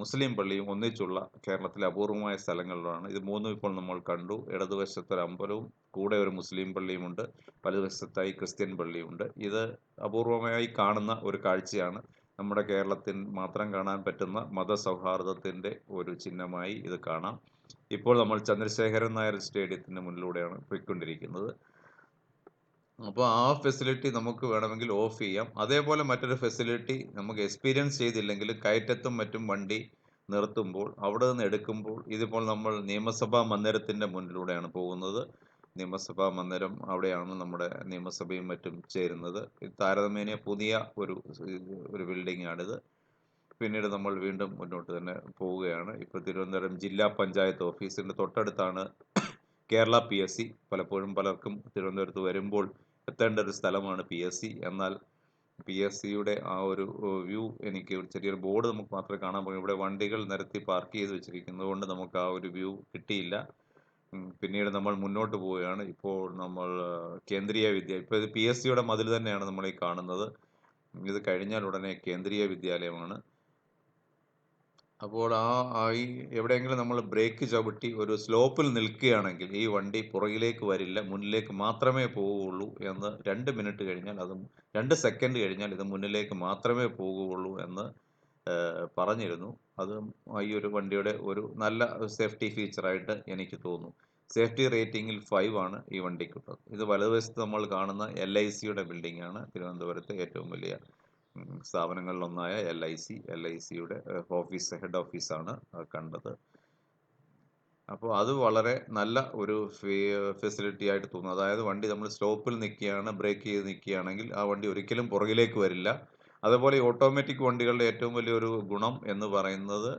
മുസ്ലിം പള്ളിയും ഒന്നിച്ചുള്ള കേരളത്തിലെ അപൂർവമായ സ്ഥലങ്ങളിലാണ്. ഇത് മൂന്നും ഇപ്പോൾ നമ്മൾ കണ്ടു. ഇടതുവശത്തൊരു അമ്പലവും കൂടെ ഒരു മുസ്ലിം പള്ളിയുമുണ്ട്. വലതുവശത്തായി ക്രിസ്ത്യൻ പള്ളിയുണ്ട്. ഇത് അപൂർവമായി കാണുന്ന ഒരു കാഴ്ചയാണ്. നമ്മുടെ കേരളത്തിൽ മാത്രം കാണാൻ പറ്റുന്ന മതസൗഹാർദ്ദത്തിൻ്റെ ഒരു ചിഹ്നമായി ഇത് കാണാം. ഇപ്പോൾ നമ്മൾ ചന്ദ്രശേഖരൻ നായർ സ്റ്റേഡിയത്തിൻ്റെ മുന്നിലൂടെയാണ് പോയിക്കൊണ്ടിരിക്കുന്നത്. അപ്പോൾ ആ ഫെസിലിറ്റി നമുക്ക് വേണമെങ്കിൽ ഓഫ് ചെയ്യാം. അതേപോലെ മറ്റൊരു ഫെസിലിറ്റി നമുക്ക് എക്സ്പീരിയൻസ് ചെയ്തില്ലെങ്കിലും കയറ്റത്തും മറ്റും വണ്ടി നിർത്തുമ്പോൾ അവിടെ നിന്ന് എടുക്കുമ്പോൾ ഇതിപ്പോൾ നമ്മൾ നിയമസഭാ മന്ദിരത്തിൻ്റെ മുന്നിലൂടെയാണ് പോകുന്നത്. നിയമസഭാ മന്ദിരം അവിടെയാണ് നമ്മുടെ നിയമസഭയും മറ്റും ചേരുന്നത്. ഇത് താരതമ്യേന പുതിയ ഒരു ബിൽഡിംഗാണിത്. പിന്നീട് നമ്മൾ വീണ്ടും മുന്നോട്ട് തന്നെ പോവുകയാണ്. ഇപ്പോൾ തിരുവനന്തപുരം ജില്ലാ പഞ്ചായത്ത് ഓഫീസിൻ്റെ തൊട്ടടുത്താണ് കേരള PSC. പലപ്പോഴും പലർക്കും തിരുവനന്തപുരത്ത് വരുമ്പോൾ എത്തേണ്ട ഒരു സ്ഥലമാണ് PSC. എന്നാൽ PSCയുടെ ആ ഒരു വ്യൂ എനിക്ക് ചെറിയൊരു ബോർഡ് നമുക്ക് മാത്രമേ കാണാൻ പറ്റൂ. ഇവിടെ വണ്ടികൾ നിരത്തി പാർക്ക് ചെയ്ത് വെച്ചിരിക്കുന്നത് കൊണ്ട് നമുക്ക് ആ ഒരു വ്യൂ കിട്ടിയില്ല. പിന്നീട് നമ്മൾ മുന്നോട്ട് പോവുകയാണ്. ഇപ്പോൾ നമ്മൾ ഇപ്പോൾ ഇത് PSCയുടെ മതിൽ തന്നെയാണ് നമ്മൾ ഈ കാണുന്നത്. ഇത് കഴിഞ്ഞാൽ ഉടനെ കേന്ദ്രീയ വിദ്യാലയമാണ്. അപ്പോൾ ഈ എവിടെയെങ്കിലും നമ്മൾ ബ്രേക്ക് ചവിട്ടി ഒരു സ്ലോപ്പിൽ നിൽക്കുകയാണെങ്കിൽ ഈ വണ്ടി പുറകിലേക്ക് വരില്ല, മുന്നിലേക്ക് മാത്രമേ പോവുകയുള്ളൂ എന്ന് 2 മിനിറ്റ് കഴിഞ്ഞാൽ 2 സെക്കൻഡ് കഴിഞ്ഞാൽ ഇത് മുന്നിലേക്ക് മാത്രമേ പോകുകയുള്ളൂ എന്ന് പറഞ്ഞിരുന്നു. അതും ഈ ഒരു വണ്ടിയുടെ ഒരു നല്ല സേഫ്റ്റി ഫീച്ചറായിട്ട് എനിക്ക് തോന്നുന്നു. സേഫ്റ്റി റേറ്റിംഗിൽ 5 ആണ് ഈ വണ്ടിക്കുള്ളത്. ഇത് വലതുവശത്ത് നമ്മൾ കാണുന്ന LICയുടെ ബിൽഡിംഗാണ്. തിരുവനന്തപുരത്തെ ഏറ്റവും വലിയ സ്ഥാപനങ്ങളിലൊന്നായ LICയുടെ ഹെഡ് ഓഫീസാണ് കണ്ടത്. അപ്പോൾ അത് വളരെ നല്ല ഒരു ഫെസിലിറ്റി ആയിട്ട് തോന്നുന്നു. അതായത് വണ്ടി നമ്മൾ സ്റ്റോപ്പിൽ നിൽക്കുകയാണ്, ബ്രേക്ക് ചെയ്ത് നിൽക്കുകയാണെങ്കിൽ ആ വണ്ടി ഒരിക്കലും പുറകിലേക്ക് വരില്ല. അതുപോലെ ഓട്ടോമാറ്റിക് വണ്ടികളുടെ ഏറ്റവും വലിയൊരു ഗുണം എന്ന് പറയുന്നത്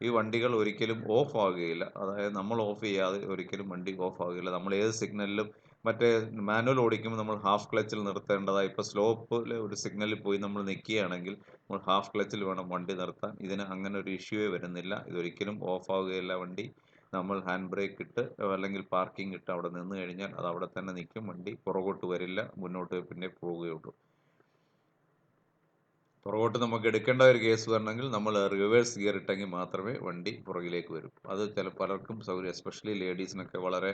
ഈ വണ്ടികൾ ഒരിക്കലും ഓഫ് ആകുകയില്ല. അതായത് നമ്മൾ ഓഫ് ചെയ്യാതെ ഒരിക്കലും വണ്ടി ഓഫ് ആകുകയില്ല. നമ്മൾ ഏത് സിഗ്നലിലും മറ്റേ മാനുവൽ ഓടിക്കുമ്പോൾ നമ്മൾ ഹാഫ് ക്ലച്ചിൽ നിർത്തേണ്ടതായി. ഇപ്പോൾ സ്ലോപ്പിൽ ഒരു സിഗ്നലിൽ പോയി നമ്മൾ നിൽക്കുകയാണെങ്കിൽ നമ്മൾ ഹാഫ് ക്ലച്ചിൽ വേണം വണ്ടി നിർത്താൻ. ഇതിന് അങ്ങനെ ഒരു ഇഷ്യൂവേ വരുന്നില്ല. ഇതൊരിക്കലും ഓഫ് ആവുകയില്ല വണ്ടി. നമ്മൾ ഹാൻഡ് ബ്രേക്ക് ഇട്ട് അല്ലെങ്കിൽ പാർക്കിംഗ് ഇട്ട് അവിടെ നിന്ന് കഴിഞ്ഞാൽ അത് അവിടെ തന്നെ നിൽക്കും. വണ്ടി പുറകോട്ട് വരില്ല, മുന്നോട്ട് പിന്നെ പോവുകയുള്ളൂ. പുറകോട്ട് നമുക്ക് എടുക്കേണ്ട ഒരു കേസ് വരണമെങ്കിൽ നമ്മൾ റിവേഴ്സ് ഗിയർ ഇട്ടെങ്കിൽ മാത്രമേ വണ്ടി പുറകിലേക്ക് വരൂ. അത് പലർക്കും സൗകര്യം, എസ്പെഷ്യലി ലേഡീസിനൊക്കെ വളരെ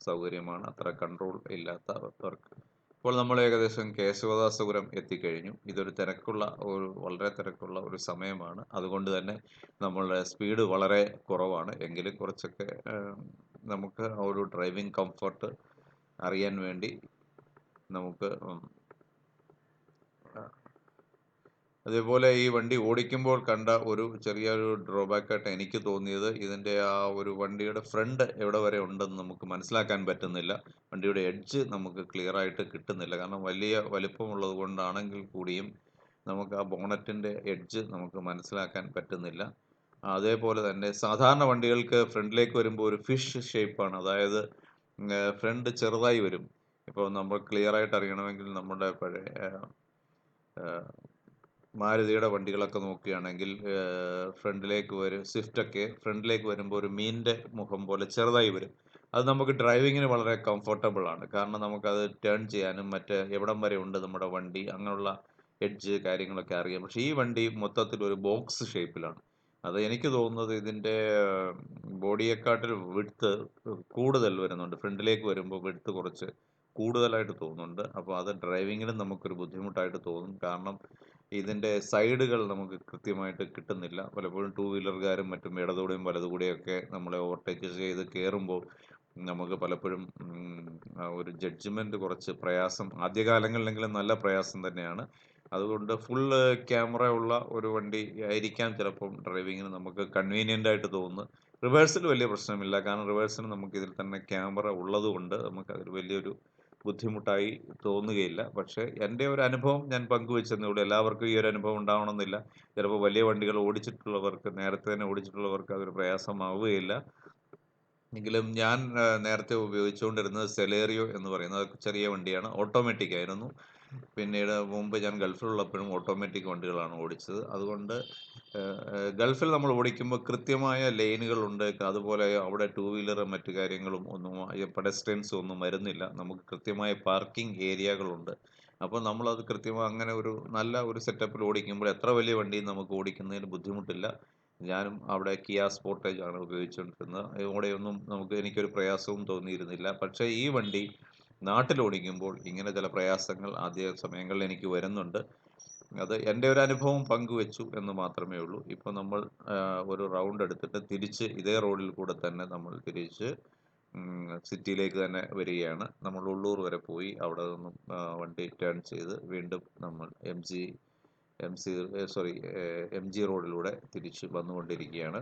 സൗകര്യമാണ്, അത്ര കൺട്രോൾ ഇല്ലാത്തവർക്ക്. ഇപ്പോൾ നമ്മൾ ഏകദേശം കേശവദാസപുരം എത്തിക്കഴിഞ്ഞു. ഇതൊരു വളരെ തിരക്കുള്ള ഒരു സമയമാണ്. അതുകൊണ്ട് തന്നെ നമ്മളുടെ സ്പീഡ് വളരെ കുറവാണ്. എങ്കിലും കുറച്ചൊക്കെ നമുക്ക് ആ ഒരു ഡ്രൈവിംഗ് കംഫർട്ട് അറിയാൻ വേണ്ടി നമുക്ക് അതേപോലെ ഈ വണ്ടി ഓടിക്കുമ്പോൾ കണ്ട ഒരു ചെറിയൊരു ഡ്രോബാക്കായിട്ട് എനിക്ക് തോന്നിയത് ഇതിൻ്റെ ആ ഒരു വണ്ടിയുടെ ഫ്രണ്ട് എവിടെ വരെ ഉണ്ടെന്ന് നമുക്ക് മനസ്സിലാക്കാൻ പറ്റുന്നില്ല. വണ്ടിയുടെ എഡ്ജ് നമുക്ക് ക്ലിയർ ആയിട്ട് കിട്ടുന്നില്ല. കാരണം വലിയ വലിപ്പമുള്ളത് കൊണ്ടാണെങ്കിൽ കൂടിയും നമുക്ക് ആ ബോണറ്റിൻ്റെ എഡ്ജ് നമുക്ക് മനസ്സിലാക്കാൻ പറ്റുന്നില്ല. അതേപോലെ തന്നെ സാധാരണ വണ്ടികൾക്ക് ഫ്രണ്ടിലേക്ക് വരുമ്പോൾ ഒരു ഫിഷ് ഷേപ്പാണ്. അതായത് ഫ്രണ്ട് ചെറുതായി വരും. ഇപ്പോൾ നമ്മൾ ക്ലിയർ ആയിട്ട് അറിയണമെങ്കിൽ നമ്മുടെ പഴയ മാരുതിയുടെ വണ്ടികളൊക്കെ നോക്കുകയാണെങ്കിൽ സ്വിഫ്റ്റൊക്കെ ഫ്രണ്ടിലേക്ക് വരുമ്പോൾ ഒരു മീനിൻ്റെ മുഖം പോലെ ചെറുതായി വരും. അത് നമുക്ക് ഡ്രൈവിങ്ങിന് വളരെ കംഫർട്ടബിൾ ആണ്. കാരണം നമുക്കത് ടേൺ ചെയ്യാനും എവിടം വരെ ഉണ്ട് നമ്മുടെ വണ്ടി അങ്ങനെയുള്ള എഡ്ജ് കാര്യങ്ങളൊക്കെ അറിയാം. പക്ഷേ ഈ വണ്ടി മൊത്തത്തിൽ ഒരു ബോക്സ് ഷേപ്പിലാണ്. അത് എനിക്ക് തോന്നുന്നത് ഇതിൻ്റെ ബോഡിയെക്കാട്ടിൽ വിഡ്ത്ത് കൂടുതൽ വരുന്നുണ്ട്. ഫ്രണ്ടിലേക്ക് വരുമ്പോൾ വിഡ്ത്ത് കുറച്ച് കൂടുതലായിട്ട് തോന്നുന്നുണ്ട്. അപ്പോൾ അത് ഡ്രൈവിങ്ങിലും നമുക്കൊരു ബുദ്ധിമുട്ടായിട്ട് തോന്നും. കാരണം ഇതിൻ്റെ സൈഡുകൾ നമുക്ക് കൃത്യമായിട്ട് കിട്ടുന്നില്ല. പലപ്പോഴും ടൂ വീലർകാരും മറ്റും ഇടതുകൂടെയും വലതുകൂടെയൊക്കെ നമ്മളെ ഓവർടേക്ക് ചെയ്ത് കയറുമ്പോൾ നമുക്ക് പലപ്പോഴും ഒരു ജഡ്ജ്മെൻറ്റ് കുറച്ച് പ്രയാസം, ആദ്യകാലങ്ങളിലെങ്കിലും നല്ല പ്രയാസം തന്നെയാണ്. അതുകൊണ്ട് ഫുള്ള് ക്യാമറ ഉള്ള ഒരു വണ്ടി ആയിരിക്കാം ചിലപ്പം ഡ്രൈവിങ്ങിന് നമുക്ക് കൺവീനിയൻ്റ് ആയിട്ട് തോന്നുന്നത്. റിവേഴ്സിൽ വലിയ പ്രശ്നമില്ല. കാരണം റിവേഴ്സിന് നമുക്ക് ഇതിൽ തന്നെ ക്യാമറ ഉള്ളതുകൊണ്ട് നമുക്കതൊരു വലിയൊരു ബുദ്ധിമുട്ടായി തോന്നുകയില്ല. പക്ഷേ എൻ്റെ ഒരു അനുഭവം ഞാൻ പങ്കുവെച്ചെന്നേ ഉള്ളൂ. എല്ലാവർക്കും ഈ ഒരു അനുഭവം ഉണ്ടാവണമെന്നില്ല. ചിലപ്പോൾ വലിയ വണ്ടികൾ ഓടിച്ചിട്ടുള്ളവർക്ക്, നേരത്തെ തന്നെ ഓടിച്ചിട്ടുള്ളവർക്ക് അതൊരു പ്രയാസമാവുകയില്ല. എങ്കിലും ഞാൻ നേരത്തെ ഉപയോഗിച്ചുകൊണ്ടിരുന്നത് സെലേറിയോ എന്ന് പറയുന്നത് ചെറിയ വണ്ടിയാണ്. ഓട്ടോമാറ്റിക് ആയിരുന്നു. പിന്നീട് മുമ്പ് ഞാൻ ഗൾഫിലുള്ളപ്പോഴും ഓട്ടോമാറ്റിക് വണ്ടികളാണ് ഓടിച്ചത്. അതുകൊണ്ട് ഗൾഫിൽ നമ്മൾ ഓടിക്കുമ്പോൾ കൃത്യമായ ലൈനുകളുണ്ട്. അതുപോലെ അവിടെ ടൂ വീലർ മറ്റു കാര്യങ്ങളും ഒന്നും പെഡസ്ട്രിയൻസും ഒന്നും വരുന്നില്ല. നമുക്ക് കൃത്യമായ പാർക്കിംഗ് ഏരിയകളുണ്ട്. അപ്പോൾ നമ്മളത് കൃത്യമായി അങ്ങനെ ഒരു നല്ല ഒരു സെറ്റപ്പിൽ ഓടിക്കുമ്പോൾ എത്ര വലിയ വണ്ടിയും നമുക്ക് ഓടിക്കുന്നതിന് ബുദ്ധിമുട്ടില്ല. ഞാനും അവിടെ കിയ സ്പോർട്ടേജ് ആണ് ഉപയോഗിച്ചുകൊണ്ടിരുന്നത്. ഇവിടെയൊന്നും എനിക്കൊരു പ്രയാസവും തോന്നിയിരുന്നില്ല. പക്ഷേ ഈ വണ്ടി നാട്ടിൽ ഓടിക്കുമ്പോൾ ഇങ്ങനെ ചില പ്രയാസങ്ങൾ ആദ്യ സമയങ്ങളിൽ എനിക്ക് വരുന്നുണ്ട്. അത് എൻ്റെ ഒരു അനുഭവം പങ്കുവെച്ചു എന്ന് മാത്രമേ ഉള്ളൂ. ഇപ്പോൾ നമ്മൾ ഒരു റൗണ്ട് എടുത്തിട്ട് തിരിച്ച് ഇതേ റോഡിൽ കൂടെ തന്നെ നമ്മൾ തിരിച്ച് സിറ്റിയിലേക്ക് തന്നെ വരികയാണ്. നമ്മൾ ഉള്ളൂർ വരെ പോയി അവിടെ നിന്നും വണ്ടി ടേൺ ചെയ്ത് വീണ്ടും നമ്മൾ എം ജി റോഡിലൂടെ തിരിച്ച് വന്നുകൊണ്ടിരിക്കുകയാണ്.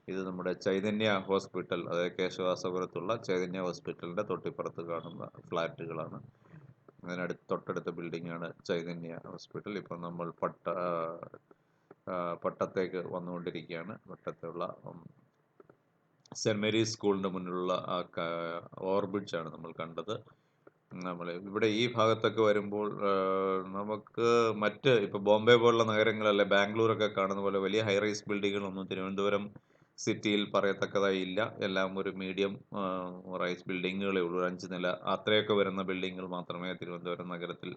ഇത് നമ്മുടെ ചൈതന്യ ഹോസ്പിറ്റൽ, അതായത് കേശവാസപുരത്തുള്ള ചൈതന്യ ഹോസ്പിറ്റലിൻ്റെ തൊട്ടിപ്പുറത്ത് കാണുന്ന ഫ്ലാറ്റുകളാണ്. തൊട്ടടുത്ത ബിൽഡിംഗാണ് ചൈതന്യ ഹോസ്പിറ്റൽ. ഇപ്പം നമ്മൾ പട്ടത്തേക്ക് വന്നുകൊണ്ടിരിക്കുകയാണ്. പട്ടത്തുള്ള സെൻറ് മേരീസ് സ്കൂളിൻ്റെ മുന്നിലുള്ള ആ ഓവർബ്രിഡ്ജാണ് നമ്മൾ കണ്ടത്. നമ്മൾ ഇവിടെ ഈ ഭാഗത്തൊക്കെ വരുമ്പോൾ നമുക്ക് മറ്റ് ഇപ്പോൾ ബോംബെ പോലുള്ള നഗരങ്ങളല്ലേ, ബാംഗ്ലൂരൊക്കെ കാണുന്ന പോലെ വലിയ ഹൈ റൈസ് ബിൽഡിങ്ങുകളൊന്നും തിരുവനന്തപുരം സിറ്റിയിൽ പറയത്തക്കതായി ഇല്ല. എല്ലാം ഒരു മീഡിയം റൈസ് ബിൽഡിങ്ങുകളേ ഉള്ളൂ. 5 നില അത്രയൊക്കെ വരുന്ന ബിൽഡിങ്ങുകൾ മാത്രമേ തിരുവനന്തപുരം നഗരത്തിൽ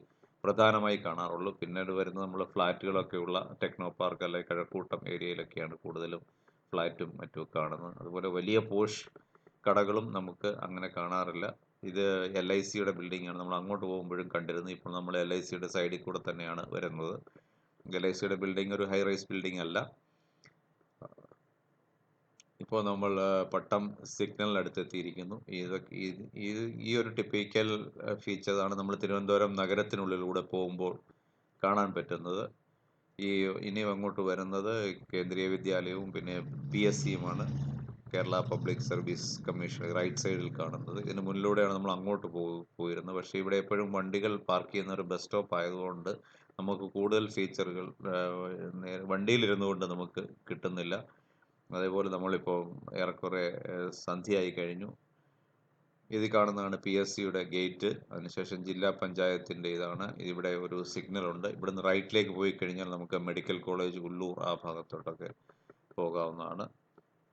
പ്രധാനമായി കാണാറുള്ളൂ. പിന്നീട് വരുന്ന നമ്മൾ ഫ്ലാറ്റുകളൊക്കെ ഉള്ള ടെക്നോ പാർക്ക് അല്ലെങ്കിൽ കഴക്കൂട്ടം ഏരിയയിലൊക്കെയാണ് കൂടുതലും ഫ്ലാറ്റും മറ്റും കാണുന്നത്. അതുപോലെ വലിയ പോഷ് കടകളും നമുക്ക് അങ്ങനെ കാണാറില്ല. ഇത് LICയുടെ ബിൽഡിംഗാണ്. നമ്മൾ അങ്ങോട്ട് പോകുമ്പോഴും കണ്ടിരുന്നു. ഇപ്പോൾ നമ്മൾ LICയുടെ സൈഡിൽ കൂടെ തന്നെയാണ് വരുന്നത്. LICയുടെ ബിൽഡിംഗ് ഒരു ഹൈ റൈസ് ബിൽഡിംഗ് അല്ല. ഇപ്പോൾ നമ്മൾ പട്ടം സിഗ്നലിനടുത്ത് എത്തിയിരിക്കുന്നു. ഈ ഒരു ടിപ്പിക്കൽ ഫീച്ചറാണ് നമ്മൾ തിരുവനന്തപുരം നഗരത്തിനുള്ളിലൂടെ പോകുമ്പോൾ കാണാൻ പറ്റുന്നത്. ഇനി അങ്ങോട്ട് വരുന്നത് കേന്ദ്രീയ വിദ്യാലയവും പിന്നെ PSCയുമാണ്, Kerala public service commission, right സൈഡിൽ കാണുന്നത്. ഇതിന് മുന്നിലൂടെയാണ് നമ്മൾ അങ്ങോട്ട് പോയിരുന്നത്. പക്ഷേ ഇവിടെ എപ്പോഴും വണ്ടികൾ പാർക്ക് ചെയ്യുന്ന ഒരു ബസ് സ്റ്റോപ്പ് ആയതുകൊണ്ട് നമുക്ക് കൂടുതൽ ഫീച്ചറുകൾ വണ്ടിയിലിരുന്നു കൊണ്ട് നമുക്ക് കിട്ടുന്നില്ല. അതേപോലെ നമ്മളിപ്പോൾ ഏറെക്കുറെ സന്ധ്യയായി കഴിഞ്ഞു. ഇത് കാണുന്നതാണ് PSCയുടെ ഗേറ്റ്. അതിനുശേഷം ജില്ലാ പഞ്ചായത്തിൻ്റെ ഇതാണ്. ഇവിടെ ഒരു സിഗ്നലുണ്ട്. ഇവിടുന്ന് റൈറ്റിലേക്ക് പോയി കഴിഞ്ഞാൽ നമുക്ക് മെഡിക്കൽ കോളേജ് ഉള്ളൂർ ആ ഭാഗത്തോട്ടൊക്കെ പോകാവുന്നതാണ്.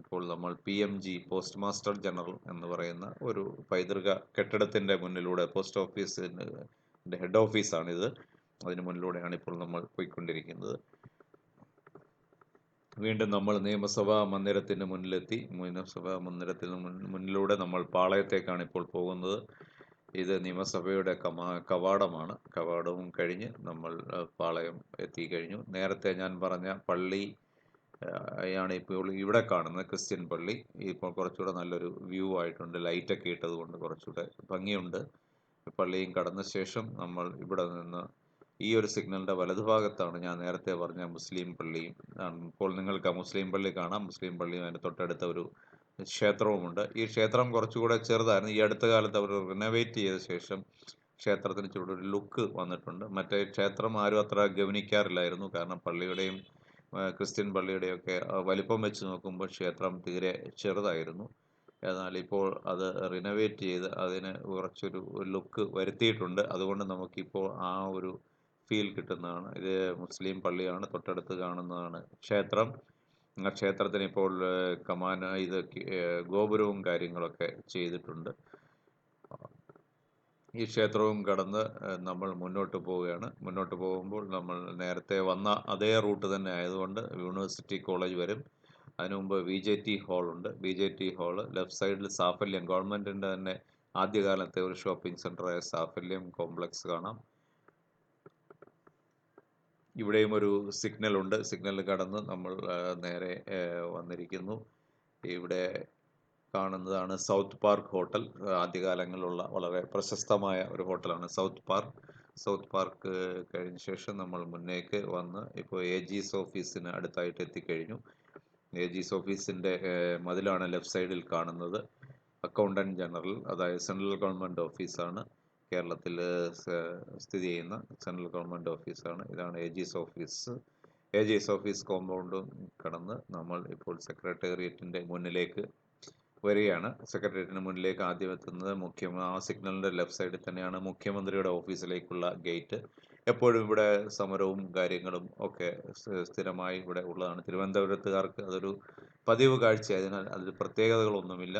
ഇപ്പോൾ നമ്മൾ PMG, പോസ്റ്റ് മാസ്റ്റർ ജനറൽ എന്ന് പറയുന്ന ഒരു പൈതൃക കെട്ടിടത്തിൻ്റെ മുന്നിലൂടെ, പോസ്റ്റ് ഓഫീസിൻ്റെ ഹെഡ് ഓഫീസാണിത്, അതിന് മുന്നിലൂടെയാണ് ഇപ്പോൾ നമ്മൾ പോയിക്കൊണ്ടിരിക്കുന്നത്. വീണ്ടും നമ്മൾ നിയമസഭാ മന്ദിരത്തിന് മുന്നിലെത്തി. നിയമസഭാ മന്ദിരത്തിന് മുന്നിലൂടെ നമ്മൾ പാളയത്തേക്കാണ് ഇപ്പോൾ പോകുന്നത്. ഇത് നിയമസഭയുടെ കവാടമാണ്. കവാടവും കഴിഞ്ഞ് നമ്മൾ പാളയം എത്തിക്കഴിഞ്ഞു. നേരത്തെ ഞാൻ പറഞ്ഞ പള്ളി ആണ് ഇപ്പോൾ ഇവിടെ കാണുന്നത്, ക്രിസ്ത്യൻ പള്ളി. ഇപ്പോൾ കുറച്ചുകൂടെ നല്ലൊരു വ്യൂ ആയിട്ടുണ്ട്. ലൈറ്റൊക്കെ ഇട്ടത് കൊണ്ട് കുറച്ചുകൂടെ ഭംഗിയുണ്ട്. പള്ളിയും കടന്ന ശേഷം നമ്മൾ ഇവിടെ നിന്ന് ഈ ഒരു സിഗ്നലിൻ്റെ വലതുഭാഗത്താണ് ഞാൻ നേരത്തെ പറഞ്ഞ മുസ്ലിം പള്ളിയും. ഇപ്പോൾ നിങ്ങൾക്ക് ആ മുസ്ലിം പള്ളി കാണാം. മുസ്ലിം പള്ളിയും അതിന് തൊട്ടടുത്ത ഒരു ക്ഷേത്രവുമുണ്ട്. ഈ ക്ഷേത്രം കുറച്ചുകൂടെ ചെറുതായിരുന്നു. ഈ അടുത്ത കാലത്ത് അവർ റിനോവേറ്റ് ചെയ്ത ശേഷം ക്ഷേത്രത്തിന് ചൂടൊരു ലുക്ക് വന്നിട്ടുണ്ട്. മറ്റേ ക്ഷേത്രം ആരും അത്ര ഗവനിക്കാറില്ലായിരുന്നു. കാരണം പള്ളിയുടെയും ക്രിസ്ത്യൻ പള്ളിയുടെയൊക്കെ വലിപ്പം വെച്ച് നോക്കുമ്പോൾ ക്ഷേത്രം തീരെ ചെറുതായിരുന്നു. എന്നാൽ ഇപ്പോൾ അത് റിനോവേറ്റ് ചെയ്ത് അതിന് കുറച്ചൊരു ലുക്ക് വരുത്തിയിട്ടുണ്ട്. അതുകൊണ്ട് നമുക്കിപ്പോൾ ആ ഒരു ഫീൽ കിട്ടുന്നതാണ്. ഇത് മുസ്ലിം പള്ളിയാണ്. തൊട്ടടുത്ത് കാണുന്നതാണ് ക്ഷേത്രം. ആ ക്ഷേത്രത്തിന് ഇപ്പോൾ ഗോപുരവും കാര്യങ്ങളൊക്കെ ചെയ്തിട്ടുണ്ട്. ഈ ക്ഷേത്രവും കടന്ന് നമ്മൾ മുന്നോട്ട് പോവുകയാണ്. മുന്നോട്ട് പോകുമ്പോൾ നമ്മൾ നേരത്തെ വന്ന അതേ റൂട്ട് തന്നെ ആയതുകൊണ്ട് യൂണിവേഴ്സിറ്റി കോളേജ് വരും. അതിനു മുമ്പ് VJT ഹാളുണ്ട്. VJT ഹാള് ലെഫ്റ്റ് സൈഡിൽ സാഫല്യം, ഗവൺമെൻറ്റിൻ്റെ തന്നെ ആദ്യകാലത്തെ ഒരു ഷോപ്പിംഗ് സെൻ്ററായ സാഫല്യം കോംപ്ലക്സ് കാണാം. ഇവിടെയും ഒരു സിഗ്നൽ ഉണ്ട്. സിഗ്നൽ കടന്ന് നമ്മൾ നേരെ വന്നിരിക്കുന്നു. ഇവിടെ കാണുന്നതാണ് സൗത്ത് പാർക്ക് ഹോട്ടൽ. ആദ്യകാലങ്ങളിലുള്ള വളരെ പ്രശസ്തമായ ഒരു ഹോട്ടലാണ് സൗത്ത് പാർക്ക്. സൗത്ത് പാർക്ക് കഴിഞ്ഞ ശേഷം നമ്മൾ മുന്നേക്ക് വന്ന് ഇപ്പോൾ AG's ഓഫീസിന് അടുത്തായിട്ട് എത്തിക്കഴിഞ്ഞു. AG's ഓഫീസിൻ്റെ മതിലാണ് ലെഫ്റ്റ് സൈഡിൽ കാണുന്നത്. അക്കൗണ്ടൻറ്റ് ജനറൽ, അതായത് സെൻട്രൽ ഗവൺമെൻറ് ഓഫീസാണ്. കേരളത്തിൽ സ്ഥിതി ചെയ്യുന്ന സെൻട്രൽ ഗവൺമെൻറ് ഓഫീസാണ്. ഇതാണ് AG's ഓഫീസ്. AG's ഓഫീസ് കോമ്പൗണ്ടും കടന്ന് നമ്മൾ ഇപ്പോൾ സെക്രട്ടേറിയറ്റിൻ്റെ മുന്നിലേക്ക് വരികയാണ്. സെക്രട്ടേറിയറ്റിന് മുന്നിലേക്ക് ആദ്യം എത്തുന്നത് ആ സിഗ്നലിൻ്റെ ലെഫ്റ്റ് സൈഡിൽ തന്നെയാണ് മുഖ്യമന്ത്രിയുടെ ഓഫീസിലേക്കുള്ള ഗേറ്റ്. എപ്പോഴും ഇവിടെ സമരവും കാര്യങ്ങളും ഒക്കെ സ്ഥിരമായി ഇവിടെ ഉള്ളതാണ്. തിരുവനന്തപുരത്തുകാർക്ക് അതൊരു പതിവ് കാഴ്ചയായതിനാൽ അതിൽ പ്രത്യേകതകളൊന്നുമില്ല.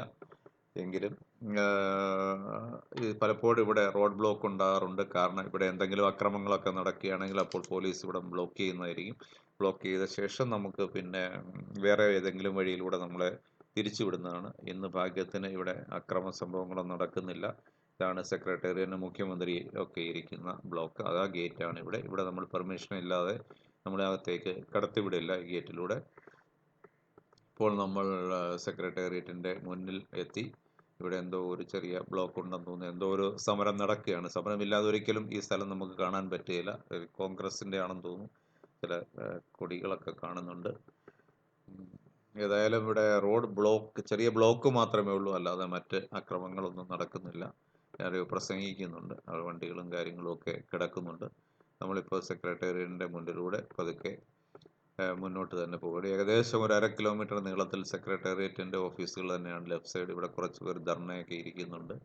എങ്കിലും പലപ്പോഴും ഇവിടെ റോഡ് ബ്ലോക്ക് ഉണ്ടാകാറുണ്ട്. കാരണം ഇവിടെ എന്തെങ്കിലും അക്രമങ്ങളൊക്കെ നടക്കുകയാണെങ്കിൽ അപ്പോൾ പോലീസ് ഇവിടെ ബ്ലോക്ക് ചെയ്യുന്നതായിരിക്കും. ബ്ലോക്ക് ചെയ്ത ശേഷം നമുക്ക് പിന്നെ വേറെ ഏതെങ്കിലും വഴിയിലൂടെ നമ്മളെ തിരിച്ചുവിടുന്നതാണ്. ഇന്ന് ഭാഗ്യത്തിന് ഇവിടെ അക്രമ സംഭവങ്ങളൊന്നും നടക്കുന്നില്ല. ഇതാണ് സെക്രട്ടേറിയറ്റിന് മുഖ്യമന്ത്രി ഒക്കെ ഇരിക്കുന്ന ബ്ലോക്ക്. അതാ ഗേറ്റാണ് ഇവിടെ. ഇവിടെ നമ്മൾ പെർമിഷൻ ഇല്ലാതെ നമ്മളെ അകത്തേക്ക് കടത്തിവിടില്ല ഈ ഗേറ്റിലൂടെ. ഇപ്പോൾ നമ്മൾ സെക്രട്ടേറിയറ്റിൻ്റെ മുന്നിൽ എത്തി. ഇവിടെ എന്തോ ഒരു ചെറിയ ബ്ലോക്ക് ഉണ്ടെന്ന് തോന്നുന്നു. എന്തോ ഒരു സമരം നടക്കുകയാണ്. സമരമില്ലാതെ ഒരിക്കലും ഈ സ്ഥലം നമുക്ക് കാണാൻ പറ്റുകയില്ല. കോൺഗ്രസിൻ്റെ ആണെന്ന് തോന്നുന്നു. ചില കൊടികളൊക്കെ കാണുന്നുണ്ട്. ഏതായാലും ഇവിടെ റോഡ് ബ്ലോക്ക്, ചെറിയ ബ്ലോക്ക് മാത്രമേ ഉള്ളൂ. അല്ലാതെ മറ്റ് അക്രമങ്ങളൊന്നും നടക്കുന്നില്ല. ആരോ പ്രസംഗിക്കുന്നുണ്ട്. വണ്ടികളും കാര്യങ്ങളും ഒക്കെ കിടക്കുന്നുണ്ട്. നമ്മളിപ്പോൾ സെക്രട്ടേറിയറ്റിൻ്റെ മുന്നിലൂടെ പതുക്കെ മുന്നോട്ട് തന്നെ പോകുക. ഏകദേശം ഒരു 1/2 കിലോമീറ്റർ നീളത്തിൽ സെക്രട്ടേറിയറ്റിൻ്റെ ഓഫീസുകൾ തന്നെയാണ് ലെഫ്റ്റ് സൈഡ്. ഇവിടെ കുറച്ച് പേർ ധർണയൊക്കെ ഇരിക്കുന്നുണ്ട്.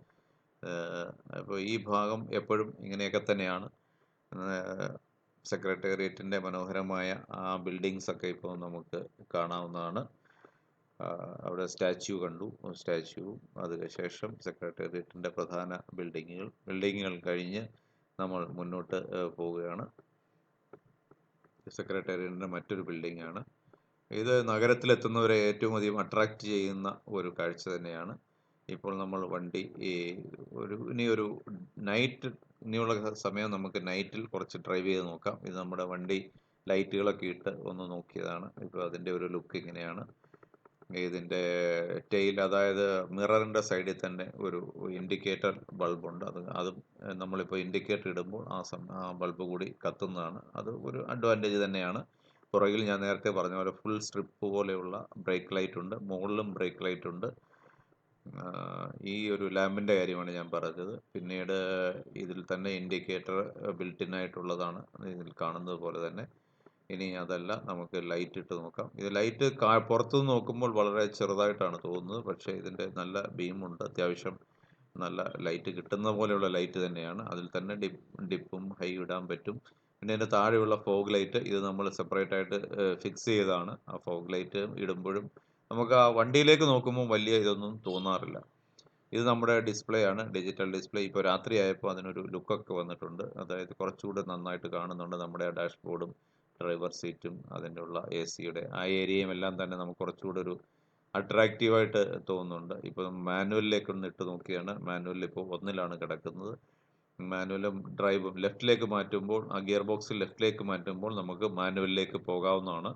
അപ്പോൾ ഈ ഭാഗം എപ്പോഴും ഇങ്ങനെയൊക്കെ തന്നെയാണ്. സെക്രട്ടേറിയറ്റിൻ്റെ മനോഹരമായ ആ ബിൽഡിങ്സ് ഒക്കെ ഇപ്പോൾ നമുക്ക് കാണാവുന്നതാണ്. അവിടെ സ്റ്റാച്യു കണ്ടു. സ്റ്റാച്യുവും അതിനുശേഷം സെക്രട്ടേറിയറ്റിൻ്റെ പ്രധാന ബിൽഡിങ്ങുകൾ കഴിഞ്ഞ് നമ്മൾ മുന്നോട്ട് പോവുകയാണ്. സെക്രട്ടേറിയറ്റിൻ്റെ മറ്റൊരു ബിൽഡിങ്ങാണ് ഇത്. നഗരത്തിലെത്തുന്നവരെ ഏറ്റവും അധികം അട്രാക്റ്റ് ചെയ്യുന്ന ഒരു കാഴ്ച തന്നെയാണ്. ഇപ്പോൾ നമ്മൾ വണ്ടി ഇനിയൊരു ഇനിയുള്ള സമയം നമുക്ക് നൈറ്റിൽ കുറച്ച് ഡ്രൈവ് ചെയ്ത് നോക്കാം. ഇത് നമ്മുടെ വണ്ടി ലൈറ്റുകളൊക്കെ ഇട്ട് ഒന്ന് നോക്കിയതാണ്. ഇപ്പോൾ അതിൻ്റെ ഒരു ലുക്ക് ഇങ്ങനെയാണ്. ഇതിൻ്റെ ടെയിൽ, അതായത് മിററിൻ്റെ സൈഡിൽ തന്നെ ഒരു ഇൻഡിക്കേറ്റർ ബൾബുണ്ട്. അതും നമ്മളിപ്പോൾ ഇൻഡിക്കേറ്റർ ഇടുമ്പോൾ ആ ബൾബ് കൂടി കത്തുന്നതാണ്. അത് ഒരു അഡ്വാൻറ്റേജ് തന്നെയാണ്. പുറകിൽ ഞാൻ നേരത്തെ പറഞ്ഞ പോലെ ഫുൾ സ്ട്രിപ്പ് പോലെയുള്ള ബ്രേക്ക് ലൈറ്റ് ഉണ്ട്. മുകളിലും ബ്രേക്ക് ലൈറ്റ് ഉണ്ട്. ഈ ഒരു ലാമ്പിൻ്റെ കാര്യമാണ് ഞാൻ പറഞ്ഞത്. പിന്നീട് ഇതിൽ തന്നെ ഇൻഡിക്കേറ്റർ ബിൽറ്റ് ഇൻ ആയിട്ടുള്ളതാണ്, ഇതിൽ കാണുന്നത് പോലെ തന്നെ. ഇനി അതല്ല, നമുക്ക് ലൈറ്റ് ഇട്ട് നോക്കാം. ഇത് ലൈറ്റ് പുറത്തുനിന്ന് നോക്കുമ്പോൾ വളരെ ചെറുതായിട്ടാണ് തോന്നുന്നത്. പക്ഷേ ഇതിൻ്റെ നല്ല ബീമുണ്ട്. അത്യാവശ്യം നല്ല ലൈറ്റ് കിട്ടുന്ന പോലെയുള്ള ലൈറ്റ് തന്നെയാണ്. അതിൽ തന്നെ ഡിപ്പും ഹൈ ഇടാൻ പറ്റും. പിന്നെ ഇതിൻ്റെ താഴെയുള്ള ഫോഗ് ലൈറ്റ്, ഇത് നമ്മൾ സെപ്പറേറ്റ് ആയിട്ട് ഫിക്സ് ചെയ്തതാണ്. ആ ഫോഗ് ലൈറ്റ് ഇടുമ്പോഴും നമുക്ക് ആ വണ്ടിയിലേക്ക് നോക്കുമ്പോൾ വലിയ ഇതൊന്നും തോന്നാറില്ല. ഇത് നമ്മുടെ ഡിസ്പ്ലേ ആണ്, ഡിജിറ്റൽ ഡിസ്പ്ലേ. ഇപ്പോൾ രാത്രിയായപ്പോൾ അതിനൊരു ലുക്കൊക്കെ വന്നിട്ടുണ്ട്. അതായത് കുറച്ചുകൂടെ നന്നായിട്ട് കാണുന്നുണ്ട്. നമ്മുടെ ഡാഷ്ബോർഡും ഡ്രൈവർ സീറ്റും അതിൻ്റെ ഉള്ള AC-യുടെ ആ ഏരിയയും എല്ലാം തന്നെ നമുക്ക് കുറച്ചുകൂടെ ഒരു അട്രാക്റ്റീവായിട്ട് തോന്നുന്നുണ്ട്. ഇപ്പോൾ മാനുവലിലേക്കൊന്ന് ഇട്ട് നോക്കിയാണ്. മാനുവലിൽ ഇപ്പോൾ 1-ലാണ് കിടക്കുന്നത്. മാനുവലും ഡ്രൈവും ലെഫ്റ്റിലേക്ക് മാറ്റുമ്പോൾ, ആ ഗിയർ ബോക്സിൽ ലെഫ്റ്റിലേക്ക് മാറ്റുമ്പോൾ നമുക്ക് മാനുവലിലേക്ക് പോകാവുന്നതാണ്.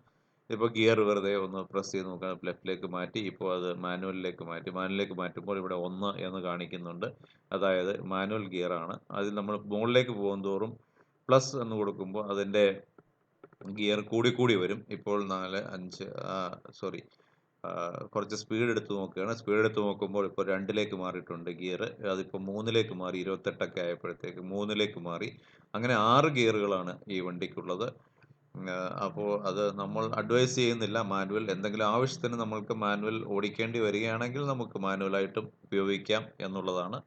ഇപ്പോൾ ഗിയർ വെറുതെ ഒന്ന് പ്രസ് ചെയ്ത് നോക്കാം. ലെഫ്റ്റിലേക്ക് മാറ്റി. ഇപ്പോൾ അത് മാനുവലിലേക്ക് മാറ്റി. മാനുവലിലേക്ക് മാറ്റുമ്പോൾ ഇവിടെ 1 എന്ന് കാണിക്കുന്നുണ്ട്. അതായത് മാനുവൽ ഗിയറാണ്. അതിൽ നമ്മൾ മുകളിലേക്ക് പോകും തോറും പ്ലസ് എന്ന് കൊടുക്കുമ്പോൾ അതിൻ്റെ ഗിയർ കൂടി വരും. ഇപ്പോൾ 4, 5 സോറി കുറച്ച് സ്പീഡ് എടുത്ത് നോക്കുകയാണ്. സ്പീഡ് എടുത്ത് നോക്കുമ്പോൾ ഇപ്പോൾ 2-ലേക്ക് മാറിയിട്ടുണ്ട് ഗിയർ. അതിപ്പോൾ 3-ലേക്ക് മാറി. 28 ആയപ്പോഴത്തേക്ക് 3-ലേക്ക് മാറി. അങ്ങനെ 6 ഗിയറുകളാണ് ഈ വണ്ടിക്കുള്ളത്. അപ്പോൾ അത് നമ്മൾ അഡ്വൈസ് ചെയ്യുന്നില്ല മാനുവൽ. എന്തെങ്കിലും ആവശ്യത്തിന് നമ്മൾക്ക് മാനുവൽ ഓടിക്കേണ്ടി വരികയാണെങ്കിൽ നമുക്ക് മാനുവലായിട്ടും ഉപയോഗിക്കാം എന്നുള്ളതാണ്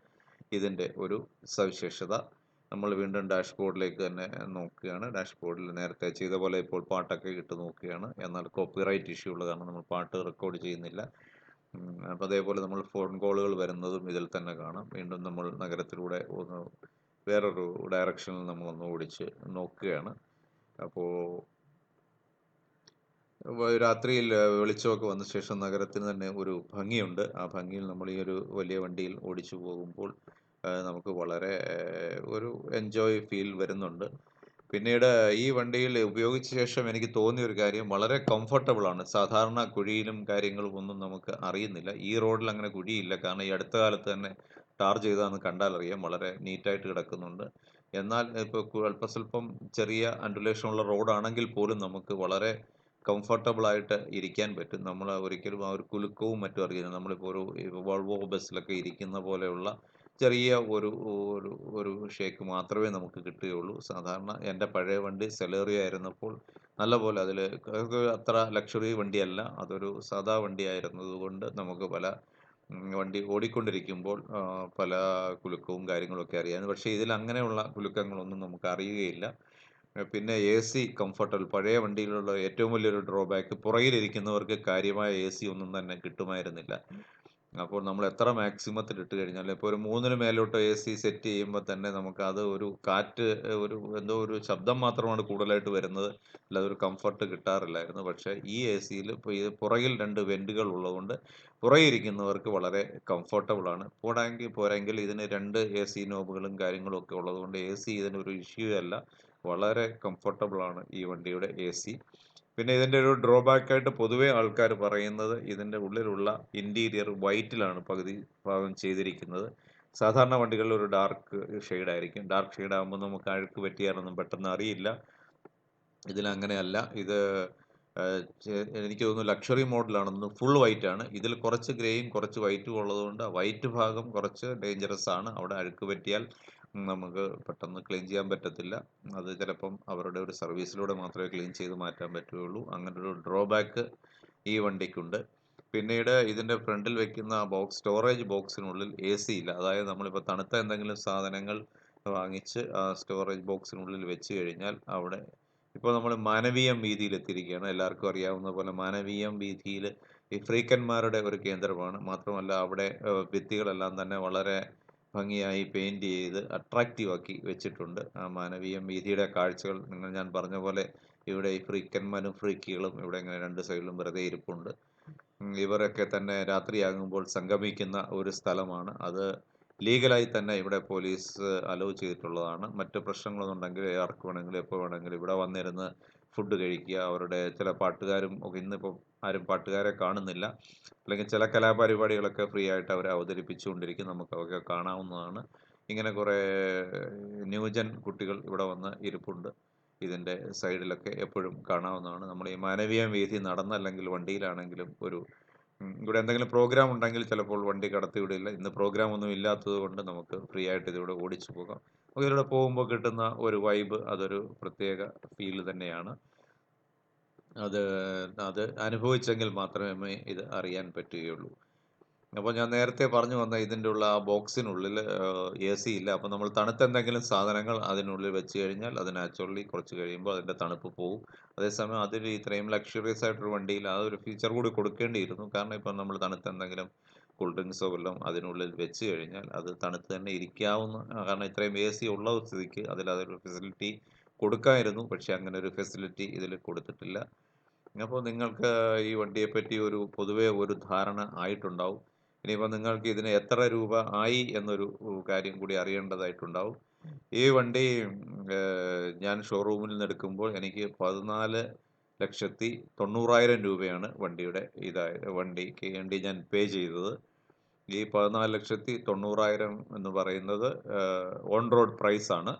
ഇതിൻ്റെ ഒരു സവിശേഷത. നമ്മൾ വീണ്ടും ഡാഷ്ബോർഡിലേക്ക് തന്നെ നോക്കുകയാണ്. ഡാഷ്ബോർഡിൽ നേരത്തെ ചെയ്ത പോലെ ഇപ്പോൾ പാട്ടൊക്കെ ഇട്ട് നോക്കുകയാണ്. എന്നാൽ കോപ്പിറൈറ്റ് ഇഷ്യൂ ഉള്ളത് കാരണം നമ്മൾ പാട്ട് റെക്കോർഡ് ചെയ്യുന്നില്ല. അപ്പോൾ അതേപോലെ നമ്മൾ ഫോൺ കോളുകൾ വരുന്നതും ഇതിൽ തന്നെ കാണാം. വീണ്ടും നമ്മൾ നഗരത്തിലൂടെ ഒന്ന് വേറൊരു ഡയറക്ഷനിൽ നമ്മളൊന്ന് ഓടിച്ച് നോക്കുകയാണ്. അപ്പോൾ രാത്രിയിൽ വെളിച്ചമൊക്കെ വന്ന ശേഷം നഗരത്തിന് തന്നെ ഒരു ഭംഗിയുണ്ട്. ആ ഭംഗിയിൽ നമ്മൾ ഈ ഒരു വലിയ വണ്ടിയിൽ ഓടിച്ചു പോകുമ്പോൾ നമുക്ക് വളരെ ഒരു എൻജോയ് ഫീൽ വരുന്നുണ്ട്. പിന്നീട് ഈ വണ്ടിയിൽ ഉപയോഗിച്ച ശേഷം എനിക്ക് തോന്നിയ ഒരു കാര്യം വളരെ കംഫർട്ടബിൾ ആണ്. സാധാരണ കുഴിയിലും കാര്യങ്ങളും ഒന്നും നമുക്ക് അറിയുന്നില്ല. ഈ റോഡിൽ അങ്ങനെ കുഴിയില്ല. കാരണം ഈ അടുത്ത കാലത്ത് തന്നെ ടാർ ചെയ്തതാന്ന് കണ്ടാലറിയാം. വളരെ നീറ്റായിട്ട് കിടക്കുന്നുണ്ട്. എന്നാൽ ഇപ്പോൾ അല്പസ്വല്പം ചെറിയ അണ്ടുലേഷൻ ഉള്ള റോഡാണെങ്കിൽ പോലും നമുക്ക് വളരെ കംഫർട്ടബിൾ ആയിട്ട് ഇരിക്കാൻ പറ്റും. നമ്മൾ ഒരിക്കലും ആ ഒരു കുലുക്കവും മറ്റും അറിയില്ല. നമ്മളിപ്പോൾ ഒരു വോൾവോ ബസ്സിലൊക്കെ ഇരിക്കുന്ന പോലെയുള്ള ചെറിയ ഒരു ഒരു ഒരു ഷേക്ക് മാത്രമേ നമുക്ക് കിട്ടുകയുള്ളൂ. സാധാരണ എൻ്റെ പഴയ വണ്ടി സെലേറിയോ ആയിരുന്നപ്പോൾ നല്ലപോലെ അതിൽ അത്ര ലക്ഷറി വണ്ടിയല്ല. അതൊരു സാദാ വണ്ടിയായിരുന്നതുകൊണ്ട് നമുക്ക് വണ്ടി ഓടിക്കൊണ്ടിരിക്കുമ്പോൾ പല കുലുക്കവും കാര്യങ്ങളൊക്കെ അറിയാമായിരുന്നു. പക്ഷേ ഇതിൽ അങ്ങനെയുള്ള കുലുക്കങ്ങളൊന്നും നമുക്ക് അറിയുകയില്ല. പിന്നെ എസി കംഫർട്ടബിൾ. പഴയ വണ്ടിയിലുള്ള ഏറ്റവും വലിയൊരു ഡ്രോബാക്ക് പുറകിലിരിക്കുന്നവർക്ക് കാര്യമായ എസി ഒന്നും തന്നെ കിട്ടുമായിരുന്നില്ല. അപ്പോൾ നമ്മൾ എത്ര മാക്സിമത്തിൽ ഇട്ട് കഴിഞ്ഞാലും ഇപ്പോൾ ഒരു 3ന് മേലോട്ട് എസി സെറ്റ് ചെയ്യുമ്പോൾ തന്നെ നമുക്കത് ഒരു കാറ്റ് ഒരു എന്തോ ഒരു ശബ്ദം മാത്രമാണ് കൂടുതലായിട്ട് വരുന്നത്. അല്ലാതെ ഒരു കംഫർട്ട് കിട്ടാറില്ലായിരുന്നു. പക്ഷേ ഈ എസിയിൽ ഇപ്പോൾ ഇത് പുറകിൽ 2 വെന്റുകൾ ഉള്ളതുകൊണ്ട് പുറകിൽ ഇരിക്കുന്നവർക്ക് വളരെ കംഫർട്ടബിൾ ആണ്. പോരെങ്കിൽ ഇതിന് 2 എസി നോബുകളും കാര്യങ്ങളും ഒക്കെ ഉള്ളതുകൊണ്ട് എസി ഇതിനൊരു ഇഷ്യൂ അല്ല. വളരെ കംഫർട്ടബിൾ ആണ് ഈ വണ്ടിയുടെ എസി. പിന്നെ ഇതിൻ്റെ ഒരു ഡ്രോബാക്ക് ആയിട്ട് പൊതുവേ ആൾക്കാർ പറയുന്നത് ഇതിൻ്റെ ഉള്ളിലുള്ള ഇൻറ്റീരിയർ വൈറ്റിലാണ് പകുതി ഭാഗം ചെയ്തിരിക്കുന്നത്. സാധാരണ വണ്ടികളിൽ ഒരു ഡാർക്ക് ഷെയ്ഡായിരിക്കും. ഡാർക്ക് ഷെയ്ഡാകുമ്പോൾ നമുക്ക് അഴുക്ക് പറ്റിയാലൊന്നും പെട്ടെന്ന് അറിയില്ല. ഇതിലങ്ങനെയല്ല. ഇത് എനിക്ക് തോന്നുന്നു ലക്ഷറി മോഡലാണെന്ന് ഫുൾ വൈറ്റ് ആണ്. ഇതിൽ കുറച്ച് ഗ്രേയും കുറച്ച് വൈറ്റും ഉള്ളതുകൊണ്ട് ആ വൈറ്റ് ഭാഗം കുറച്ച് ഡേഞ്ചറസ് ആണ്. അവിടെ അഴുക്ക് പറ്റിയാൽ നമുക്ക് പെട്ടെന്ന് ക്ലീൻ ചെയ്യാൻ പറ്റത്തില്ല. അത് ചിലപ്പം അവരുടെ ഒരു സർവീസിലൂടെ മാത്രമേ ക്ലീൻ ചെയ്ത് മാറ്റാൻ പറ്റുകയുള്ളൂ. അങ്ങനൊരു ഡ്രോബാക്ക് ഈ വണ്ടിക്കുണ്ട്. പിന്നീട് ഇതിൻ്റെ ഫ്രണ്ടിൽ വെക്കുന്ന സ്റ്റോറേജ് ബോക്സിനുള്ളിൽ എസി ഇല്ല. അതായത് നമ്മളിപ്പോൾ തണുത്ത എന്തെങ്കിലും സാധനങ്ങൾ വാങ്ങിച്ച് ആ സ്റ്റോറേജ് ബോക്സിനുള്ളിൽ വെച്ച് കഴിഞ്ഞാൽ അവിടെ ഇപ്പോൾ നമ്മൾ മാനവീയം വീഥിയിൽ എത്തിയിരിക്കുകയാണ്. എല്ലാവർക്കും അറിയാവുന്ന പോലെ മാനവീയം വീഥിയിൽ ഈ ഫ്രീക്കന്മാരുടെ ഒരു കേന്ദ്രമാണ്. മാത്രമല്ല അവിടെ ഭിത്തികളെല്ലാം തന്നെ വളരെ ഭംഗിയായി പെയിൻറ് ചെയ്ത് അട്രാക്റ്റീവ് ആക്കി വെച്ചിട്ടുണ്ട്. ആ മാനവീയം വീഥിയുടെ കാഴ്ചകൾ ഞാൻ പറഞ്ഞ പോലെ ഇവിടെ ഈ ഫ്രീക്കന്മാരും ഫ്രീക്കികളും ഇവിടെ ഇങ്ങനെ 2 സൈഡിലും വെറുതെ ഇരിപ്പുണ്ട്. ഇവരൊക്കെ തന്നെ രാത്രിയാകുമ്പോൾ സംഗമിക്കുന്ന ഒരു സ്ഥലമാണ്. അത് ലീഗലായി തന്നെ ഇവിടെ പോലീസ് അലോ ചെയ്തിട്ടുള്ളതാണ്. മറ്റ് പ്രശ്നങ്ങളൊന്നും ഉണ്ടെങ്കിൽ ആർക്ക് വേണമെങ്കിലും എപ്പോൾ വേണമെങ്കിലും ഇവിടെ വന്നിരുന്ന് ഫുഡ് കഴിക്കുക. അവരുടെ ചില പാട്ടുകാരും ഒക്കെ ഇന്നിപ്പോൾ ആരും പാട്ടുകാരെ കാണുന്നില്ല. അല്ലെങ്കിൽ ചില കലാപരിപാടികളൊക്കെ ഫ്രീ ആയിട്ട് അവർ അവതരിപ്പിച്ചുകൊണ്ടിരിക്കും. നമുക്ക് അതൊക്കെ കാണാവുന്നതാണ്. ഇങ്ങനെ കുറേ ന്യൂജൻ കുട്ടികൾ ഇവിടെ വന്ന് ഇരിപ്പുണ്ട്. ഇതിൻ്റെ സൈഡിലൊക്കെ എപ്പോഴും കാണാവുന്നതാണ്. നമ്മൾ ഈ മാനവീയം വീഥി നടന്നല്ലെങ്കിൽ വണ്ടിയിലാണെങ്കിലും ഇവിടെ എന്തെങ്കിലും പ്രോഗ്രാം ഉണ്ടെങ്കിൽ ചിലപ്പോൾ വണ്ടി കടത്തിവിടില്ല. ഇന്ന് പ്രോഗ്രാം ഒന്നും ഇല്ലാത്തത് കൊണ്ട് നമുക്ക് ഫ്രീ ആയിട്ട് ഇതിലൂടെ ഓടിച്ചു പോകാം. അപ്പോൾ ഇതിലൂടെ പോകുമ്പോൾ കിട്ടുന്ന ഒരു വൈബ് അതൊരു പ്രത്യേക ഫീൽ തന്നെയാണ്. അത് അത് അനുഭവിച്ചെങ്കിൽ മാത്രമേ ഇത് അറിയാൻ പറ്റുകയുള്ളൂ. അപ്പോൾ ഞാൻ നേരത്തെ പറഞ്ഞു വന്ന ഇതിൻ്റെ ഉള്ള ആ ബോക്സിനുള്ളിൽ എസി ഇല്ല. അപ്പോൾ നമ്മൾ തണുത്ത എന്തെങ്കിലും സാധനങ്ങൾ അതിനുള്ളിൽ വെച്ച് കഴിഞ്ഞാൽ അത് നാച്ചുറലി കുറച്ച് കഴിയുമ്പോൾ അതിൻ്റെ തണുപ്പ് പോവും. അതേസമയം അതിൽ ഇത്രയും ലക്ഷറിയസ് ആയിട്ടൊരു വണ്ടിയിൽ ആ ഒരു ഫീച്ചർ കൂടി കൊടുക്കേണ്ടിയിരുന്നു. കാരണം ഇപ്പം നമ്മൾ തണുത്ത എന്തെങ്കിലും കൂൾ ഡ്രിങ്ക്സോ വല്ലതും അതിനുള്ളിൽ വെച്ച് കഴിഞ്ഞാൽ അത് തണുത്ത് തന്നെ ഇരിക്കാവുന്ന കാരണം ഇത്രയും എസി ഉള്ള സ്ഥിതിക്ക് അതൊരു ഫെസിലിറ്റി കൊടുക്കാമായിരുന്നു. പക്ഷേ അങ്ങനെ ഒരു ഫെസിലിറ്റി ഇതിൽ കൊടുത്തിട്ടില്ല. അപ്പോൾ നിങ്ങൾക്ക് ഈ വണ്ടിയെപ്പറ്റി പൊതുവേ ഒരു ധാരണ ആയിട്ടുണ്ടാവും. ഇനിയിപ്പോൾ നിങ്ങൾക്ക് ഇതിന് എത്ര രൂപ ആയി എന്നൊരു കാര്യം കൂടി അറിയേണ്ടതായിട്ടുണ്ടാവും. ഈ വണ്ടി ഞാൻ ഷോറൂമിൽ നിന്ന് എടുക്കുമ്പോൾ എനിക്ക് 14,90,000 രൂപയാണ് വണ്ടിക്ക് വേണ്ടി ഞാൻ പേ ചെയ്തത്. ഈ 14,90,000 എന്ന് പറയുന്നത് ഓൺ റോഡ് പ്രൈസാണ്.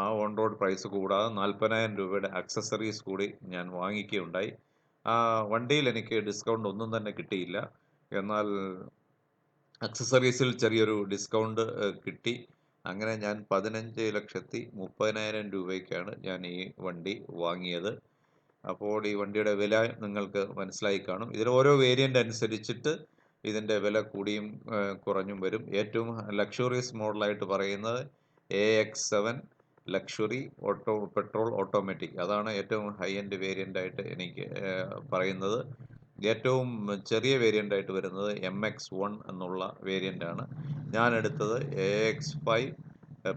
ആ ഓൺ റോഡ് പ്രൈസ് കൂടാതെ 40,000 രൂപയുടെ ആക്സസറീസ് കൂടി ഞാൻ വാങ്ങിക്കുകയുണ്ടായി. ആ വണ്ടിയിൽ എനിക്ക് ഡിസ്കൗണ്ട് ഒന്നും തന്നെ കിട്ടിയില്ല. എന്നാൽ ആക്സസറീസിൽ ചെറിയൊരു ഡിസ്കൗണ്ട് കിട്ടി. അങ്ങനെ ഞാൻ 15,30,000 രൂപയ്ക്കാണ് ഞാൻ ഈ വണ്ടി വാങ്ങിയത്. അപ്പോൾ ഈ വണ്ടിയുടെ വില നിങ്ങൾക്ക് മനസ്സിലായി കാണും. ഇതിൽ ഓരോ വേരിയൻ്റ് അനുസരിച്ചിട്ട് ഇതിൻ്റെ വില കൂടിയും കുറഞ്ഞും വരും. ഏറ്റവും ലക്ഷറിയസ് മോഡലായിട്ട് പറയുന്നത് AX7 ലക്ഷറി പെട്രോൾ ഓട്ടോമാറ്റിക്. അതാണ് ഏറ്റവും ഹൈ എൻഡ് വേരിയൻ്റ് ആയിട്ട് എനിക്ക് പറയുന്നത്. ഏറ്റവും ചെറിയ വേരിയൻ്റ് ആയിട്ട് വരുന്നത് MX1 എന്നുള്ള വേരിയൻ്റ് ആണ്. ഞാൻ എടുത്തത് AX5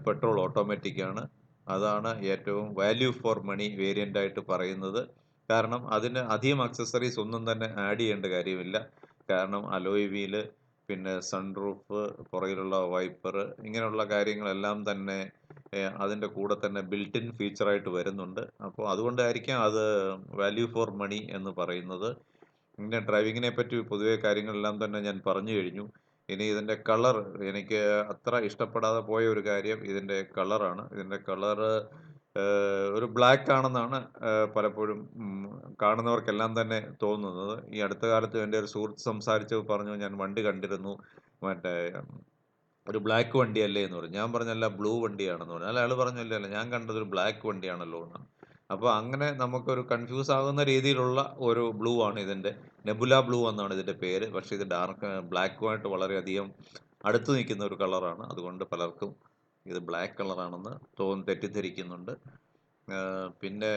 പെട്രോൾ ഓട്ടോമാറ്റിക് ആണ്. അതാണ് ഏറ്റവും വാല്യൂ ഫോർ മണി വേരിയൻ്റ് ആയിട്ട് പറയുന്നത്. കാരണം അതിന് അധികം അക്സസറീസ് ഒന്നും തന്നെ ആഡ് ചെയ്യേണ്ട കാര്യമില്ല. കാരണം അലോയ് വീല്, പിന്നെ സൺറൂഫ്, പുറകിലുള്ള വൈപ്പർ, ഇങ്ങനെയുള്ള കാര്യങ്ങളെല്ലാം തന്നെ അതിൻ്റെ കൂടെ തന്നെ ബിൽറ്റ് ഇൻ ഫീച്ചറായിട്ട് വരുന്നുണ്ട്. അപ്പോൾ അതുകൊണ്ടായിരിക്കാം അത് വാല്യൂ ഫോർ മണി എന്ന് പറയുന്നത്. പിന്നെ ഡ്രൈവിങ്ങിനെ പറ്റി പൊതുവെ കാര്യങ്ങളെല്ലാം തന്നെ ഞാൻ പറഞ്ഞു കഴിഞ്ഞു. ഇനി ഇതിൻ്റെ കളർ, എനിക്ക് അത്ര ഇഷ്ടപ്പെടാതെ പോയ ഒരു കാര്യം ഇതിൻ്റെ കളറാണ്. ഇതിൻ്റെ കളറ് ഒരു ബ്ലാക്ക് ആണെന്നാണ് പലപ്പോഴും കാണുന്നവർക്കെല്ലാം തന്നെ തോന്നുന്നത്. ഈ അടുത്ത കാലത്ത് എൻ്റെ ഒരു സുഹൃത്ത് സംസാരിച്ച് പറഞ്ഞു, ഞാൻ വണ്ടി കണ്ടിരുന്നു, മറ്റേ ഒരു ബ്ലാക്ക് വണ്ടിയല്ലേ എന്ന് പറഞ്ഞു. ഞാൻ പറഞ്ഞു അല്ല, ബ്ലൂ വണ്ടിയാണെന്ന് പറഞ്ഞു. അല്ല, അയാൾ പറഞ്ഞു അല്ല അല്ല, ഞാൻ കണ്ടത് ഒരു ബ്ലാക്ക് വണ്ടിയാണല്ലോ എന്നാണ്. അപ്പോൾ അങ്ങനെ നമുക്കൊരു കൺഫ്യൂസ് ആകുന്ന രീതിയിലുള്ള ഒരു ബ്ലൂ ആണ് ഇതിൻ്റെ. നെബുല ബ്ലൂ എന്നാണ് ഇതിൻ്റെ പേര്. പക്ഷേ ഇത് ഡാർക്ക് ബ്ലാക്കുമായിട്ട് വളരെയധികം അടുത്ത് നിൽക്കുന്ന ഒരു കളറാണ്. അതുകൊണ്ട് പലർക്കും ഇത് ബ്ലാക്ക് കളറാണെന്ന് തെറ്റിദ്ധരിക്കുന്നുണ്ട്. പിന്നെ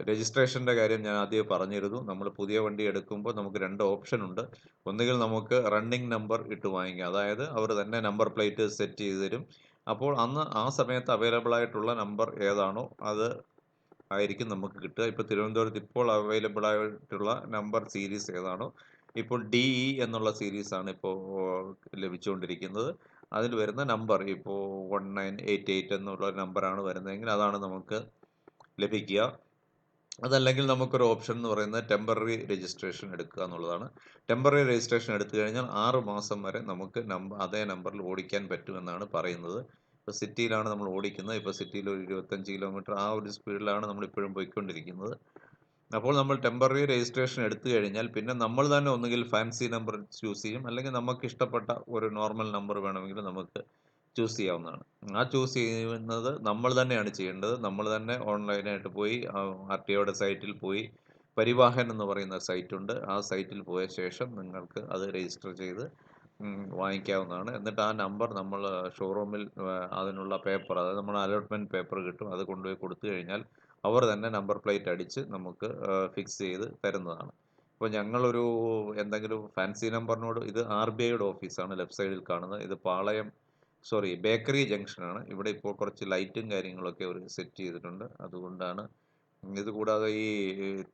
രജിസ്ട്രേഷൻ്റെ കാര്യം ഞാൻ ആദ്യമേ പറഞ്ഞിരുന്നു. നമ്മൾ പുതിയ വണ്ടി എടുക്കുമ്പോൾ നമുക്ക് 2 ഓപ്ഷൻ ഉണ്ട്. ഒന്നുകിൽ നമുക്ക് റണ്ണിങ് നമ്പർ ഇട്ട് വാങ്ങിക്കാം. അതായത് അവർ തന്നെ നമ്പർ പ്ലേറ്റ് സെറ്റ് ചെയ്ത് തരും. അപ്പോൾ ആ സമയത്ത് അവൈലബിൾ ആയിട്ടുള്ള നമ്പർ ഏതാണോ അത് ആയിരിക്കും നമുക്ക് കിട്ടുക. ഇപ്പോൾ തിരുവനന്തപുരത്ത് ഇപ്പോൾ അവൈലബിൾ ആയിട്ടുള്ള നമ്പർ സീരീസ് ഏതാണോ, ഇപ്പോൾ DE എന്നുള്ള സീരീസാണ് ഇപ്പോൾ ലഭിച്ചുകൊണ്ടിരിക്കുന്നത്. അതിൽ വരുന്ന നമ്പർ ഇപ്പോൾ 1988 എന്നുള്ള നമ്പറാണ് വരുന്നതെങ്കിൽ അതാണ് നമുക്ക് ലഭിക്കുക. അതല്ലെങ്കിൽ നമുക്കൊരു ഓപ്ഷൻ എന്ന് പറയുന്നത് ടെമ്പററി രജിസ്ട്രേഷൻ എടുക്കുക എന്നുള്ളതാണ്. ടെമ്പററി രജിസ്ട്രേഷൻ എടുത്തു കഴിഞ്ഞാൽ 6 മാസം വരെ നമുക്ക് അതേ നമ്പറിൽ ഓടിക്കാൻ പറ്റുമെന്നാണ് പറയുന്നത്. ഇപ്പോൾ സിറ്റിയിലാണ് നമ്മൾ ഓടിക്കുന്നത്. ഇപ്പോൾ സിറ്റിയിൽ ഒരു 25 കിലോമീറ്റർ ആ ഒരു സ്പീഡിലാണ് നമ്മളിപ്പോഴും പോയിക്കൊണ്ടിരിക്കുന്നത്. അപ്പോൾ നമ്മൾ ടെമ്പററി രജിസ്ട്രേഷൻ എടുത്തു കഴിഞ്ഞാൽ പിന്നെ നമ്മൾ തന്നെ ഒന്നുകിൽ ഫാൻസി നമ്പർ ചൂസ് ചെയ്യും, അല്ലെങ്കിൽ നമുക്ക് ഇഷ്ടപ്പെട്ട ഒരു നോർമൽ നമ്പർ വേണമെങ്കിൽ നമുക്ക് ചൂസ് ചെയ്യാവുന്നതാണ്. ആ ചൂസ് ചെയ്യുന്നത് നമ്മൾ തന്നെയാണ് ചെയ്യേണ്ടത്. നമ്മൾ തന്നെ ഓൺലൈനായിട്ട് പോയി RTOയുടെ സൈറ്റിൽ പോയി, പരിവാഹൻ എന്ന് പറയുന്ന സൈറ്റുണ്ട്, ആ സൈറ്റിൽ പോയ ശേഷം നിങ്ങൾക്ക് അത് രജിസ്റ്റർ ചെയ്ത് വാങ്ങിക്കാവുന്നതാണ്. എന്നിട്ട് ആ നമ്പർ നമ്മൾ ഷോറൂമിൽ അതിനുള്ള പേപ്പർ, അതായത് നമ്മുടെ അലോട്ട്മെൻറ്റ് പേപ്പർ കിട്ടും. അത് കൊണ്ടുപോയി കൊടുത്തു കഴിഞ്ഞാൽ അവർ തന്നെ നമ്പർ പ്ലേറ്റ് അടിച്ച് നമുക്ക് ഫിക്സ് ചെയ്ത് തരുന്നതാണ്. ഇപ്പോൾ ഞങ്ങളൊരു എന്തെങ്കിലും ഫാൻസി നമ്പറിനോട്, ഇത് RBIയുടെ ഓഫീസാണ് ലെഫ്റ്റ് സൈഡിൽ കാണുന്നത്. ഇത് ബേക്കറി ജംഗ്ഷനാണ്. ഇവിടെ ഇപ്പോൾ കുറച്ച് ലൈറ്റും കാര്യങ്ങളൊക്കെ അവർ സെറ്റ് ചെയ്തിട്ടുണ്ട്. അതുകൊണ്ടാണ്. ഇത് കൂടാതെ ഈ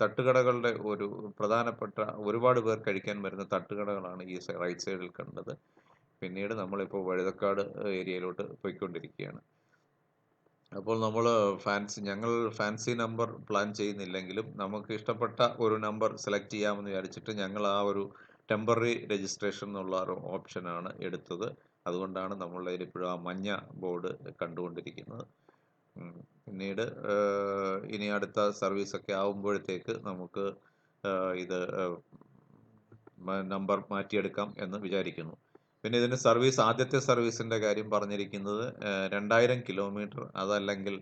തട്ടുകടകളുടെ ഒരു പ്രധാനപ്പെട്ട, ഒരുപാട് പേർ കഴിക്കാൻ വരുന്ന തട്ടുകടകളാണ് ഈ റൈറ്റ് സൈഡിൽ കണ്ടത്. പിന്നീട് നമ്മളിപ്പോൾ വഴുതക്കാട് ഏരിയയിലോട്ട് പോയിക്കൊണ്ടിരിക്കുകയാണ്. അപ്പോൾ ഞങ്ങൾ ഫാൻസി നമ്പർ പ്ലാൻ ചെയ്യുന്നില്ലെങ്കിലും നമുക്ക് ഇഷ്ടപ്പെട്ട ഒരു നമ്പർ സെലക്ട് ചെയ്യാമെന്ന് വിചാരിച്ചിട്ട് ഞങ്ങൾ ആ ഒരു ടെമ്പററി രജിസ്ട്രേഷൻ എന്നുള്ള ഒരു ഓപ്ഷനാണ് എടുത്തത്. അതുകൊണ്ടാണ് നമ്മളുടെ കയ്യിൽ ഇപ്പോഴും ആ മഞ്ഞ ബോർഡ് കണ്ടുകൊണ്ടിരിക്കുന്നത്. പിന്നീട് ഇനി അടുത്ത സർവീസൊക്കെ ആവുമ്പോഴത്തേക്ക് നമുക്ക് ഇത് നമ്പർ മാറ്റിയെടുക്കാം എന്ന് വിചാരിക്കുന്നു. പിന്നെ ഇതിൻ്റെ ആദ്യത്തെ സർവീസിൻ്റെ കാര്യം പറഞ്ഞിരിക്കുന്നത് 2000 കിലോമീറ്റർ, അതല്ലെങ്കിൽ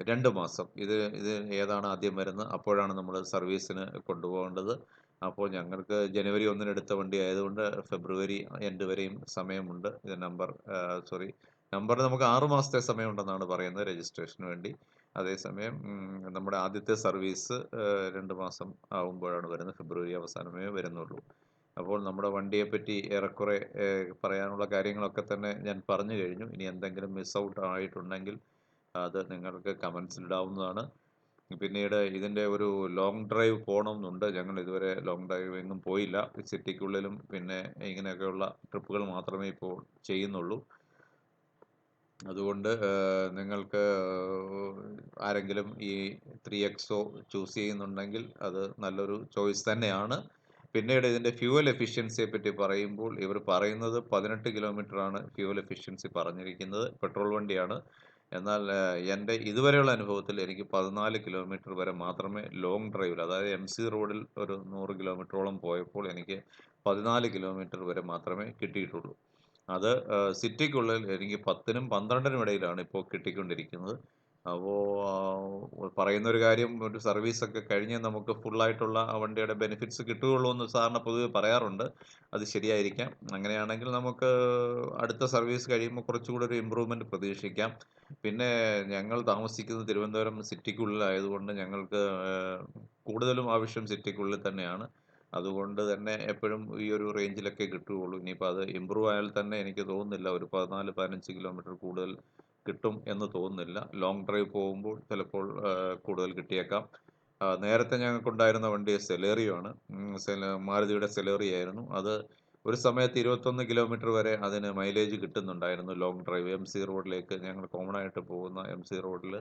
2 മാസം. ഇത് ഏതാണ് ആദ്യം വരുന്നത് അപ്പോഴാണ് നമ്മൾ സർവീസിന് കൊണ്ടുപോകേണ്ടത്. അപ്പോൾ ഞങ്ങൾക്ക് ജനുവരി 1 എടുത്ത വണ്ടി ആയതുകൊണ്ട് ഫെബ്രുവരി എൻഡ് വരെയും സമയമുണ്ട്. ഇത് നമ്പറിന് നമുക്ക് 6 മാസത്തെ സമയമുണ്ടെന്നാണ് പറയുന്നത് രജിസ്ട്രേഷന് വേണ്ടി. അതേസമയം നമ്മുടെ ആദ്യത്തെ സർവീസ് 2 മാസം ആകുമ്പോഴാണ് വരുന്നത്. ഫെബ്രുവരി അവസാനമേ വരുന്നുള്ളൂ. അപ്പോൾ നമ്മുടെ വണ്ടിയെപ്പറ്റി ഏറെക്കുറെ പറയാനുള്ള കാര്യങ്ങളൊക്കെ തന്നെ ഞാൻ പറഞ്ഞു കഴിഞ്ഞു. ഇനി എന്തെങ്കിലും മിസ് ഔട്ട് ആയിട്ടുണ്ടെങ്കിൽ അത് നിങ്ങൾക്ക് കമൻസിൽ ഇടാവുന്നതാണ്. പിന്നീട് ഇതിൻ്റെ ഒരു ലോങ് ഡ്രൈവ് പോകണമെന്നുണ്ട്. ഞങ്ങൾ ഇതുവരെ ലോങ് ഡ്രൈവ് എങ്ങും പോയില്ല. സിറ്റിക്കുള്ളിലും പിന്നെ ഇങ്ങനെയൊക്കെയുള്ള ട്രിപ്പുകൾ മാത്രമേ ഇപ്പോൾ ചെയ്യുന്നുള്ളൂ. അതുകൊണ്ട് നിങ്ങൾക്ക് ആരെങ്കിലും ഈ 3XO ചൂസ് ചെയ്യുന്നുണ്ടെങ്കിൽ അത് നല്ലൊരു ചോയ്സ് തന്നെയാണ്. പിന്നീട് ഇതിൻ്റെ ഫ്യൂവൽ എഫിഷ്യൻസിയെ പറ്റി പറയുമ്പോൾ ഇവർ പറയുന്നത് 18 കിലോമീറ്ററാണ് ഫ്യൂവൽ എഫിഷ്യൻസി പറഞ്ഞിരിക്കുന്നത്. പെട്രോൾ വണ്ടിയാണ്. എന്നാൽ എൻ്റെ ഇതുവരെയുള്ള അനുഭവത്തിൽ എനിക്ക് 14 കിലോമീറ്റർ വരെ മാത്രമേ ലോങ് ഡ്രൈവിൽ, അതായത് MC റോഡിൽ ഒരു 100 കിലോമീറ്ററോളം പോയപ്പോൾ എനിക്ക് 14 കിലോമീറ്റർ വരെ മാത്രമേ കിട്ടിയിട്ടുള്ളൂ. അത് സിറ്റിക്കുള്ളിൽ എനിക്ക് 10നും 12നും ഇടയിലാണ് ഇപ്പോൾ കിട്ടിക്കൊണ്ടിരിക്കുന്നത്. അപ്പോൾ പറയുന്നൊരു കാര്യം, ഒരു സർവീസൊക്കെ കഴിഞ്ഞ് നമുക്ക് ഫുള്ളായിട്ടുള്ള ആ വണ്ടിയുടെ ബെനിഫിറ്റ്സ് കിട്ടുകയുള്ളൂ എന്ന് സാറിന് പൊതുവെ പറയാറുണ്ട്. അത് ശരിയായിരിക്കാം. അങ്ങനെയാണെങ്കിൽ നമുക്ക് അടുത്ത സർവീസ് കഴിയുമ്പോൾ കുറച്ചുകൂടി ഒരു ഇമ്പ്രൂവ്മെൻറ്റ് പ്രതീക്ഷിക്കാം. പിന്നെ ഞങ്ങൾ താമസിക്കുന്നത് തിരുവനന്തപുരം സിറ്റിക്കുള്ളിലായതുകൊണ്ട് ഞങ്ങൾക്ക് കൂടുതലും ആവശ്യം സിറ്റിക്കുള്ളിൽ തന്നെയാണ്. അതുകൊണ്ട് തന്നെ എപ്പോഴും ഈ ഒരു റേഞ്ചിലൊക്കെ കിട്ടുകയുള്ളൂ. ഇനിയിപ്പോൾ അത് ഇമ്പ്രൂവ് ആയാൽ തന്നെ എനിക്ക് തോന്നുന്നില്ല ഒരു 14-15 കിലോമീറ്റർ കൂടുതൽ കിട്ടും എന്ന് തോന്നുന്നില്ല. ലോങ് ഡ്രൈവ് പോകുമ്പോൾ ചിലപ്പോൾ കൂടുതൽ കിട്ടിയേക്കാം. നേരത്തെ ഞങ്ങൾക്കുണ്ടായിരുന്ന വണ്ടി സെലേറിയോ ആണ്. മാരുതിയുടെ സെലേറിയോ ആയിരുന്നു. അത് ഒരു സമയത്ത് 21 കിലോമീറ്റർ വരെ അതിന് മൈലേജ് കിട്ടുന്നുണ്ടായിരുന്നു. ലോങ് ഡ്രൈവ് എംസി റോഡിലേക്ക് ഞങ്ങൾ കോമൺ ആയിട്ട് പോകുന്ന എംസി റോഡിൽ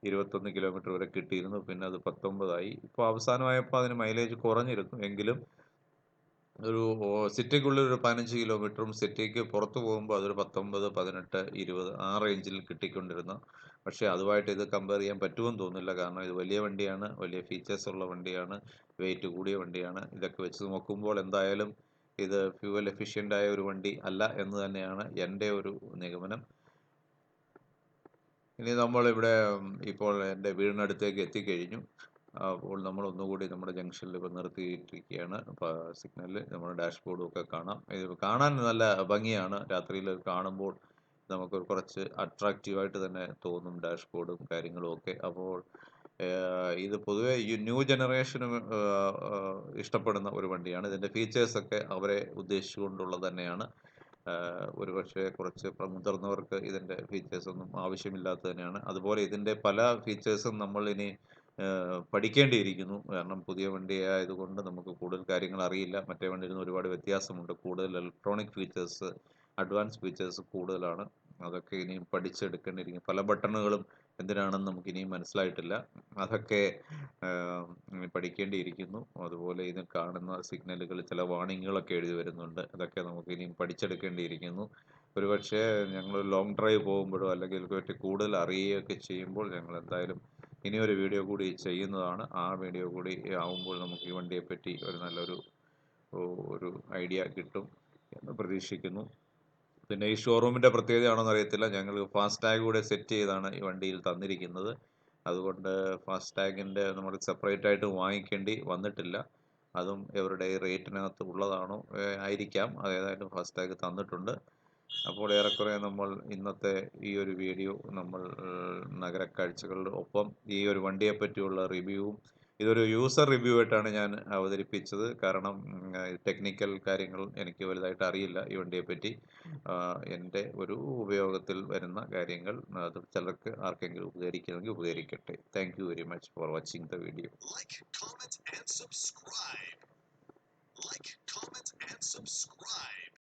21 കിലോമീറ്റർ വരെ കിട്ടിയിരുന്നു. പിന്നെ അത് 19 ആയി. ഇപ്പോൾ അവസാനമായപ്പോൾ അതിന് മൈലേജ് കുറഞ്ഞിരുന്നു. എങ്കിലും ഒരു സിറ്റിക്കുള്ളിൽ ഒരു 15 കിലോമീറ്ററും സിറ്റിക്ക് പുറത്ത് പോകുമ്പോൾ അതൊരു 19, 18, 20 ആ റേഞ്ചിൽ കിട്ടിക്കൊണ്ടിരുന്നു. പക്ഷേ അതുമായിട്ട് ഇത് കമ്പയർ ചെയ്യാൻ പറ്റുമെന്ന് തോന്നുന്നില്ല. കാരണം ഇത് വലിയ വണ്ടിയാണ്, വലിയ ഫീച്ചേഴ്സ് ഉള്ള വണ്ടിയാണ്, വെയിറ്റ് കൂടിയ വണ്ടിയാണ്. ഇതൊക്കെ വെച്ച് നോക്കുമ്പോൾ എന്തായാലും ഇത് ഫ്യൂവൽ എഫിഷ്യൻ്റ് ആയ ഒരു വണ്ടി അല്ല എന്ന് തന്നെയാണ് എൻ്റെ ഒരു നിഗമനം. ഇനി നമ്മളിവിടെ ഇപ്പോൾ എൻ്റെ വീടിനടുത്തേക്ക് എത്തിക്കഴിഞ്ഞു. അപ്പോൾ നമ്മൾ ഒന്നുകൂടി നമ്മുടെ ജംഗ്ഷനിൽ ഇപ്പോൾ നിർത്തിയിട്ടിരിക്കുകയാണ്. സിഗ്നലിൽ നമ്മുടെ ഡാഷ്ബോർഡും ഒക്കെ കാണാം. ഇത് കാണാൻ നല്ല ഭംഗിയാണ്. രാത്രിയിൽ കാണുമ്പോൾ നമുക്ക് കുറച്ച് അട്രാക്റ്റീവായിട്ട് തന്നെ തോന്നും ഡാഷ്ബോർഡും കാര്യങ്ങളും ഒക്കെ. അപ്പോൾ ഇത് പൊതുവേ ഈ ന്യൂ ജനറേഷന് ഇഷ്ടപ്പെടുന്ന ഒരു വണ്ടിയാണ്. ഇതിൻ്റെ ഫീച്ചേഴ്സൊക്കെ അവരെ ഉദ്ദേശിച്ചുകൊണ്ടുള്ളത് തന്നെയാണ്. ഒരുപക്ഷെ കുറച്ച് മുതിർന്നവർക്ക് ഇതിൻ്റെ ഫീച്ചേഴ്സൊന്നും ആവശ്യമില്ലാത്തത് തന്നെയാണ്. അതുപോലെ ഇതിൻ്റെ പല ഫീച്ചേഴ്സും നമ്മൾ ഇനി പഠിക്കേണ്ടിയിരിക്കുന്നു. കാരണം പുതിയ വണ്ടി ആയതുകൊണ്ട് നമുക്ക് കൂടുതൽ കാര്യങ്ങൾ അറിയില്ല. മറ്റേ വണ്ടിയിൽ നിന്ന് ഒരുപാട് വ്യത്യാസമുണ്ട്. കൂടുതൽ ഇലക്ട്രോണിക് ഫീച്ചേഴ്സ്, അഡ്വാൻസ് ഫീച്ചേഴ്സ് കൂടുതലാണ്. അതൊക്കെ ഇനിയും പഠിച്ചെടുക്കേണ്ടിയിരിക്കും. പല ബട്ടണുകളും എന്തിനാണെന്ന് നമുക്ക് ഇനിയും മനസ്സിലായിട്ടില്ല. അതൊക്കെ പഠിക്കേണ്ടിയിരിക്കുന്നു. അതുപോലെ ഇതിൽ കാണുന്ന സിഗ്നലുകൾ ചില വാർണിങ്ങുകളൊക്കെ എഴുതി വരുന്നുണ്ട്. അതൊക്കെ നമുക്ക് ഇനിയും പഠിച്ചെടുക്കേണ്ടിയിരിക്കുന്നു. ഒരുപക്ഷേ ഞങ്ങൾ ലോങ് ഡ്രൈവ് പോകുമ്പോഴോ അല്ലെങ്കിൽ ഇതിനെപ്പറ്റി കൂടുതൽ അറിയുകയൊക്കെ ചെയ്യുമ്പോൾ ഞങ്ങൾ എന്തായാലും ഇനിയൊരു വീഡിയോ കൂടി ചെയ്യുന്നതാണ്. ആ വീഡിയോ കൂടി ആവുമ്പോൾ നമുക്ക് ഈ വണ്ടിയെപ്പറ്റി ഒരു നല്ലൊരു ഒരു ഐഡിയ കിട്ടും എന്ന് പ്രതീക്ഷിക്കുന്നു. പിന്നെ ഈ ഷോറൂമിൻ്റെ പ്രത്യേകതയാണോന്ന് അറിയത്തില്ല. ഞങ്ങൾ ഫാസ്ടാഗ് കൂടെ സെറ്റ് ചെയ്താണ് ഈ വണ്ടിയിൽ തന്നിരിക്കുന്നത്. അതുകൊണ്ട് ഫാസ്ടാഗിൻ്റെ നമ്മൾ സെപ്പറേറ്റ് ആയിട്ട് വാങ്ങിക്കേണ്ടി വന്നിട്ടില്ല. അതും ഇവരുടെ റേറ്റിനകത്ത് ഉള്ളതാണോ ആയിരിക്കാം. അതേതായാലും ഫാസ്ടാഗ് തന്നിട്ടുണ്ട്. അപ്പോൾ ഏറെക്കുറെ നമ്മൾ ഇന്നത്തെ ഈ ഒരു വീഡിയോ നമ്മൾ നഗരക്കാഴ്ചകളുടെ ഒപ്പം ഈ ഒരു വണ്ടിയെ പറ്റിയുള്ള റിവ്യൂവും ഇതൊരു യൂസർ റിവ്യൂ ആയിട്ടാണ് ഞാൻ അവതരിപ്പിച്ചത്. കാരണം ടെക്നിക്കൽ കാര്യങ്ങൾ എനിക്ക് വലുതായിട്ട് അറിയില്ല ഈ വണ്ടിയെപ്പറ്റി. എൻ്റെ ഒരു ഉപയോഗത്തിൽ വരുന്ന കാര്യങ്ങൾ അത് ചിലർക്ക് ആർക്കെങ്കിലും ഉപകരിക്കുമെങ്കിൽ ഉപകരിക്കട്ടെ. Thank you very much for watching the video. Like, comment, and subscribe. Like, comment, and subscribe.